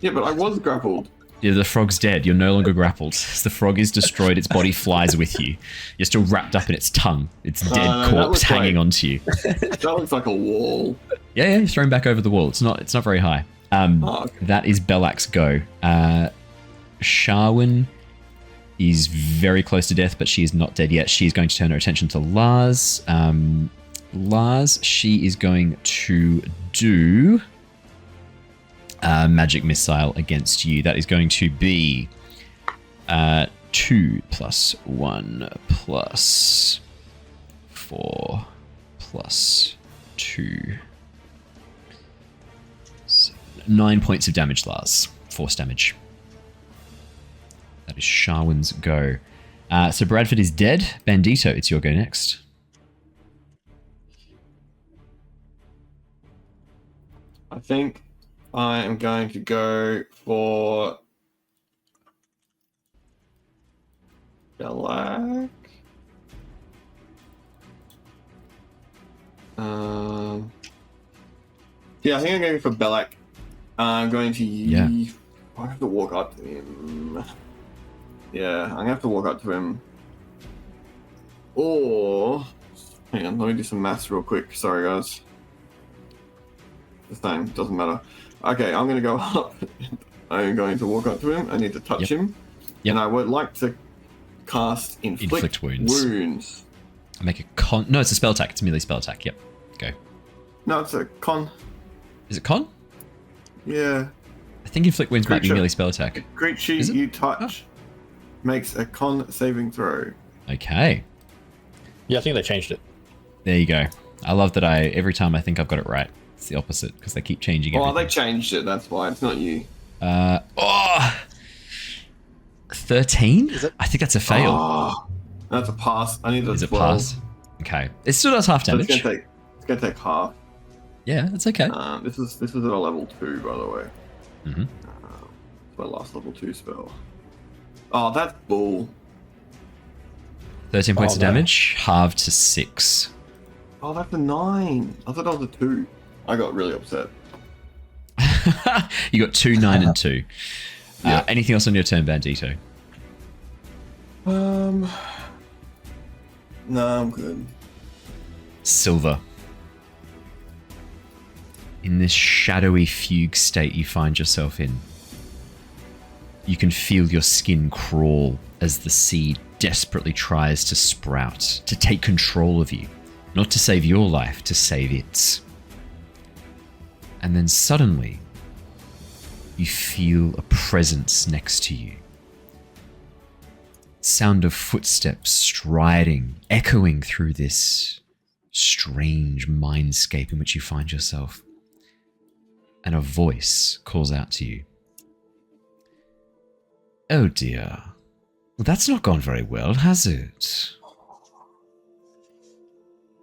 Yeah, but I was grappled. Yeah, the frog's dead. You're no longer grappled. The frog is destroyed. Its body flies with you. You're still wrapped up in its tongue. Its dead corpse hanging onto you. That looks like a wall. Yeah, you're thrown back over the wall. It's not very high. Okay. That is Belak's go. Sharwin is very close to death, but she is not dead yet. She's going to turn her attention to Lars. Lars, she is going to do magic missile against you. That is going to be 2 plus 1 plus 4 plus 2. 9 points of damage, Lars. Force damage. That is Sharwin's go. So Bradford is dead. Bandito, it's your go next. I think I am going to go for Belak. Yeah, I think I'm going for Belak. I'm going to I have to walk up to him. Yeah, I'm going to have to walk up to him. Or... Hang on, let me do some maths real quick. Sorry, guys. This time, doesn't matter. Okay, I'm going to go up. I'm going to walk up to him. I need to touch him. Yep. And I would like to cast Inflict Wounds. Make a con... No, it's a spell attack. It's a melee spell attack. Yep. Go. No, it's a con. Is it con? Yeah. I think Inflict Wounds might be melee spell attack. Creature you touch makes a con saving throw. Okay. Yeah, I think they changed it. There you go. I love that every time I think I've got it right, it's the opposite, because they keep changing everything. Oh, they changed it, that's why. It's not you. 13? I think that's a fail. Oh, that's a pass. I need a 12. Is it pass? Okay. It still does half damage. So it's gonna take half. Yeah, that's okay. This is at a level 2, by the way. Mm-hmm. It's my last level 2 spell. Oh, that's bull. 13 points of damage, halved to 6. Oh, that's a 9. I thought that was a 2. I got really upset. You got 2, 9, and 2. Yeah. Anything else on your turn, Bandito? No, I'm good. Sylver. In this shadowy fugue state you find yourself in, you can feel your skin crawl as the seed desperately tries to sprout, to take control of you, not to save your life, to save its. And then suddenly, you feel a presence next to you. Sound of footsteps striding, echoing through this strange mindscape in which you find yourself. And a voice calls out to you. Oh dear. Well, that's not gone very well, has it?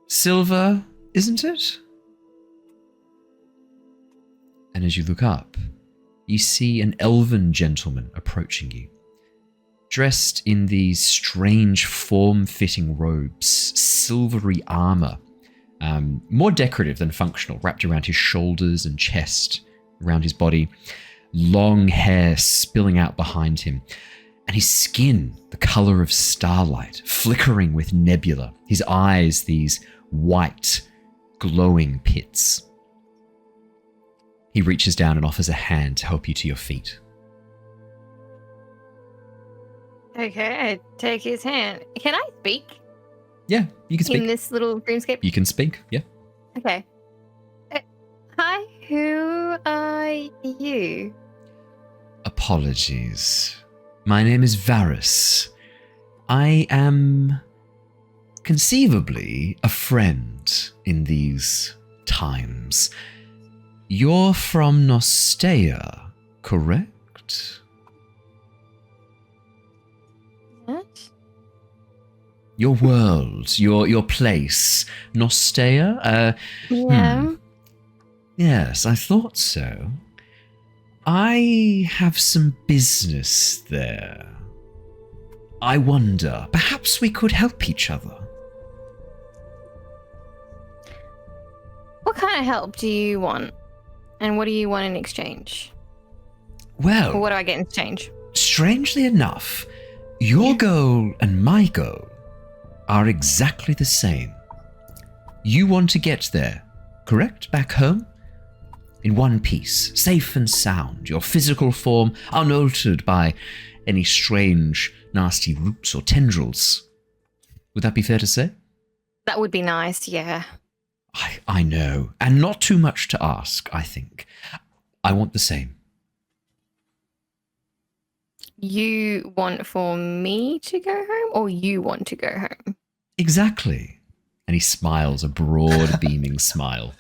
Sylver, isn't it? And as you look up, you see an elven gentleman approaching you, dressed in these strange form-fitting robes, silvery armor, more decorative than functional, wrapped around his shoulders and chest, around his body, long hair spilling out behind him, and his skin the color of starlight, flickering with nebula, his eyes these white, glowing pits. He reaches down and offers a hand to help you to your feet. Okay, I take his hand. Can I speak Yeah, you can in speak. this little dreamscape? You can speak, yeah. Okay. Hi, who are you? Apologies. My name is Varus. I am conceivably a friend in these times. You're from Nostea, correct? What? Your world, your place, Nostea? Yeah. Yes, I thought so. I have some business there. I wonder, perhaps we could help each other. What kind of help do you want? And what do you want in exchange? Well, Or what do I get in exchange? strangely enough, your goal and my goal are exactly the same. You want to get there, correct? Back home? In one piece, safe and sound, your physical form unaltered by any strange, nasty roots or tendrils. Would that be fair to say? That would be nice, yeah. I know, and not too much to ask, I think. I want the same. You want for me to go home, or you want to go home? Exactly. And he smiles, a broad, beaming smile.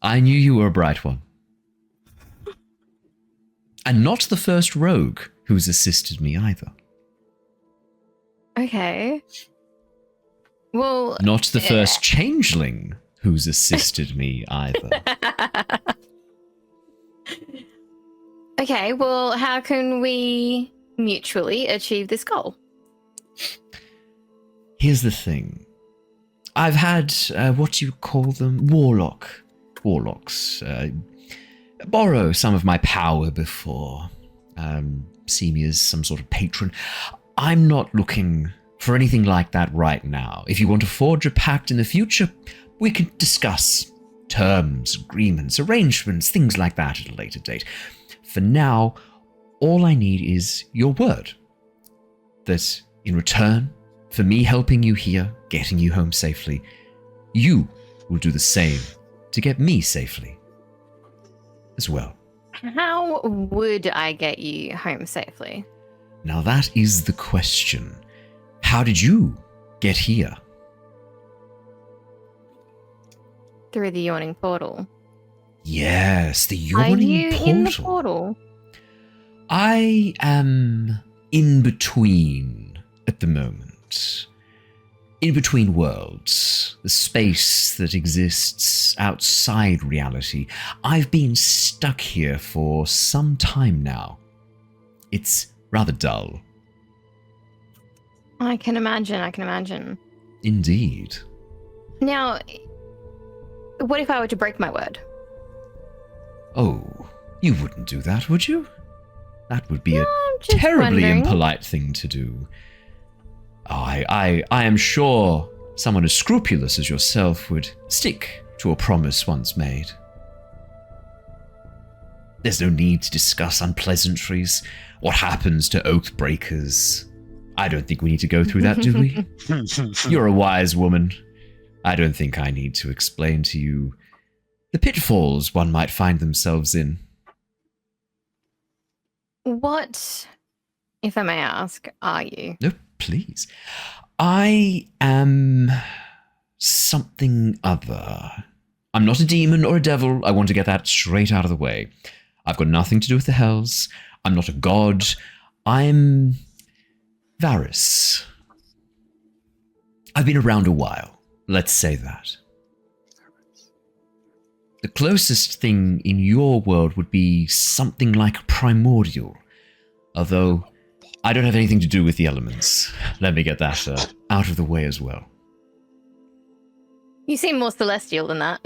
I knew you were a bright one. And not the first rogue who's assisted me either. Okay. Well, Not the first changeling who's assisted me either. okay, well, how can we mutually achieve this goal? Here's the thing. I've had, what do you call them? Warlocks. Borrow some of my power before. See me as some sort of patron. I'm not looking for anything like that right now. If you want to forge a pact in the future, we can discuss terms, agreements, arrangements, things like that at a later date. For now, all I need is your word. That in return for me helping you here, getting you home safely, you will do the same to get me safely as well. How would I get you home safely? Now that is the question. How did you get here? Through the Yawning Portal. Yes, the Are Yawning you Portal. in the portal? I am in between at the moment. In between worlds, the space that exists outside reality. I've been stuck here for some time now. It's rather dull. I can imagine. Indeed. Now, what if I were to break my word? Oh, you wouldn't do that, would you? That would be a I'm just terribly wondering. impolite thing to do. I am sure someone as scrupulous as yourself would stick to a promise once made. There's no need to discuss unpleasantries, what happens to oath breakers. I don't think we need to go through that, do we? You're a wise woman. I don't think I need to explain to you the pitfalls one might find themselves in. What If I may ask, are you? No, please. I am something other. I'm not a demon or a devil. I want to get that straight out of the way. I've got nothing to do with the hells. I'm not a god. I'm Varys. I've been around a while. Let's say that. The closest thing in your world would be something like primordial. Although, I don't have anything to do with the elements. Let me get that out of the way as well. You seem more celestial than that.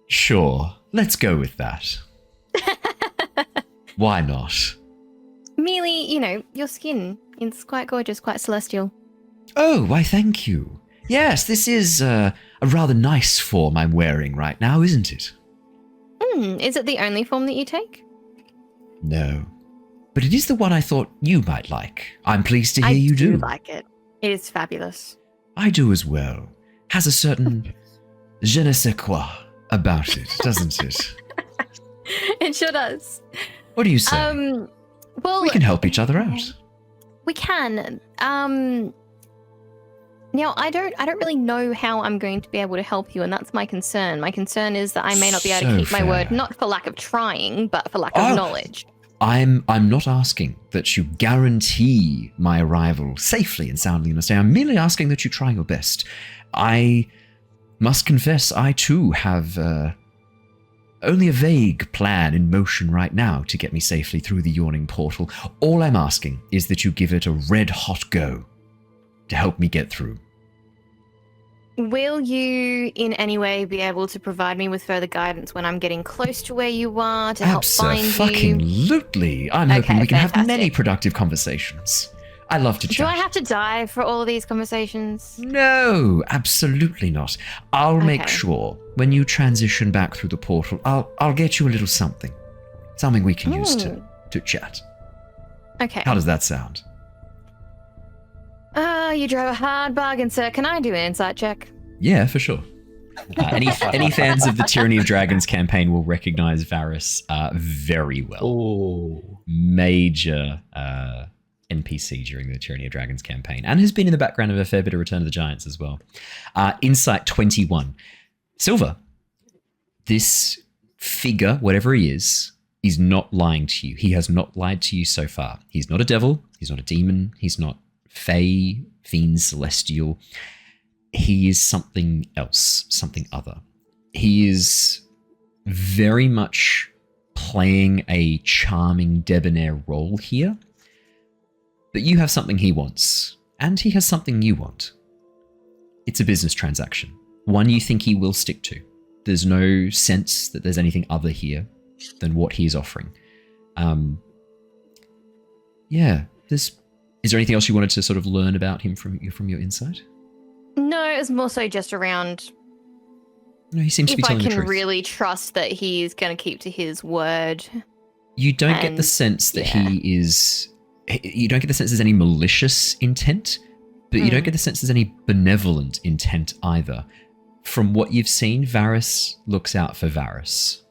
Sure, let's go with that. Why not? Merely, your skin. It's quite gorgeous, quite celestial. Oh, why thank you. Yes, this is a rather nice form I'm wearing right now, isn't it? Is it the only form that you take? No. But it is the one I thought you might like. I'm pleased to hear you I do do. like it. It is fabulous. I do as well. Has a certain je ne sais quoi about it, doesn't it? It sure does. What do you say? Well, We can help each other out. we can. Now I don't really know how I'm going to be able to help you, and that's my concern. My concern is that I may not be able to So keep my word, fair. not for lack of trying, but for lack Oh. of knowledge. I'm not asking that you guarantee my arrival safely and soundly in a stay. I'm merely asking that you try your best. I must confess, I too have only a vague plan in motion right now to get me safely through the Yawning Portal. All I'm asking is that you give it a red-hot go to help me get through. Will you in any way be able to provide me with further guidance when I'm getting close to where you are to help find you? Abso-fucking-lutely. I'm hoping Okay, we can have many fantastic. productive conversations. I love to chat. Do I have to die for all of these conversations? No, absolutely not. I'll make Okay. sure when you transition back through the portal, I'll get you a little something. Something we can use to chat. Okay. How does that sound? You drove a hard bargain, sir. Can I do an insight check? Yeah, for sure. Any fans of the Tyranny of Dragons campaign will recognize Varys very well. Oh. Major NPC during the Tyranny of Dragons campaign, and has been in the background of a fair bit of Return of the Giants as well. Insight 21. Sylver, this figure, whatever he is not lying to you. He has not lied to you so far. He's not a devil. He's not a demon. He's not Fey, fiend, celestial. He is something else, something other. He is very much playing a charming, debonair role here. But you have something he wants, and he has something you want. It's a business transaction, one you think he will stick to. There's no sense that there's anything other here than what he is offering. Is there anything else you wanted to sort of learn about him from your insight? No, it was more so just around No, he seems to be if I telling the can truth. really trust that he's going to keep to his word. You don't get the and- sense that yeah. he is... You don't get the sense there's any malicious intent, but you don't get the sense there's any benevolent intent either. From what you've seen, Varys looks out for Varys.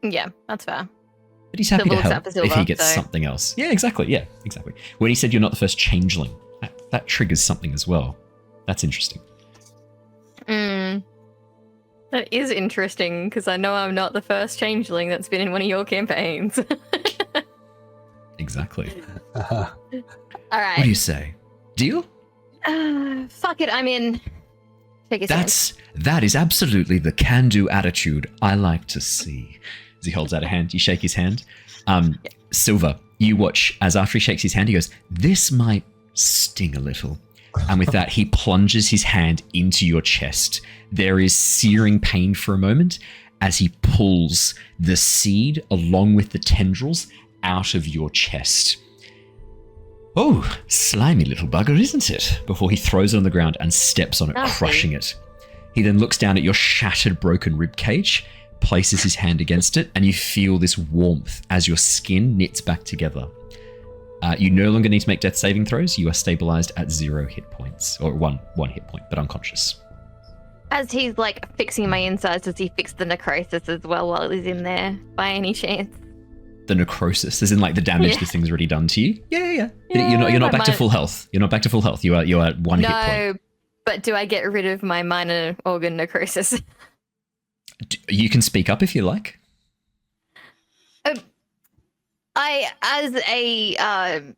Yeah, that's fair. But he's happy Sylver to looks help out for if he Sylver, gets so- something else. Yeah, exactly. When he said you're not the first changeling, that triggers something as well. That's interesting. That is interesting, because I know I'm not the first changeling that's been in one of your campaigns. Exactly. All What right. do you say? Deal? Fuck it, I'm in. Take a stand. That is absolutely the can-do attitude I like to see. As he holds out a hand, you shake his hand. Sylver, you watch as after he shakes his hand, he goes, "This might sting a little." And with that, he plunges his hand into your chest. There is searing pain for a moment as he pulls the seed along with the tendrils out of your chest. Oh, slimy little bugger, isn't it? Before he throws it on the ground and steps on it, Nasty. crushing it. He then looks down at your shattered, broken rib cage, places his hand against it, and you feel this warmth as your skin knits back together. You no longer need to make death saving throws. You are stabilized at 0 hit points, or one hit point, but unconscious. As he's fixing my insides, does he fix the necrosis as well while he's in there, by any chance? The necrosis, as in like the damage this thing's already done to you. Yeah. You're not back to full health. You're not back to full health. You are at 1 hit point. No, but do I get rid of my minor organ necrosis? You can speak up if you like. As a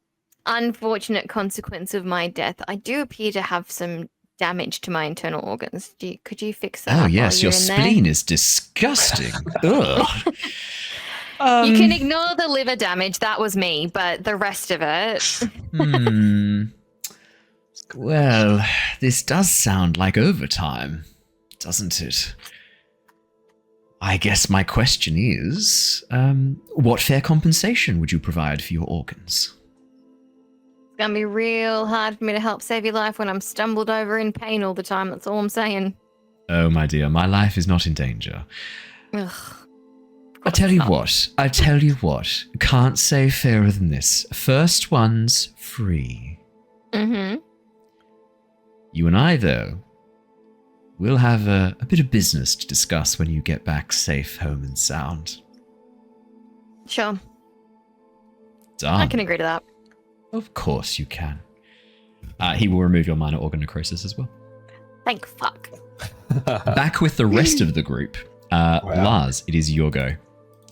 unfortunate consequence of my death, I do appear to have some damage to my internal organs. Could you fix that? Oh yes, your spleen is disgusting. Ugh. You can ignore the liver damage. That was me, but the rest of it. Well, this does sound like overtime, doesn't it? I guess my question is, what fair compensation would you provide for your organs? It's gonna be real hard for me to help save your life when I'm stumbled over in pain all the time. That's all I'm saying. Oh, my dear, my life is not in danger. Ugh. I tell you what, can't say fairer than this. First one's free. Mm-hmm. You and I, though, we'll have a bit of business to discuss when you get back safe, home and sound. Sure. Done. I can agree to that. Of course you can. He will remove your minor organ necrosis as well. Thank fuck. Back with the rest of the group. Lars, it is your go.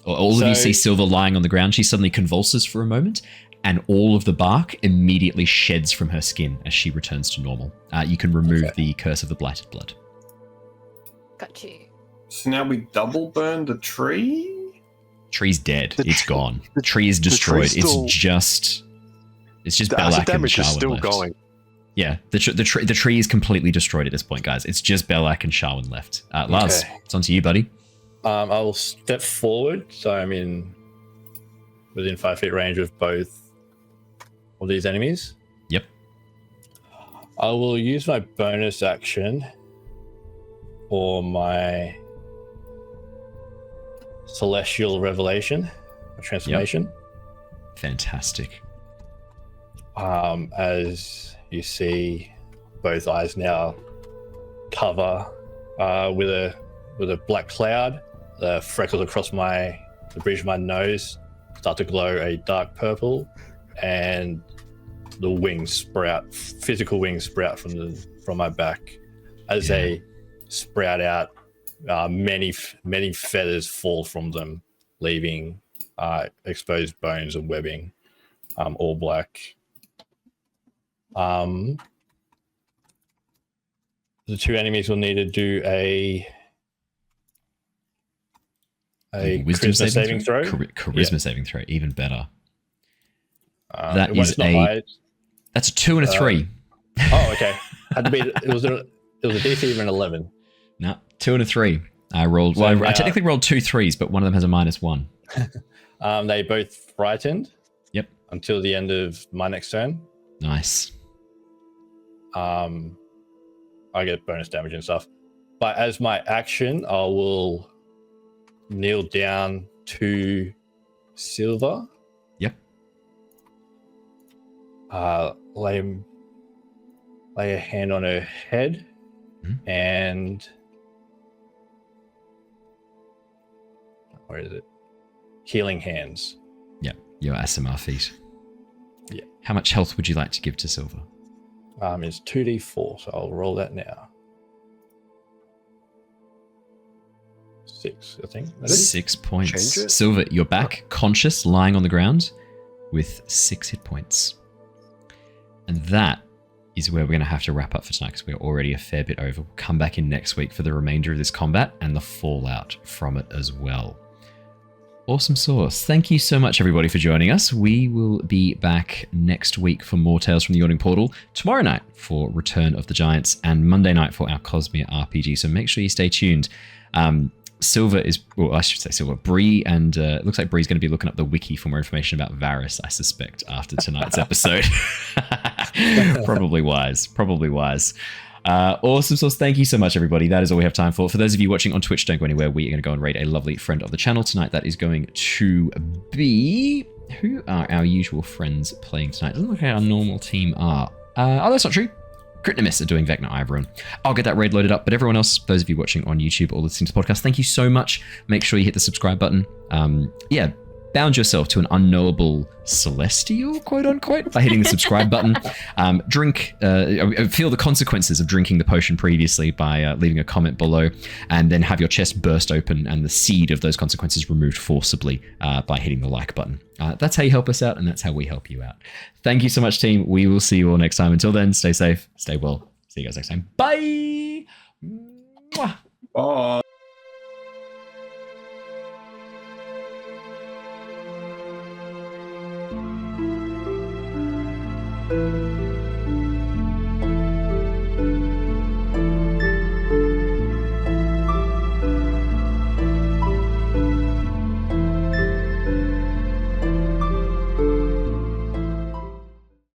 All of you see Sylver lying on the ground. She suddenly convulses for a moment, and all of the bark immediately sheds from her skin as she returns to normal. You can remove the curse of the blighted blood. Got you. So now we double burn the tree? Tree's dead. It's gone. The tree is destroyed. It's just Belak and damage is Sharwin still left. going. Yeah, the tree is completely destroyed at this point, guys. It's just Belak and Sharwin left. Lars, it's on to you, buddy. I will step forward, so I'm within 5 feet range of both of these enemies. Yep. I will use my bonus action for my celestial revelation, or transformation. Yep. Fantastic. As you see, both eyes now cover with a black cloud. The freckles across the bridge of my nose start to glow a dark purple, and the wings sprout, physical wings sprout from my back. As they sprout out, many feathers fall from them, leaving exposed bones and webbing, all black. The two enemies will need to do a wisdom charisma saving throw. Charisma saving throw, even better. That's a 2 and a 3. Oh, okay. Had to be. It was a DC of an 11. No, 2 and a 3. I rolled. Well, I technically rolled 2 3s, but one of them has a -1. They both frightened. Yep. Until the end of my next turn. Nice. I get bonus damage and stuff, but as my action, I will kneel down to Sylver. Yep. Lay a hand on her head, and where is it? Healing hands. Yep. Your Aasimar feet. Yeah. How much health would you like to give to Sylver? It's 2d4, so I'll roll that now. 6, I think. 6 points. Change it? Sylver, you're back, conscious, lying on the ground, with 6 hit points. And that is where we're going to have to wrap up for tonight, because we're already a fair bit over. We'll come back in next week for the remainder of this combat and the fallout from it as well. Awesome sauce. Thank you so much, everybody, for joining us. We will be back next week for more Tales from the Yawning Portal, tomorrow night for Return of the Giants, and Monday night for our Cosmere RPG. So make sure you stay tuned. Sylver is, well, I should say Sylver, Bree, and it looks like Bree's going to be looking up the wiki for more information about Varys, I suspect, after tonight's episode. Probably wise. Awesome sauce. Thank you so much, everybody. That is all we have time for. For those of you watching on Twitch, don't go anywhere. We are going to go and raid a lovely friend of the channel tonight. That is going to be... Who are our usual friends playing tonight? Doesn't look like our normal team are. Oh, that's not true. Critnimus are doing Vecna Iveron. I'll get that raid loaded up, but everyone else, those of you watching on YouTube or listening to the podcast, thank you so much. Make sure you hit the subscribe button. bound yourself to an unknowable celestial, quote unquote, by hitting the subscribe button. Feel the consequences of drinking the potion previously by leaving a comment below, and then have your chest burst open and the seed of those consequences removed forcibly by hitting the like button. That's how you help us out, and that's how we help you out. Thank you so much, team. We will see you all next time. Until then, stay safe, stay well. See you guys next time. Bye. Mwah. Bye.